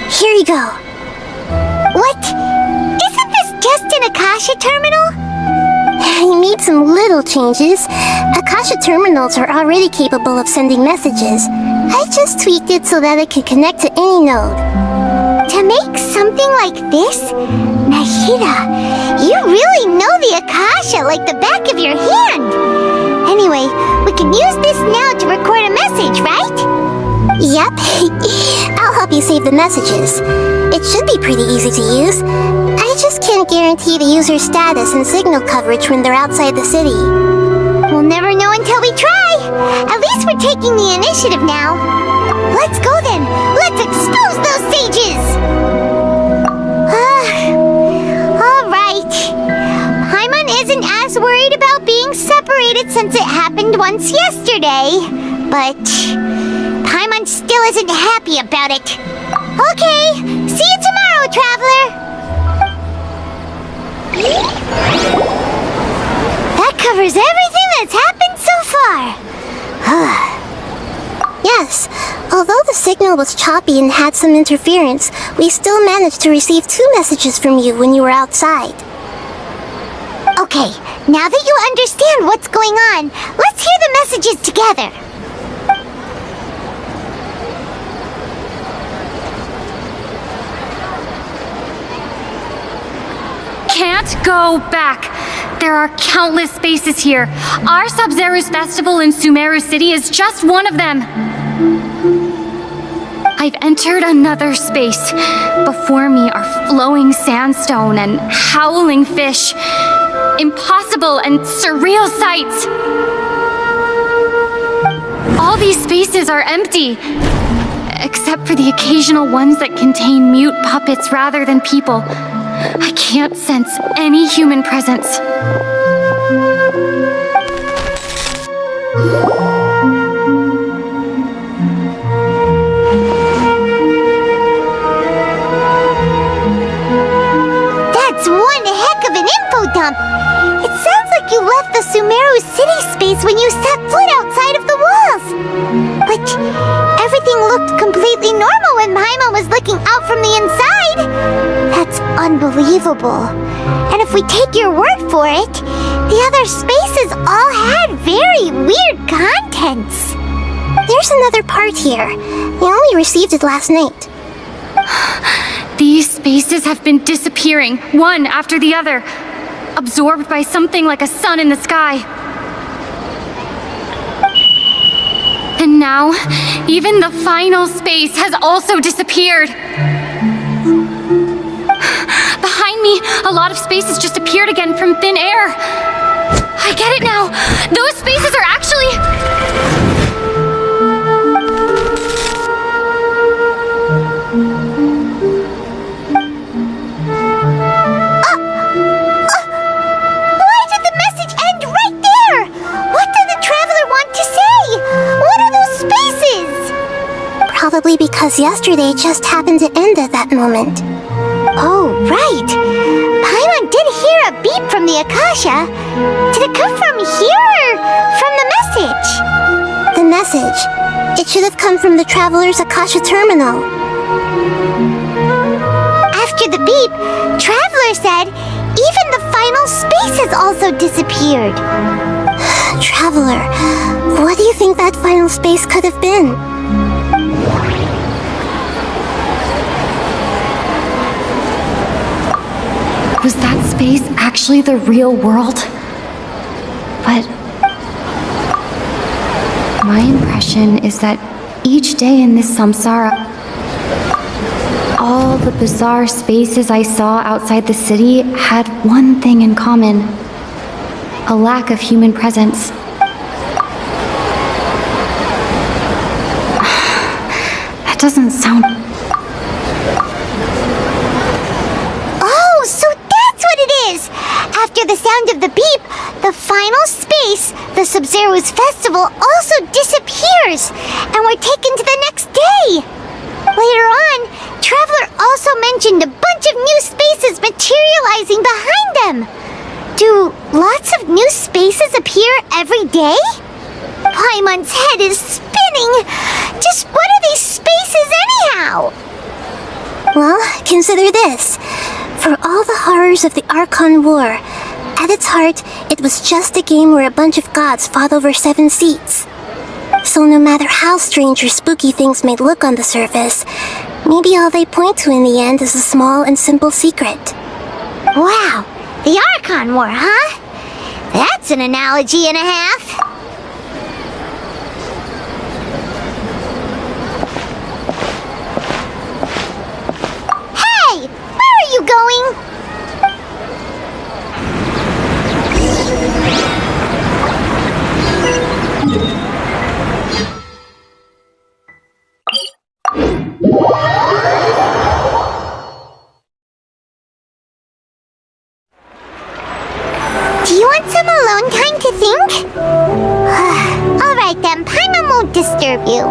Here you go. What? Isn't this just an Akasha terminal? I made some little changes. Akasha terminals are already capable of sending messages. I just tweaked it so that it can connect to any node. To make something like this? Nahida, you really know the Akasha like the back of your hand. Anyway, we can use this now to record a message, right? Yep. I'll help you save the messages. It should be pretty easy to use. I just can't guarantee the user's status and signal coverage when they're outside the city. We'll never know until we try. At least we're taking the initiative now. Let's go then. Let's expose those sages. Alright. Paimon isn't as worried about being separated since it happened once yesterday. But... Paimon still isn't happy about it. Okay, see you tomorrow, Traveler! That covers everything that's happened so far. Yes, although the signal was choppy and had some interference, we still managed to receive 2 messages from you when you were outside. Okay, now that you understand what's going on, let's hear the messages together. can't go back. There are countless spaces here. Our Sub-Zero's festival in Sumeru City is just one of them. I've entered another space. Before me are flowing sandstone and howling fish. Impossible and surreal sights. All these spaces are empty, except for the occasional ones that contain mute puppets rather than people. I can't sense any human presence. That's one heck of an info dump. It sounds like you left the Sumeru City space when you set foot outside of the walls. But everything looked completely normal when Paimon was looking out from the inside. That's unbelievable. And if we take your word for it, the other spaces all had very weird contents. There's another part here. We only received it last night. These spaces have been disappearing, one after the other, absorbed by something like a sun in the sky. And now, even the final space has also disappeared. Behind me, a lot of spaces just appeared again from thin air. I get it now. Those spaces are actually... Probably because yesterday just happened to end at that moment. Oh, right. Paimon did hear a beep from the Akasha. Did it come from here or from the message? The message. It should have come from the Traveler's Akasha terminal. After the beep, Traveler said even the final space has also disappeared. Traveler, what do you think that final space could have been? Was that space actually the real world? But my impression is that each day in this samsara, all the bizarre spaces I saw outside the city had one thing in common: a lack of human presence. That doesn't sound... Oh, so that's what it is! After the sound of the beep, the final space, the Sub-Zero's festival, also disappears, and we're taken to the next day. Later on, Traveler also mentioned a bunch of new spaces materializing behind them. Do lots of new spaces appear every day? Paimon's head is spinning. Just what are these spaces anyhow? Well, consider this. For all the horrors of the Archon War, at its heart, it was just a game where a bunch of gods fought over 7 seats. So no matter how strange or spooky things may look on the surface, maybe all they point to in the end is a small and simple secret. Wow, the Archon War, huh? That's an analogy and a half. Hey, where are you going? Do you want some alone time to think? Alright then, Paimon won't disturb you.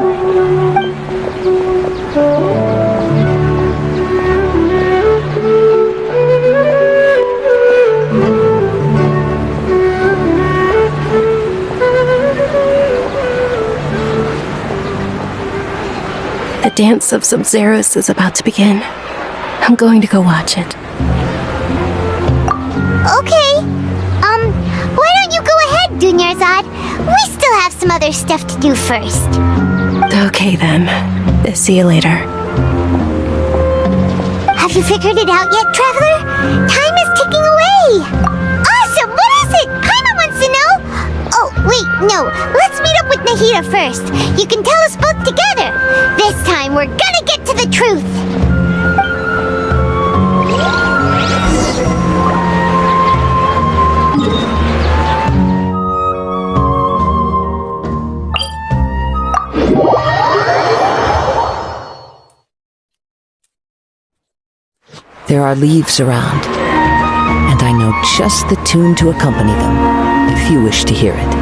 The dance of Sub-Zeros is about to begin. I'm going to go watch it. Okay. Why don't you go ahead, Dunyarzad? We still have some other stuff to do first. Okay then. See you later. Have you figured it out yet, Traveler? Time is ticking away. Yay! Awesome! What is it? Paimon wants to know! Oh, wait, no. Let's meet up with Nahida first. You can tell us both together. This time, we're gonna get to the truth. There are leaves around, and I know just the tune to accompany them, if you wish to hear it.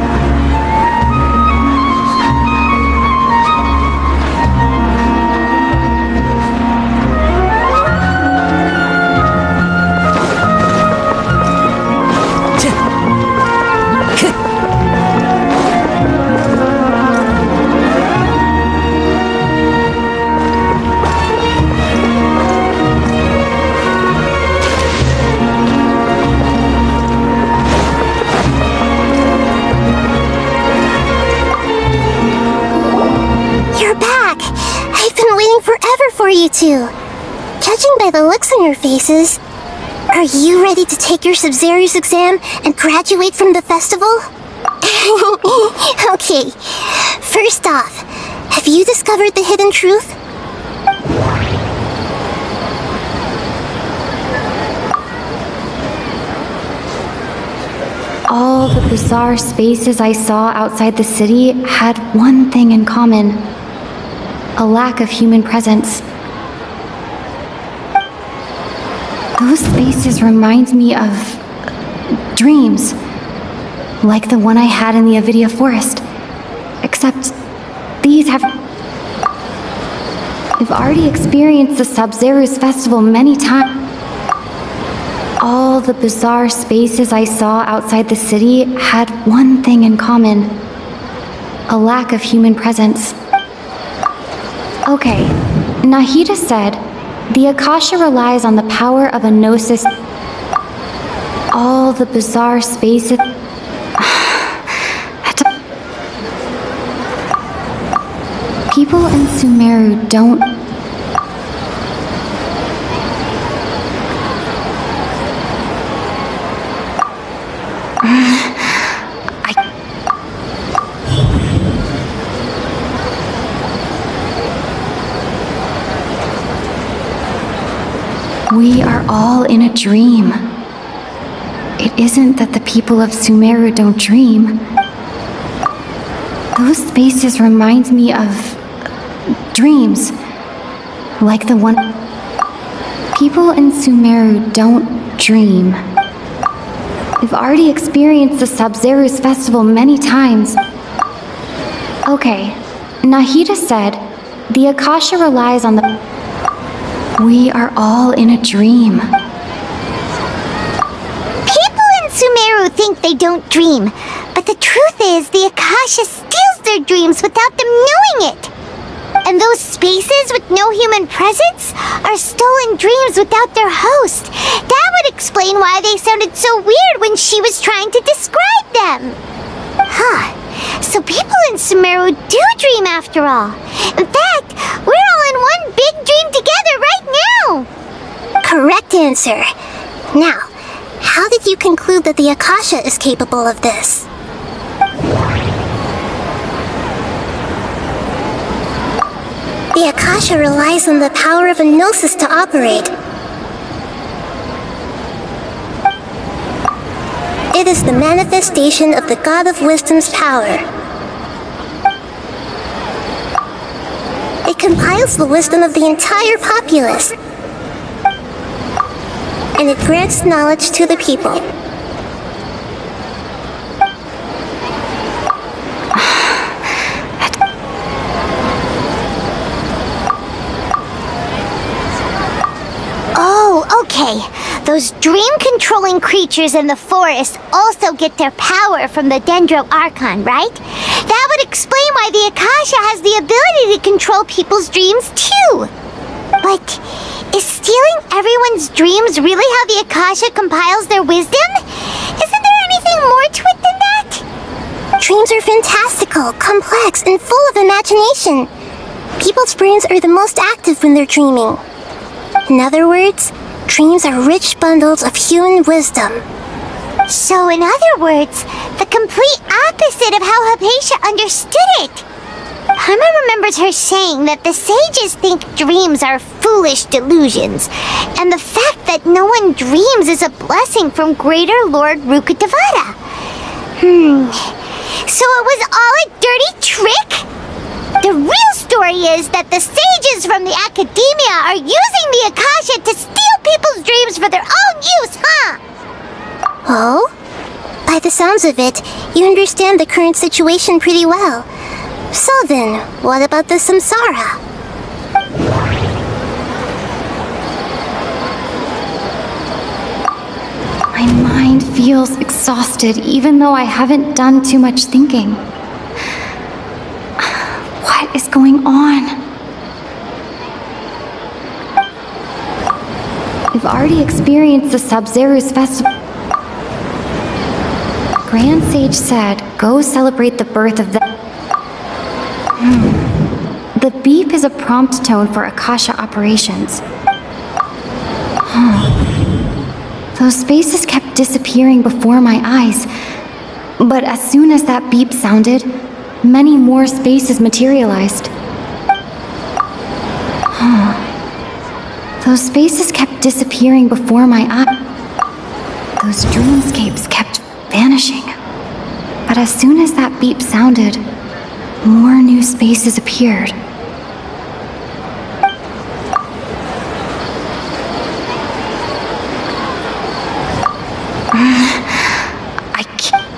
For you two. Judging by the looks on your faces, are you ready to take your Sub-Zero's exam and graduate from the festival? Okay, first off, have you discovered the hidden truth? All the bizarre spaces I saw outside the city had one thing in common: a lack of human presence. Those spaces remind me of dreams, like the one I had in the Avidia Forest. Except these have... I've already experienced the Sub-Zero's festival many times. All the bizarre spaces I saw outside the city had one thing in common: a lack of human presence. Okay, Nahida said, the Akasha relies on the power of a gnosis. All the bizarre spaces... People in Sumeru don't... We are all in a dream. It isn't that the people of Sumeru don't dream. Those spaces remind me of dreams, like the one... People in Sumeru don't dream. We've already experienced the Sub-Zero's festival many times. Okay, Nahida said, the Akasha relies on the... We are all in a dream. People in Sumeru think they don't dream, but the truth is the Akasha steals their dreams without them knowing it. And those spaces with no human presence are stolen dreams without their host. That would explain why they sounded so weird when she was trying to describe them. Huh. So people in Sumeru do dream after all. In fact, we're all in one big dream together right now. Correct answer. Now, how did you conclude that the Akasha is capable of this? The Akasha relies on the power of a gnosis to operate. It is the manifestation of the God of Wisdom's power. It compiles the wisdom of the entire populace, and it grants knowledge to the people. Oh, okay. Those dream-controlling creatures in the forest also get their power from the Dendro Archon, right? That would explain why the Akasha has the ability to control people's dreams, too. But is stealing everyone's dreams really how the Akasha compiles their wisdom? Isn't there anything more to it than that? Dreams are fantastical, complex, and full of imagination. People's brains are the most active when they're dreaming. In other words, dreams are rich bundles of human wisdom. So in other words, the complete opposite of how Hypatia understood it. Paimon remembers her saying that the sages think dreams are foolish delusions, and the fact that no one dreams is a blessing from Greater Lord Rukkhadevata. So it was all a dirty trick? The real story is that the sages from the Academia are using the Akasha to steal people's dreams for their own use, huh? Oh? By the sounds of it, you understand the current situation pretty well. So then, what about the samsara? My mind feels exhausted even though I haven't done too much thinking. What is going on? We've already experienced the Sub-Zeru's festival. Grand Sage said, go celebrate the birth of the... The beep is a prompt tone for Akasha operations. Those spaces kept disappearing before my eyes. But as soon as that beep sounded, many more spaces materialized. Those spaces kept disappearing before my eyes. Those dreamscapes kept vanishing. But as soon as that beep sounded, more new spaces appeared. I can't.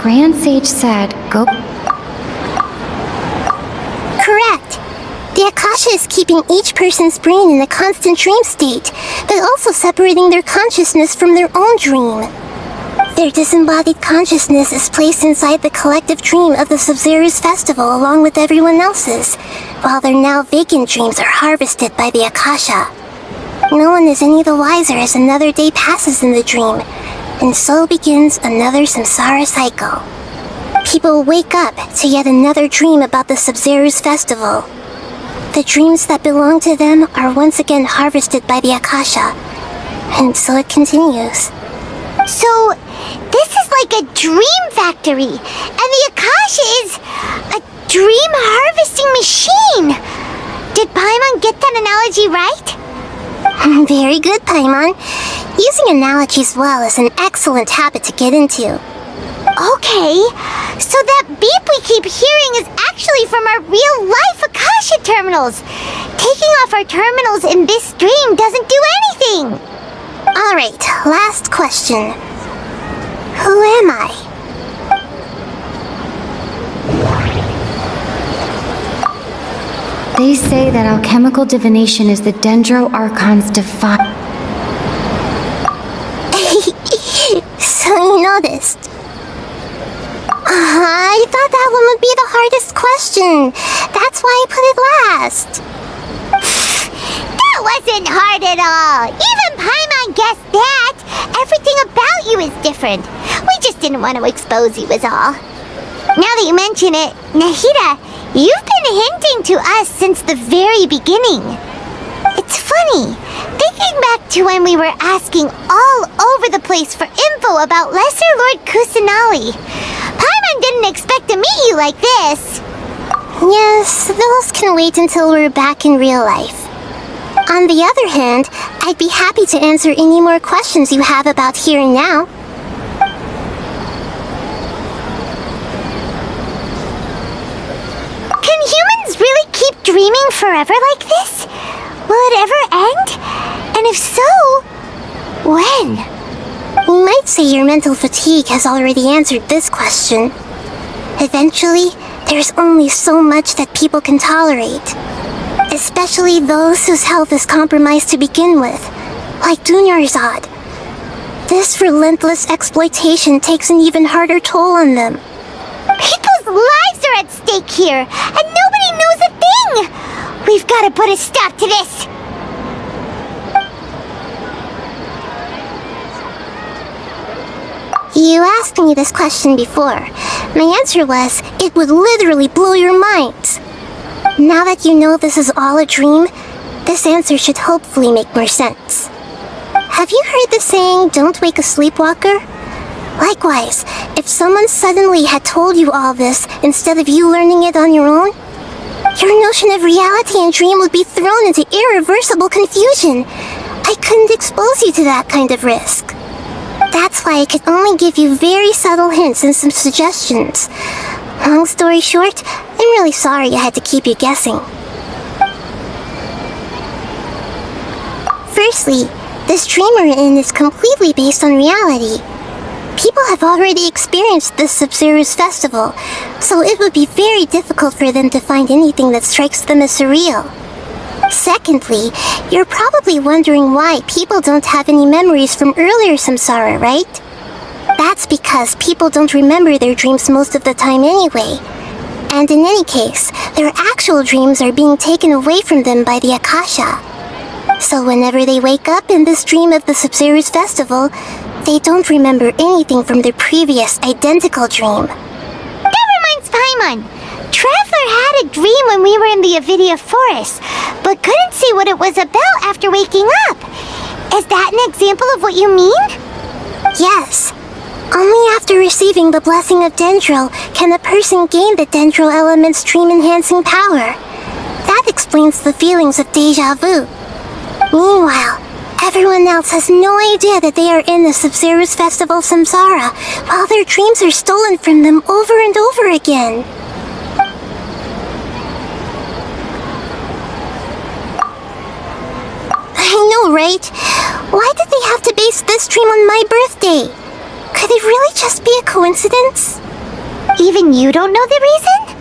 Grand Sage said, go. Correct. The Akasha is keeping each person's brain in a constant dream state, but also separating their consciousness from their own dream. Their disembodied consciousness is placed inside the collective dream of the Sub-Zeru's festival along with everyone else's, while their now vacant dreams are harvested by the Akasha. No one is any the wiser as another day passes in the dream, and so begins another samsara cycle. People wake up to yet another dream about the Sub-Zeru's festival. The dreams that belong to them are once again harvested by the Akasha, and so it continues. So, this is like a dream factory, and the Akasha is a dream harvesting machine. Did Paimon get that analogy right? Very good, Paimon. Using analogies well is an excellent habit to get into. Okay, so that beep we keep hearing is actually from our real-life Akasha terminals. Taking off our terminals in this dream doesn't do anything. Alright, last question. Who am I? They say that alchemical divination is the Dendro Archon's divine. So you noticed. I thought that one would be the hardest question. That's why I put it last. That wasn't hard at all. Even Paimon guessed that. Everything about you is different. We just didn't want to expose you is all. Now that you mention it, Nahida, you've been hinting to us since the very beginning. It's funny, thinking back to when we were asking all over the place for info about Lesser Lord Kusanali. Paimon didn't expect to meet you like this. Yes, those can wait until we're back in real life. On the other hand, I'd be happy to answer any more questions you have about here and now. Can humans really keep dreaming forever like this? Will it ever end? And if so, when? You might say your mental fatigue has already answered this question. Eventually, there's only so much that people can tolerate. Especially those whose health is compromised to begin with, like Dunyarzad. This relentless exploitation takes an even harder toll on them. People's lives are at stake here, and nobody knows a thing! We've got to put a stop to this! You asked me this question before. My answer was, it would literally blow your minds. Now that you know this is all a dream, this answer should hopefully make more sense. Have you heard the saying, "Don't wake a sleepwalker"? Likewise, if someone suddenly had told you all this instead of you learning it on your own, your notion of reality and dream would be thrown into irreversible confusion. I couldn't expose you to that kind of risk. That's why I could only give you very subtle hints and some suggestions. Long story short, I'm really sorry I had to keep you guessing. Firstly, this dream we're in is completely based on reality. People have already experienced this Sub-Zero's festival, so it would be very difficult for them to find anything that strikes them as surreal. Secondly, you're probably wondering why people don't have any memories from earlier samsara, right? That's because people don't remember their dreams most of the time anyway. And in any case, their actual dreams are being taken away from them by the Akasha. So whenever they wake up in this dream of the Sub-Zero's festival, they don't remember anything from their previous identical dream. That reminds Paimon. Traveler had a dream when we were in the Avidia forest, but couldn't see what it was about after waking up. Is that an example of what you mean? Yes. Only after receiving the blessing of Dendro can a person gain the Dendro element's dream-enhancing power. That explains the feelings of deja vu. Meanwhile, everyone else has no idea that they are in the Sub-Zero's festival samsara, while their dreams are stolen from them over and over again. I know, right? Why did they have to base this dream on my birthday? Could it really just be a coincidence? Even you don't know the reason?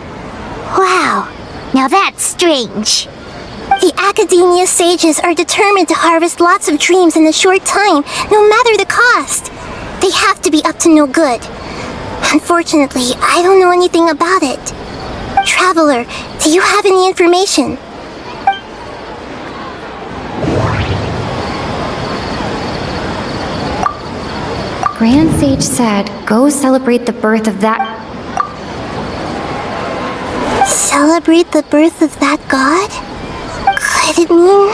Wow, now that's strange. The Academia sages are determined to harvest lots of dreams in a short time, no matter the cost. They have to be up to no good. Unfortunately, I don't know anything about it. Traveler, do you have any information? Grand Sage said, go celebrate the birth of that... Celebrate the birth of that god? Could it mean...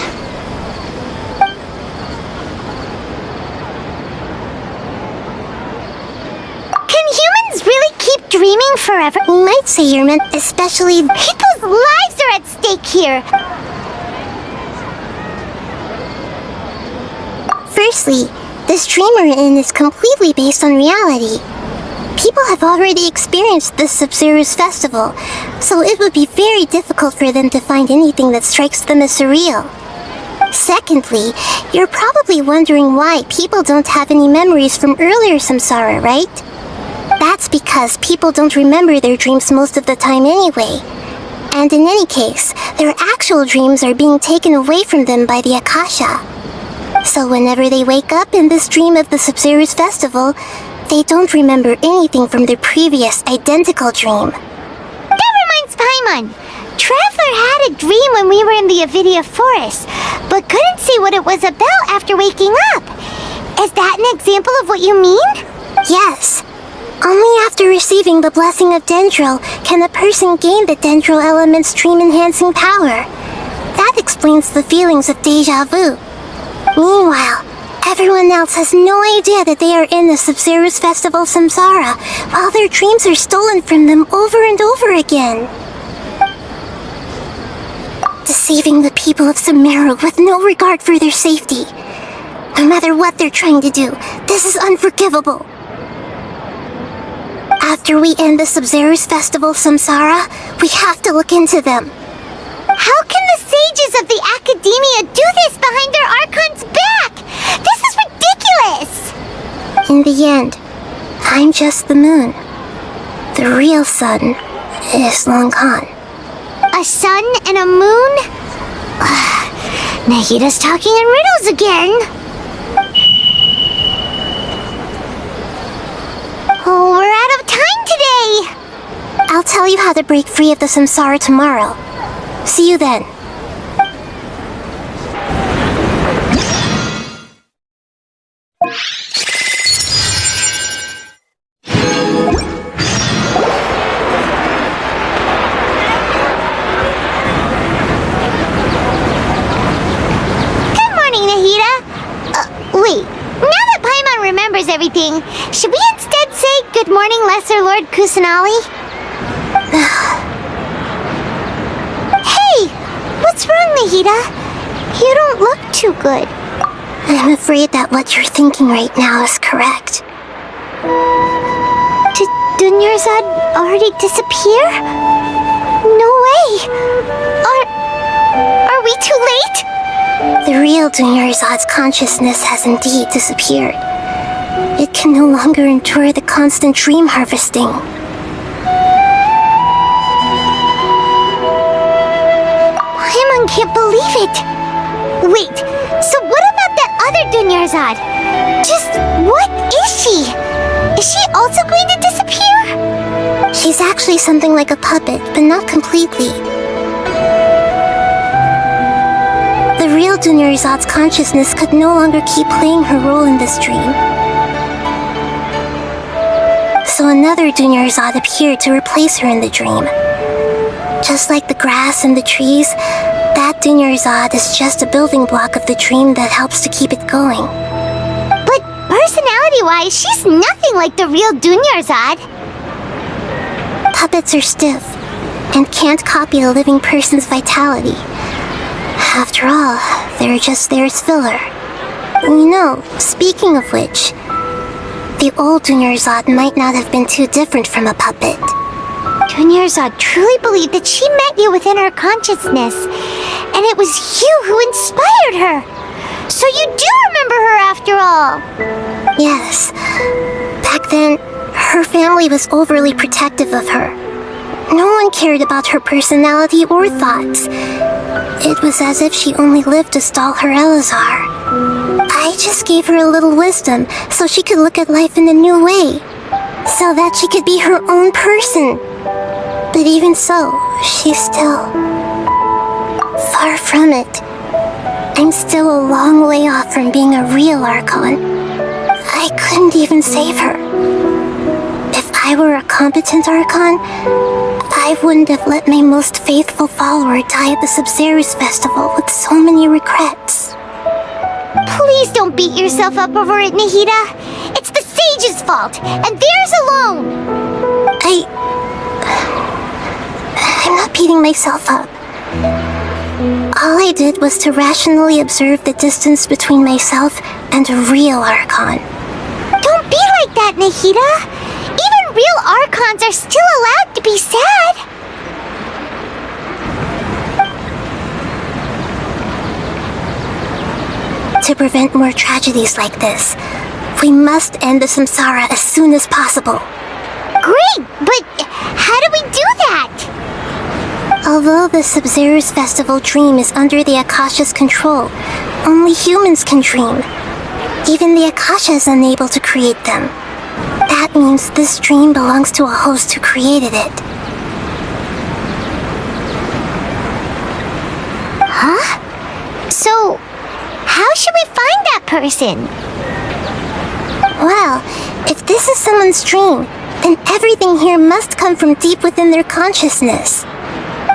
Can humans really keep dreaming forever? You might say you're meant, especially... People's lives are at stake here! Firstly, this dream we're in is completely based on reality. People have already experienced this Sub-Zero's festival, so it would be very difficult for them to find anything that strikes them as surreal. Secondly, you're probably wondering why people don't have any memories from earlier samsara, right? That's because people don't remember their dreams most of the time anyway. And in any case, their actual dreams are being taken away from them by the Akasha. So whenever they wake up in this dream of the Sub-Zero's festival, they don't remember anything from their previous identical dream. That reminds Paimon. Traveler had a dream when we were in the Avidia forest, but couldn't see what it was about after waking up. Is that an example of what you mean? Yes. Only after receiving the blessing of Dendro can a person gain the Dendro element's dream-enhancing power. That explains the feelings of deja vu. Meanwhile, everyone else has no idea that they are in the Sub-Zero's festival samsara, while their dreams are stolen from them over and over again. Deceiving the people of Sumeru with no regard for their safety. No matter what they're trying to do, this is unforgivable. After we end the Sub-Zero's festival samsara, we have to look into them. How can the sages of the Academia do this behind their Archon's back? This is ridiculous! In the end, I'm just the moon. The real sun is long gone. A sun and a moon? Nahida's talking in riddles again. Oh, we're out of time today! I'll tell you how to break free of the samsara tomorrow. See you then. remembers everything. Should we instead say good morning, Lesser Lord Kusanali? Hey! What's wrong, Nahida? You don't look too good. I'm afraid that what you're thinking right now is correct. Did Dunyarzad already disappear? No way! Are we too late? The real Dunyarzad's consciousness has indeed disappeared. It can no longer endure the constant dream harvesting. Paimon can't believe it! Wait, so what about that other Dunyarzad? Just what is she? Is she also going to disappear? She's actually something like a puppet, but not completely. The real Dunyarzad's consciousness could no longer keep playing her role in this dream. So another Dunyarzad appeared to replace her in the dream. Just like the grass and the trees, that Dunyarzad is just a building block of the dream that helps to keep it going. But personality-wise, she's nothing like the real Dunyarzad. Puppets are stiff and can't copy a living person's vitality. After all, they're just there as filler. You know, speaking of which, the old Dunyarzad might not have been too different from a puppet. Dunyarzad truly believed that she met you within her consciousness, and it was you who inspired her. So you do remember her after all. Yes. Back then, her family was overly protective of her. No one cared about her personality or thoughts. It was as if she only lived to stall her Elazar. I just gave her a little wisdom so she could look at life in a new way, so that she could be her own person. But even so, she's still far from it. I'm still a long way off from being a real Archon. I couldn't even save her. If I were a competent Archon, I wouldn't have let my most faithful follower die at the Sub-Zerus Festival with so many regrets. Please don't beat yourself up over it, Nahida. It's the sage's fault, and theirs alone. I'm not beating myself up. All I did was to rationally observe the distance between myself and a real Archon. Don't be like that, Nahida. Even real Archons are still allowed to be sad. To prevent more tragedies like this, we must end the samsara as soon as possible. Great, but how do we do that? Although the Sub-Zerus Festival dream is under the Akasha's control, only humans can dream. Even the Akasha is unable to create them. That means this dream belongs to a host who created it. Huh? So, how should we find that person? Well, if this is someone's dream, then everything here must come from deep within their consciousness.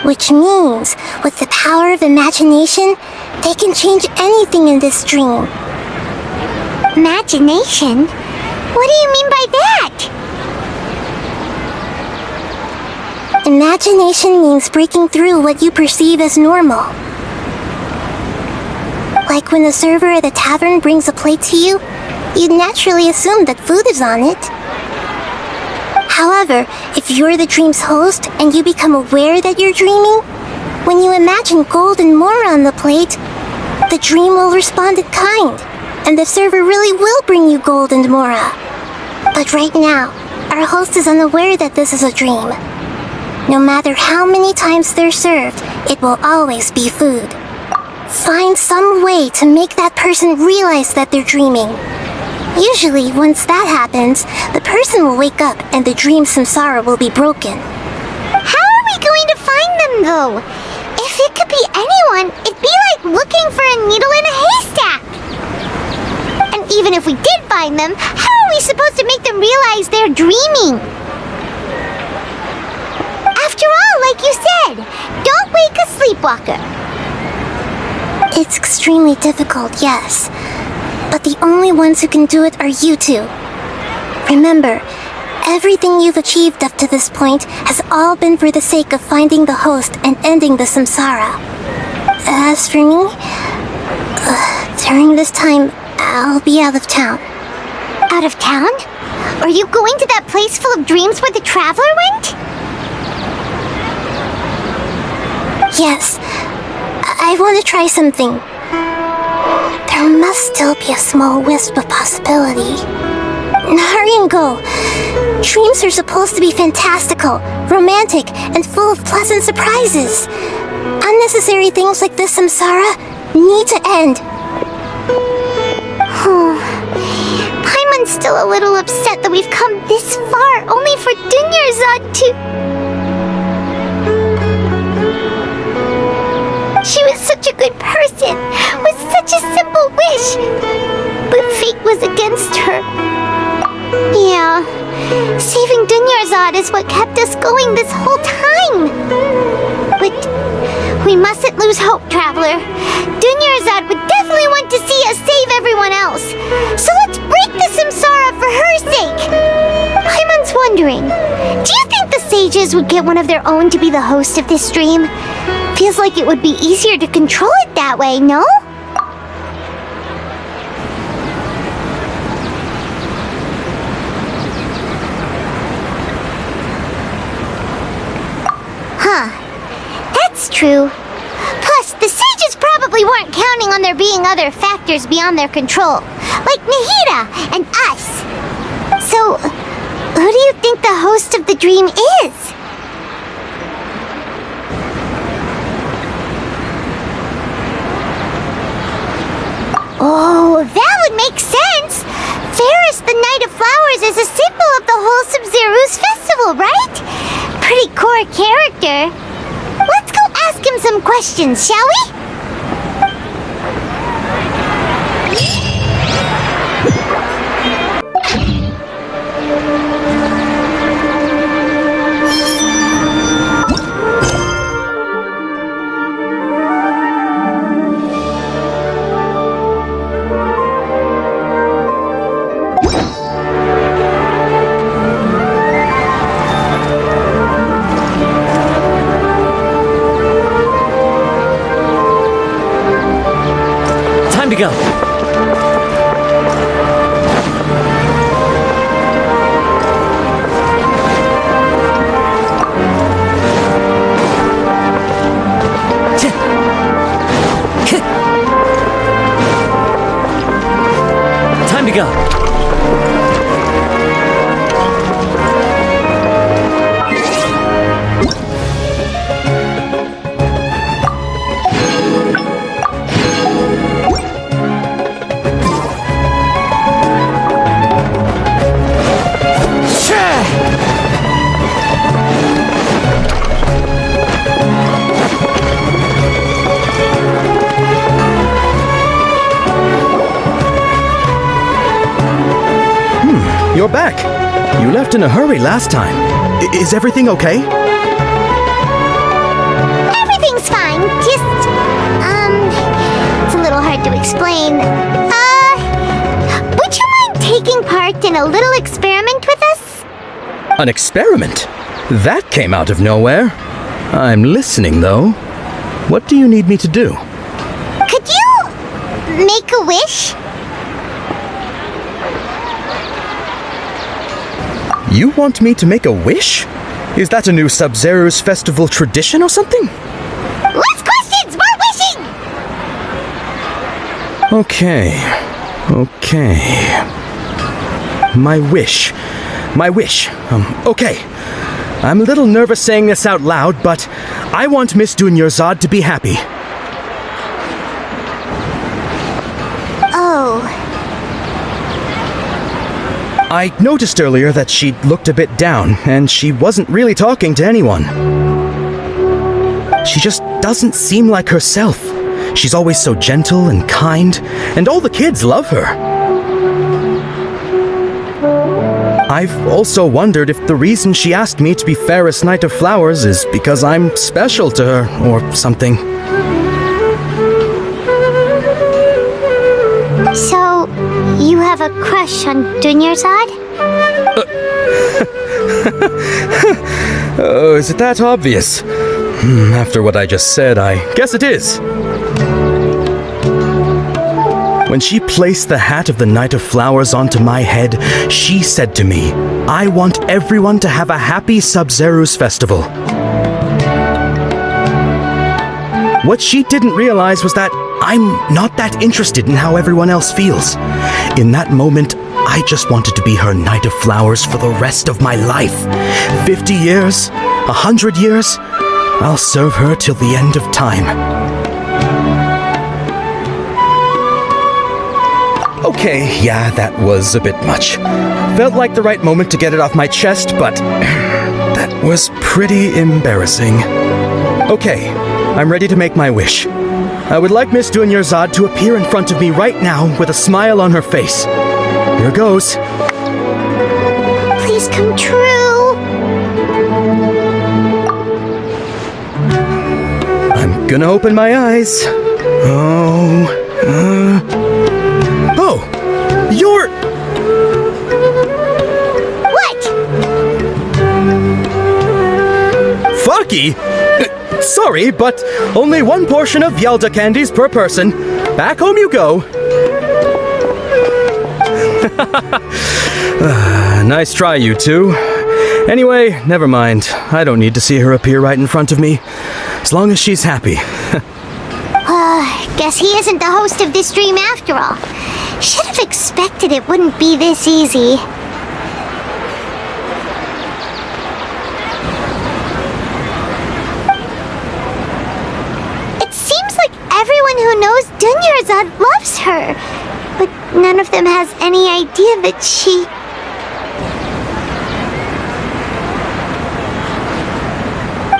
Which means, with the power of imagination, they can change anything in this dream. Imagination? What do you mean by that? Imagination means breaking through what you perceive as normal. Like when the server at a tavern brings a plate to you, you'd naturally assume that food is on it. However, if you're the dream's host and you become aware that you're dreaming, when you imagine gold and mora on the plate, the dream will respond in kind, and the server really will bring you gold and mora. But right now, our host is unaware that this is a dream. No matter how many times they're served, it will always be food. Find some way to make that person realize that they're dreaming. Usually, once that happens, the person will wake up and the dream samsara will be broken. How are we going to find them, though? If it could be anyone, it'd be like looking for a needle in a haystack. And even if we did find them, how are we supposed to make them realize they're dreaming? After all, like you said, don't wake a sleepwalker. It's extremely difficult, yes. But the only ones who can do it are you two. Remember, everything you've achieved up to this point has all been for the sake of finding the host and ending the samsara. As for me, during this time, I'll be out of town. Out of town? Are you going to that place full of dreams where the traveler went? Yes, I want to try something. There must still be a small wisp of possibility. Hurry and go. Dreams are supposed to be fantastical, romantic, and full of pleasant surprises. Unnecessary things like this samsara need to end. Paimon's still a little upset that we've come this far only for Dunyarzad to... She was such a good person, with such a simple wish. But fate was against her. Yeah, saving Dunyarzad is what kept us going this whole time. But we mustn't lose hope, Traveler. Dunyarzad would definitely want to see us save everyone else. So let's break the samsara for her sake. Paimon's wondering, do you think the sages would get one of their own to be the host of this dream? Feels like it would be easier to control it that way, no? Huh. That's true. Plus, the sages probably weren't counting on there being other factors beyond their control, like Nahida and us. So, who do you think the host of the dream is? Oh, that would make sense! Ferris, the Knight of Flowers, is a symbol of the whole Sub-Zero's festival, right? Pretty core character. Let's go ask him some questions, shall we? Time to go. Time to go. You're back. You left in a hurry last time. Is everything okay? Everything's fine. Just, it's a little hard to explain. Would you mind taking part in a little experiment with us? An experiment? That came out of nowhere. I'm listening, though. What do you need me to do? Could you make a wish? You want me to make a wish? Is that a new Sub-Zero's festival tradition or something? Less questions! More wishing! Okay. My wish. Okay. I'm a little nervous saying this out loud, but I want Miss Dunyarzad to be happy. Oh. I noticed earlier that she looked a bit down, and she wasn't really talking to anyone. She just doesn't seem like herself. She's always so gentle and kind, and all the kids love her. I've also wondered if the reason she asked me to be Ferris Knight of Flowers is because I'm special to her, or something. So, You have a crush on Dunyarzad? Oh, is it that obvious? After what I just said, I guess it is. When she placed the hat of the Knight of Flowers onto my head, she said to me, "I want everyone to have a happy Sub-Zero's festival." What she didn't realize was that I'm not that interested in how everyone else feels. In that moment, I just wanted to be her Knight of Flowers for the rest of my life. 50 years, 100 years, I'll serve her till the end of time. Okay, yeah, that was a bit much. Felt like the right moment to get it off my chest, but that was pretty embarrassing. Okay, I'm ready to make my wish. I would like Miss Dunyarzad to appear in front of me right now with a smile on her face. Here goes. Please come true. I'm gonna open my eyes. Oh, you're... What? Fucky? Sorry, but only one portion of Yalda candies per person. Back home you go. Nice try, you two. Anyway, never mind. I don't need to see her appear right in front of me. As long as she's happy. Guess he isn't the host of this dream after all. Should have expected it wouldn't be this easy. It seems like everyone who knows Dunyarzad loves her, but none of them has any idea that she...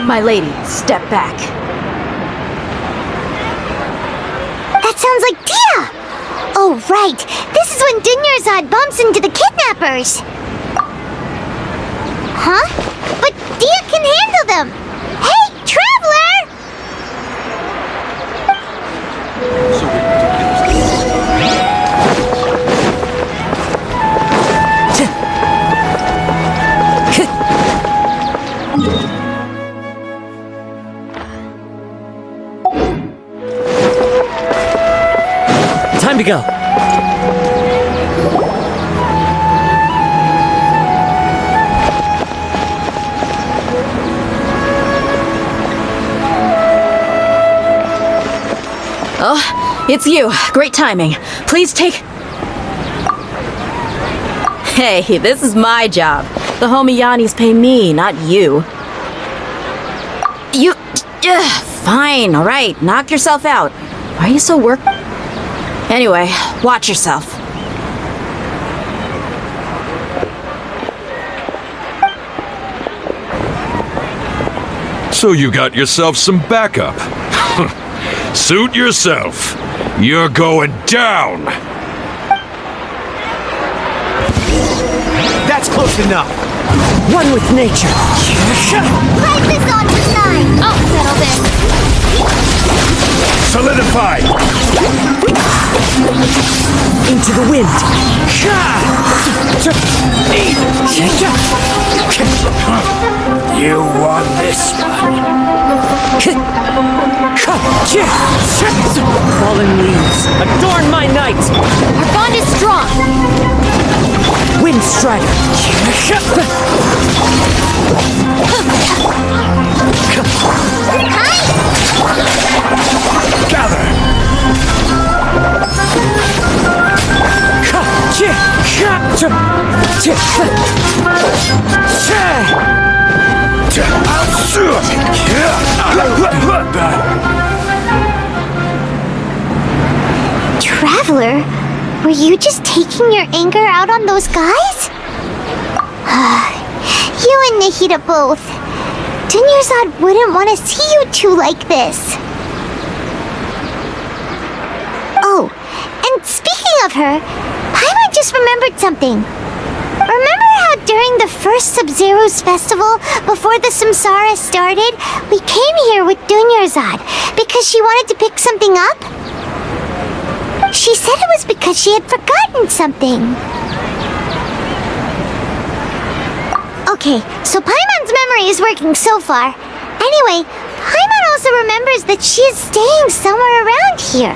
My lady, step back. That sounds like Dia! Oh, right. This is when Dunyarzad bumps into the kidnappers. Huh? But Dia can handle them. Hey, Traveler! Time to go. Oh, it's you. Great timing. Please take... Hey, this is my job. The Homiyanis pay me, not you. You... fine, alright. Knock yourself out. Why are you so Anyway, watch yourself. So you got yourself some backup. Suit yourself. You're going down. That's close enough. One with nature. Pipe this on the side. I'll settle this. Solidify! Into the wind. You won this one. Fallen leaves, adorn my night. Our bond is strong. Wind strider. Gather! Traveler, were you just taking your anger out on those guys? You and Nahida both. Dunyarzad wouldn't want to see you two like this. Oh, and speaking of her, Paimon just remembered something. Remember how during the first Sub-Zero's festival, before the Samsara started, we came here with Dunyarzad because she wanted to pick something up? She said it was because she had forgotten something. Okay, so Paimon's memory is working so far. Anyway, Paimon also remembers that she is staying somewhere around here.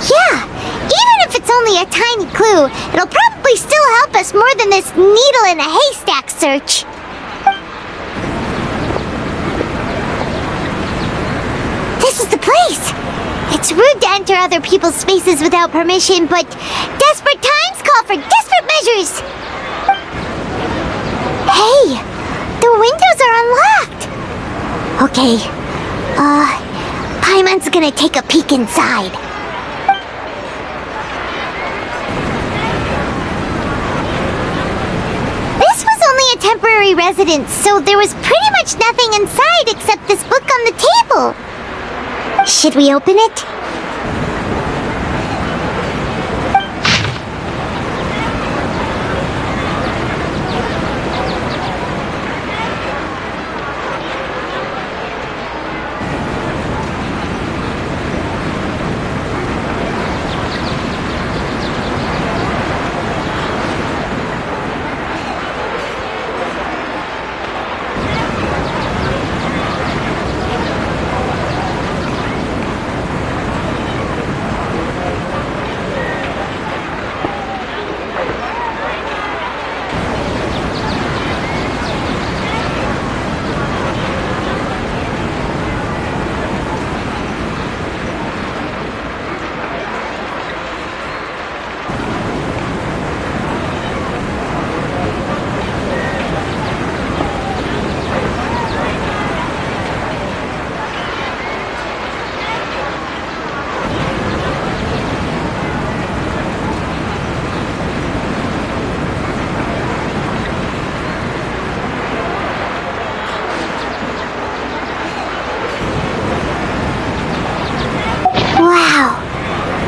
Yeah, even if it's only a tiny clue, it'll probably still help us more than this needle in a haystack search. This is the place! It's rude to enter other people's spaces without permission, but desperate times call for desperate measures! Hey! The windows are unlocked! Okay, Paimon's gonna take a peek inside. This was only a temporary residence, so there was pretty much nothing inside except this book on the table. Should we open it?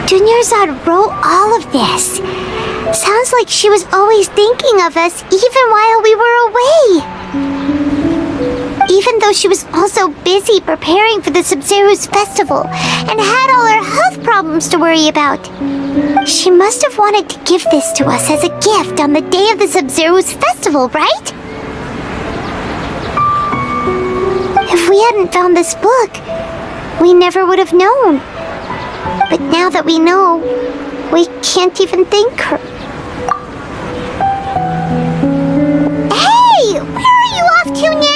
Dunyarzad wrote all of this. Sounds like she was always thinking of us even while we were away. Even though she was also busy preparing for the Sub-Zero's festival and had all her health problems to worry about. She must have wanted to give this to us as a gift on the day of the Sub-Zero's festival, right? If we hadn't found this book, we never would have known. But now that we know, we can't even thank her. Hey! Where are you off to now?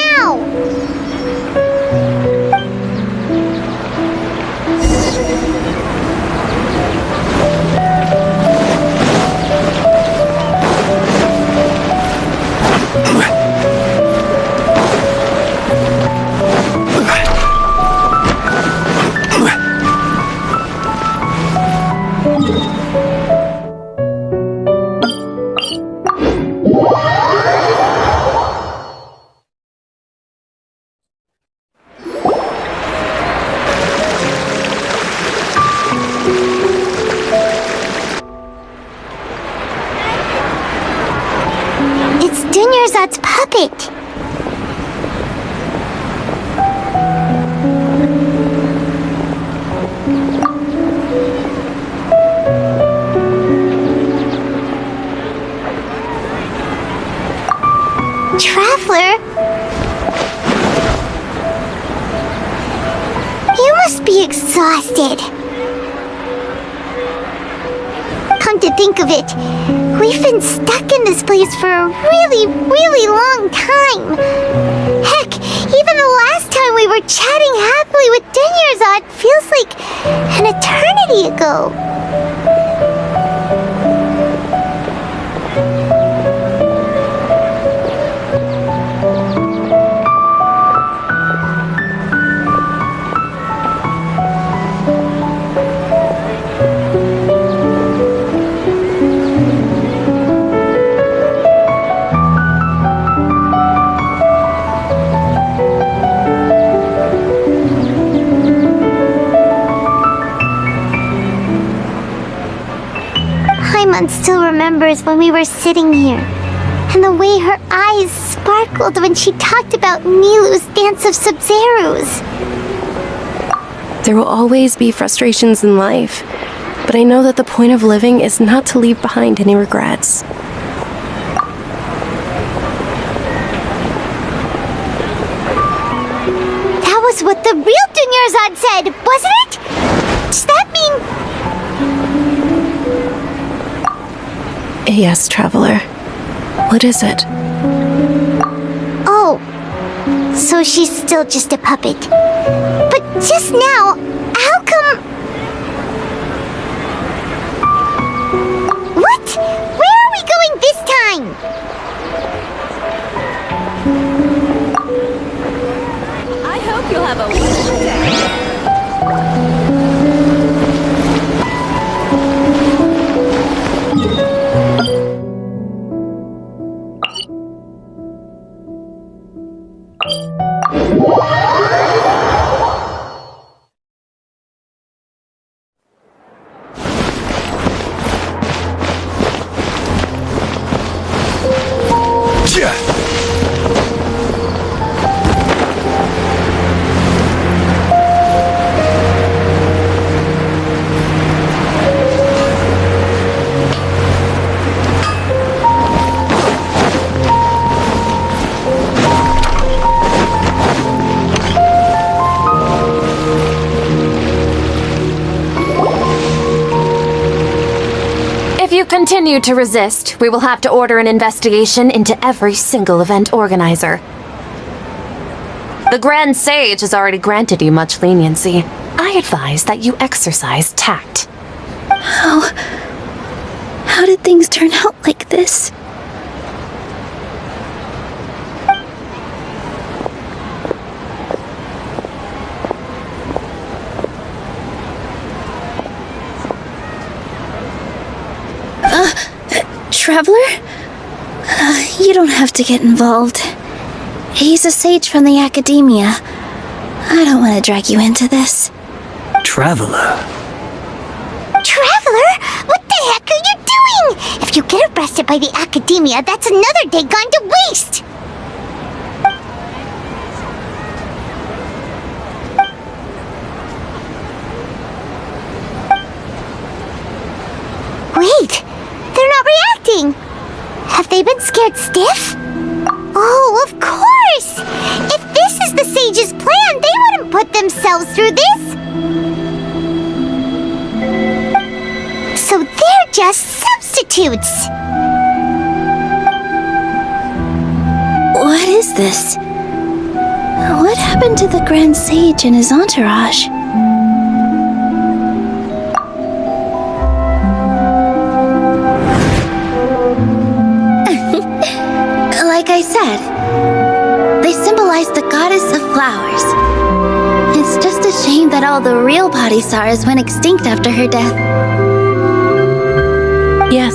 Dunyarzad's puppet. Traveler? You must be exhausted. Come to think of it, we've been stuck in this place for a really, really long time. Heck, even the last time we were chatting happily with Dunyarzad feels like an eternity ago. Paimon still remembers when we were sitting here, and the way her eyes sparkled when she talked about Nilou's Dance of Sub-Zeros. There will always be frustrations in life, but I know that the point of living is not to leave behind any regrets. That was what the real Dunyarzad said, wasn't it? Does that mean... Yes, Traveler. What is it? Oh, so she's still just a puppet. But just now, how come... What? Where are we going this time? I hope you'll have a wonderful day. If you continue to resist, we will have to order an investigation into every single event organizer. The Grand Sage has already granted you much leniency. I advise that you exercise tact. How did things turn out like this? Traveler? You don't have to get involved. He's a sage from the academia. I don't want to drag you into this. Traveler? Traveler? What the heck are you doing? If you get arrested by the academia, that's another day gone to waste! Wait! They're not reacting! Have they been scared stiff? Oh, of course! If this is the sage's plan, they wouldn't put themselves through this! So they're just substitutes! What is this? What happened to the Grand Sage and his entourage? Like I said, they symbolize the goddess of flowers. It's just a shame that all the real Padisaras went extinct after her death. Yes.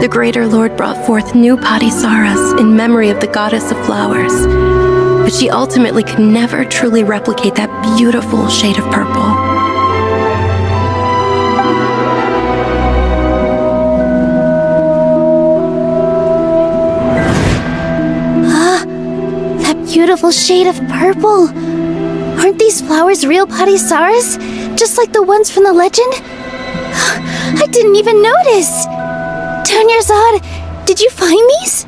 The Greater Lord brought forth new Padisaras in memory of the goddess of flowers. But she ultimately could never truly replicate that beautiful shade of purple. Beautiful shade of purple. Aren't these flowers real Padisaras? Just like the ones from the legend? I didn't even notice. Dunyarzad, did you find these?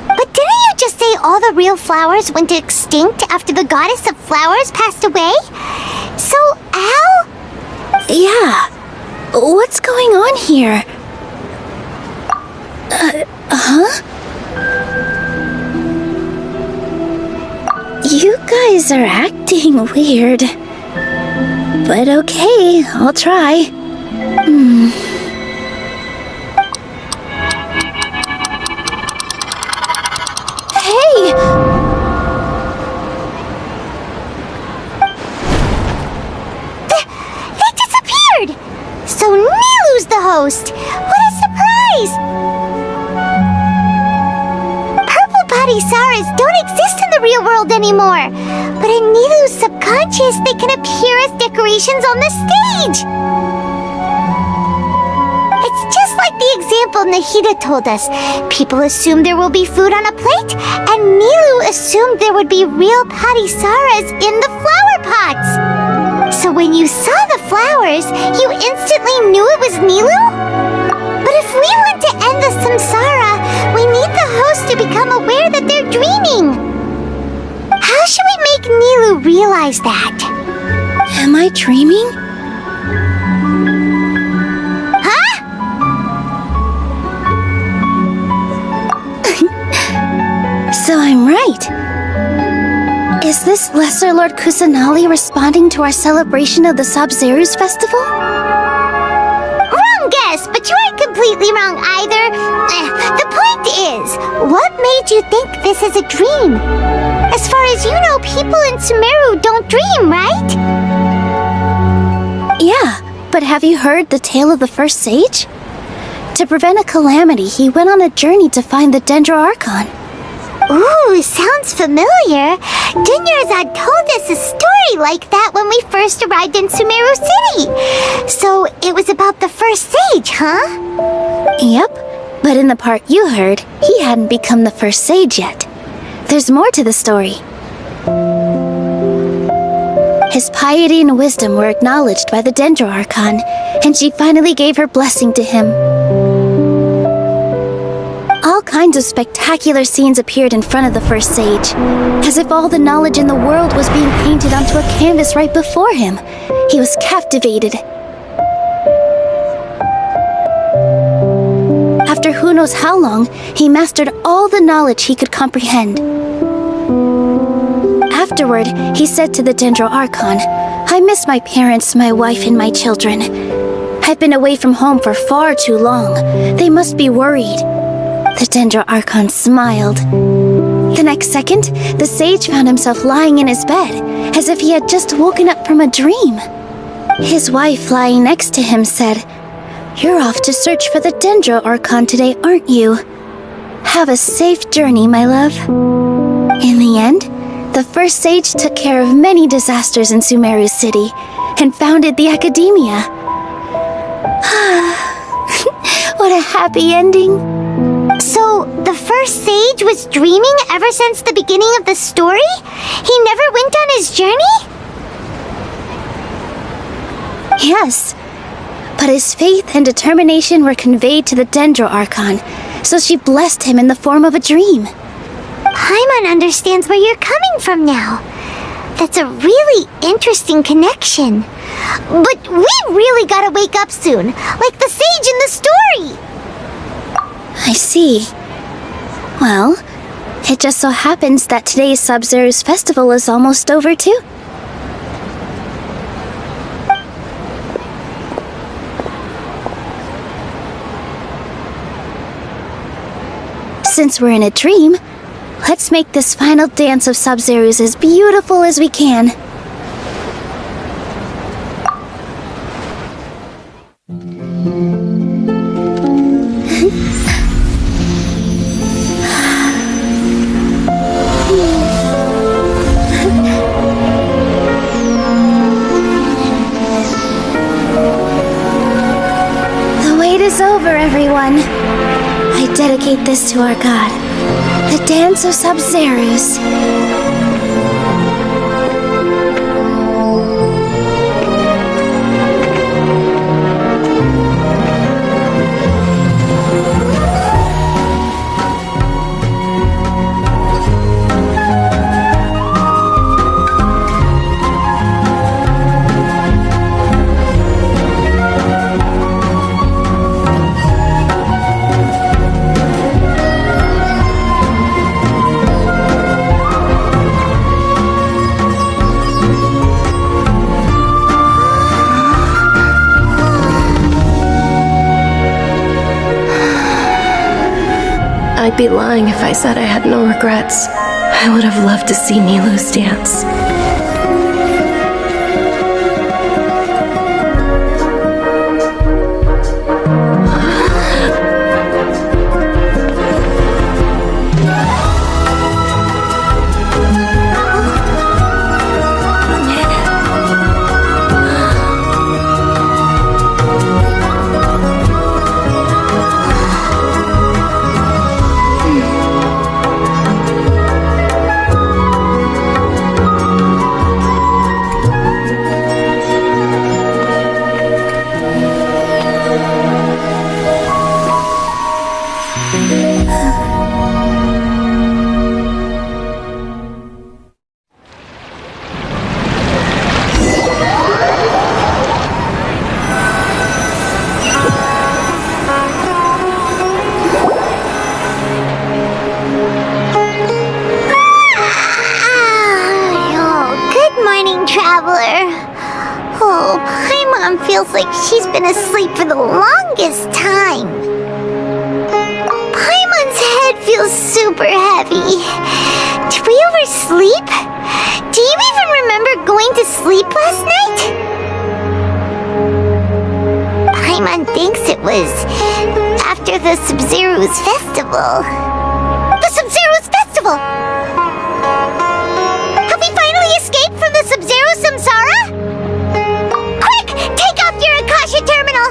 But didn't you just say all the real flowers went extinct after the goddess of flowers passed away? So, how? Yeah. What's going on here? Huh? You guys are acting weird. But okay, I'll try. Hey! They disappeared! So Nilu's the host! What a surprise! Padisaras don't exist in the real world anymore. But in Nilu's subconscious, they can appear as decorations on the stage. It's just like the example Nahida told us. People assume there will be food on a plate, and Nilu assumed there would be real Padisaras in the flower pots. So when you saw the flowers, you instantly knew it was Nilu? But if we want to end the samsara, we need the host to become aware that they're dreaming. How should we make Nilu realize that? Am I dreaming? Huh? So I'm right. Is this Lesser Lord Kusanali responding to our celebration of the Sub-Zeru's festival? Wrong guess, but you aren't completely wrong either. The point is, what made you think this is a dream? As far as you know, people in Sumeru don't dream, right? Yeah, but have you heard the tale of the first sage? To prevent a calamity, he went on a journey to find the Dendro Archon. Ooh, sounds familiar. Dunyarzad told us a story like that when we first arrived in Sumeru City. So it was about the first sage, huh? Yep, but in the part you heard, he hadn't become the first sage yet. There's more to the story. His piety and wisdom were acknowledged by the Dendro Archon, and she finally gave her blessing to him. All kinds of spectacular scenes appeared in front of the first sage, as if all the knowledge in the world was being painted onto a canvas right before him. He was captivated. After who knows how long, he mastered all the knowledge he could comprehend. Afterward, he said to the Dendro Archon, "I miss my parents, my wife, and my children. I've been away from home for far too long. They must be worried." The Dendro Archon smiled. The next second, the sage found himself lying in his bed, as if he had just woken up from a dream. His wife, lying next to him, said, "You're off to search for the Dendro Archon today, aren't you? Have a safe journey, my love." In the end, the first sage took care of many disasters in Sumeru City, and founded the Academia. What a happy ending. So, the first sage was dreaming ever since the beginning of the story? He never went on his journey? Yes, but his faith and determination were conveyed to the Dendro Archon, so she blessed him in the form of a dream. Paimon understands where you're coming from now. That's a really interesting connection. But we really gotta wake up soon, like the sage in the story! I see. Well, it just so happens that today's Sub-Zeru's festival is almost over too. Since we're in a dream, let's make this final dance of Sub-Zeru's as beautiful as we can. Is over, everyone. I dedicate this to our god, the Dance of Sub-Zeru's. I'd be lying if I said I had no regrets. I would have loved to see Nilu's dance. feels like she's been asleep for the longest time. Paimon's head feels super heavy. Did we oversleep? Do you even remember going to sleep last night? Paimon thinks it was after the Sub-Zero's festival. The Sub-Zero's festival! Have we finally escaped from the Sub-Zero samsara? Quick! Take off your Akasha terminal!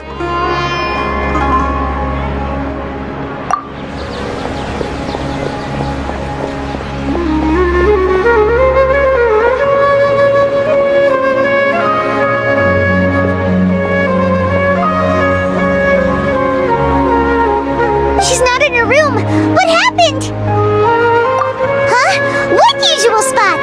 She's not in her room! What happened? Huh? What usual spot?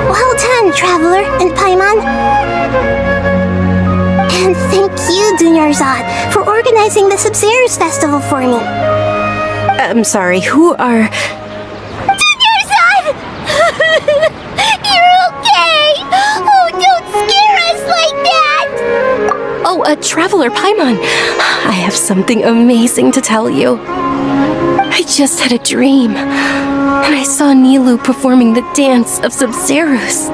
Well done, Traveler and Paimon. And thank you, Dunyarzad, for organizing the Sub-Zero's festival for me. I'm sorry, who are... Dunyarzad! You're okay! Oh, don't scare us like that! Oh, a Traveler Paimon. I have something amazing to tell you. I just had a dream, and I saw Nilou performing the dance of Sub-Zeros.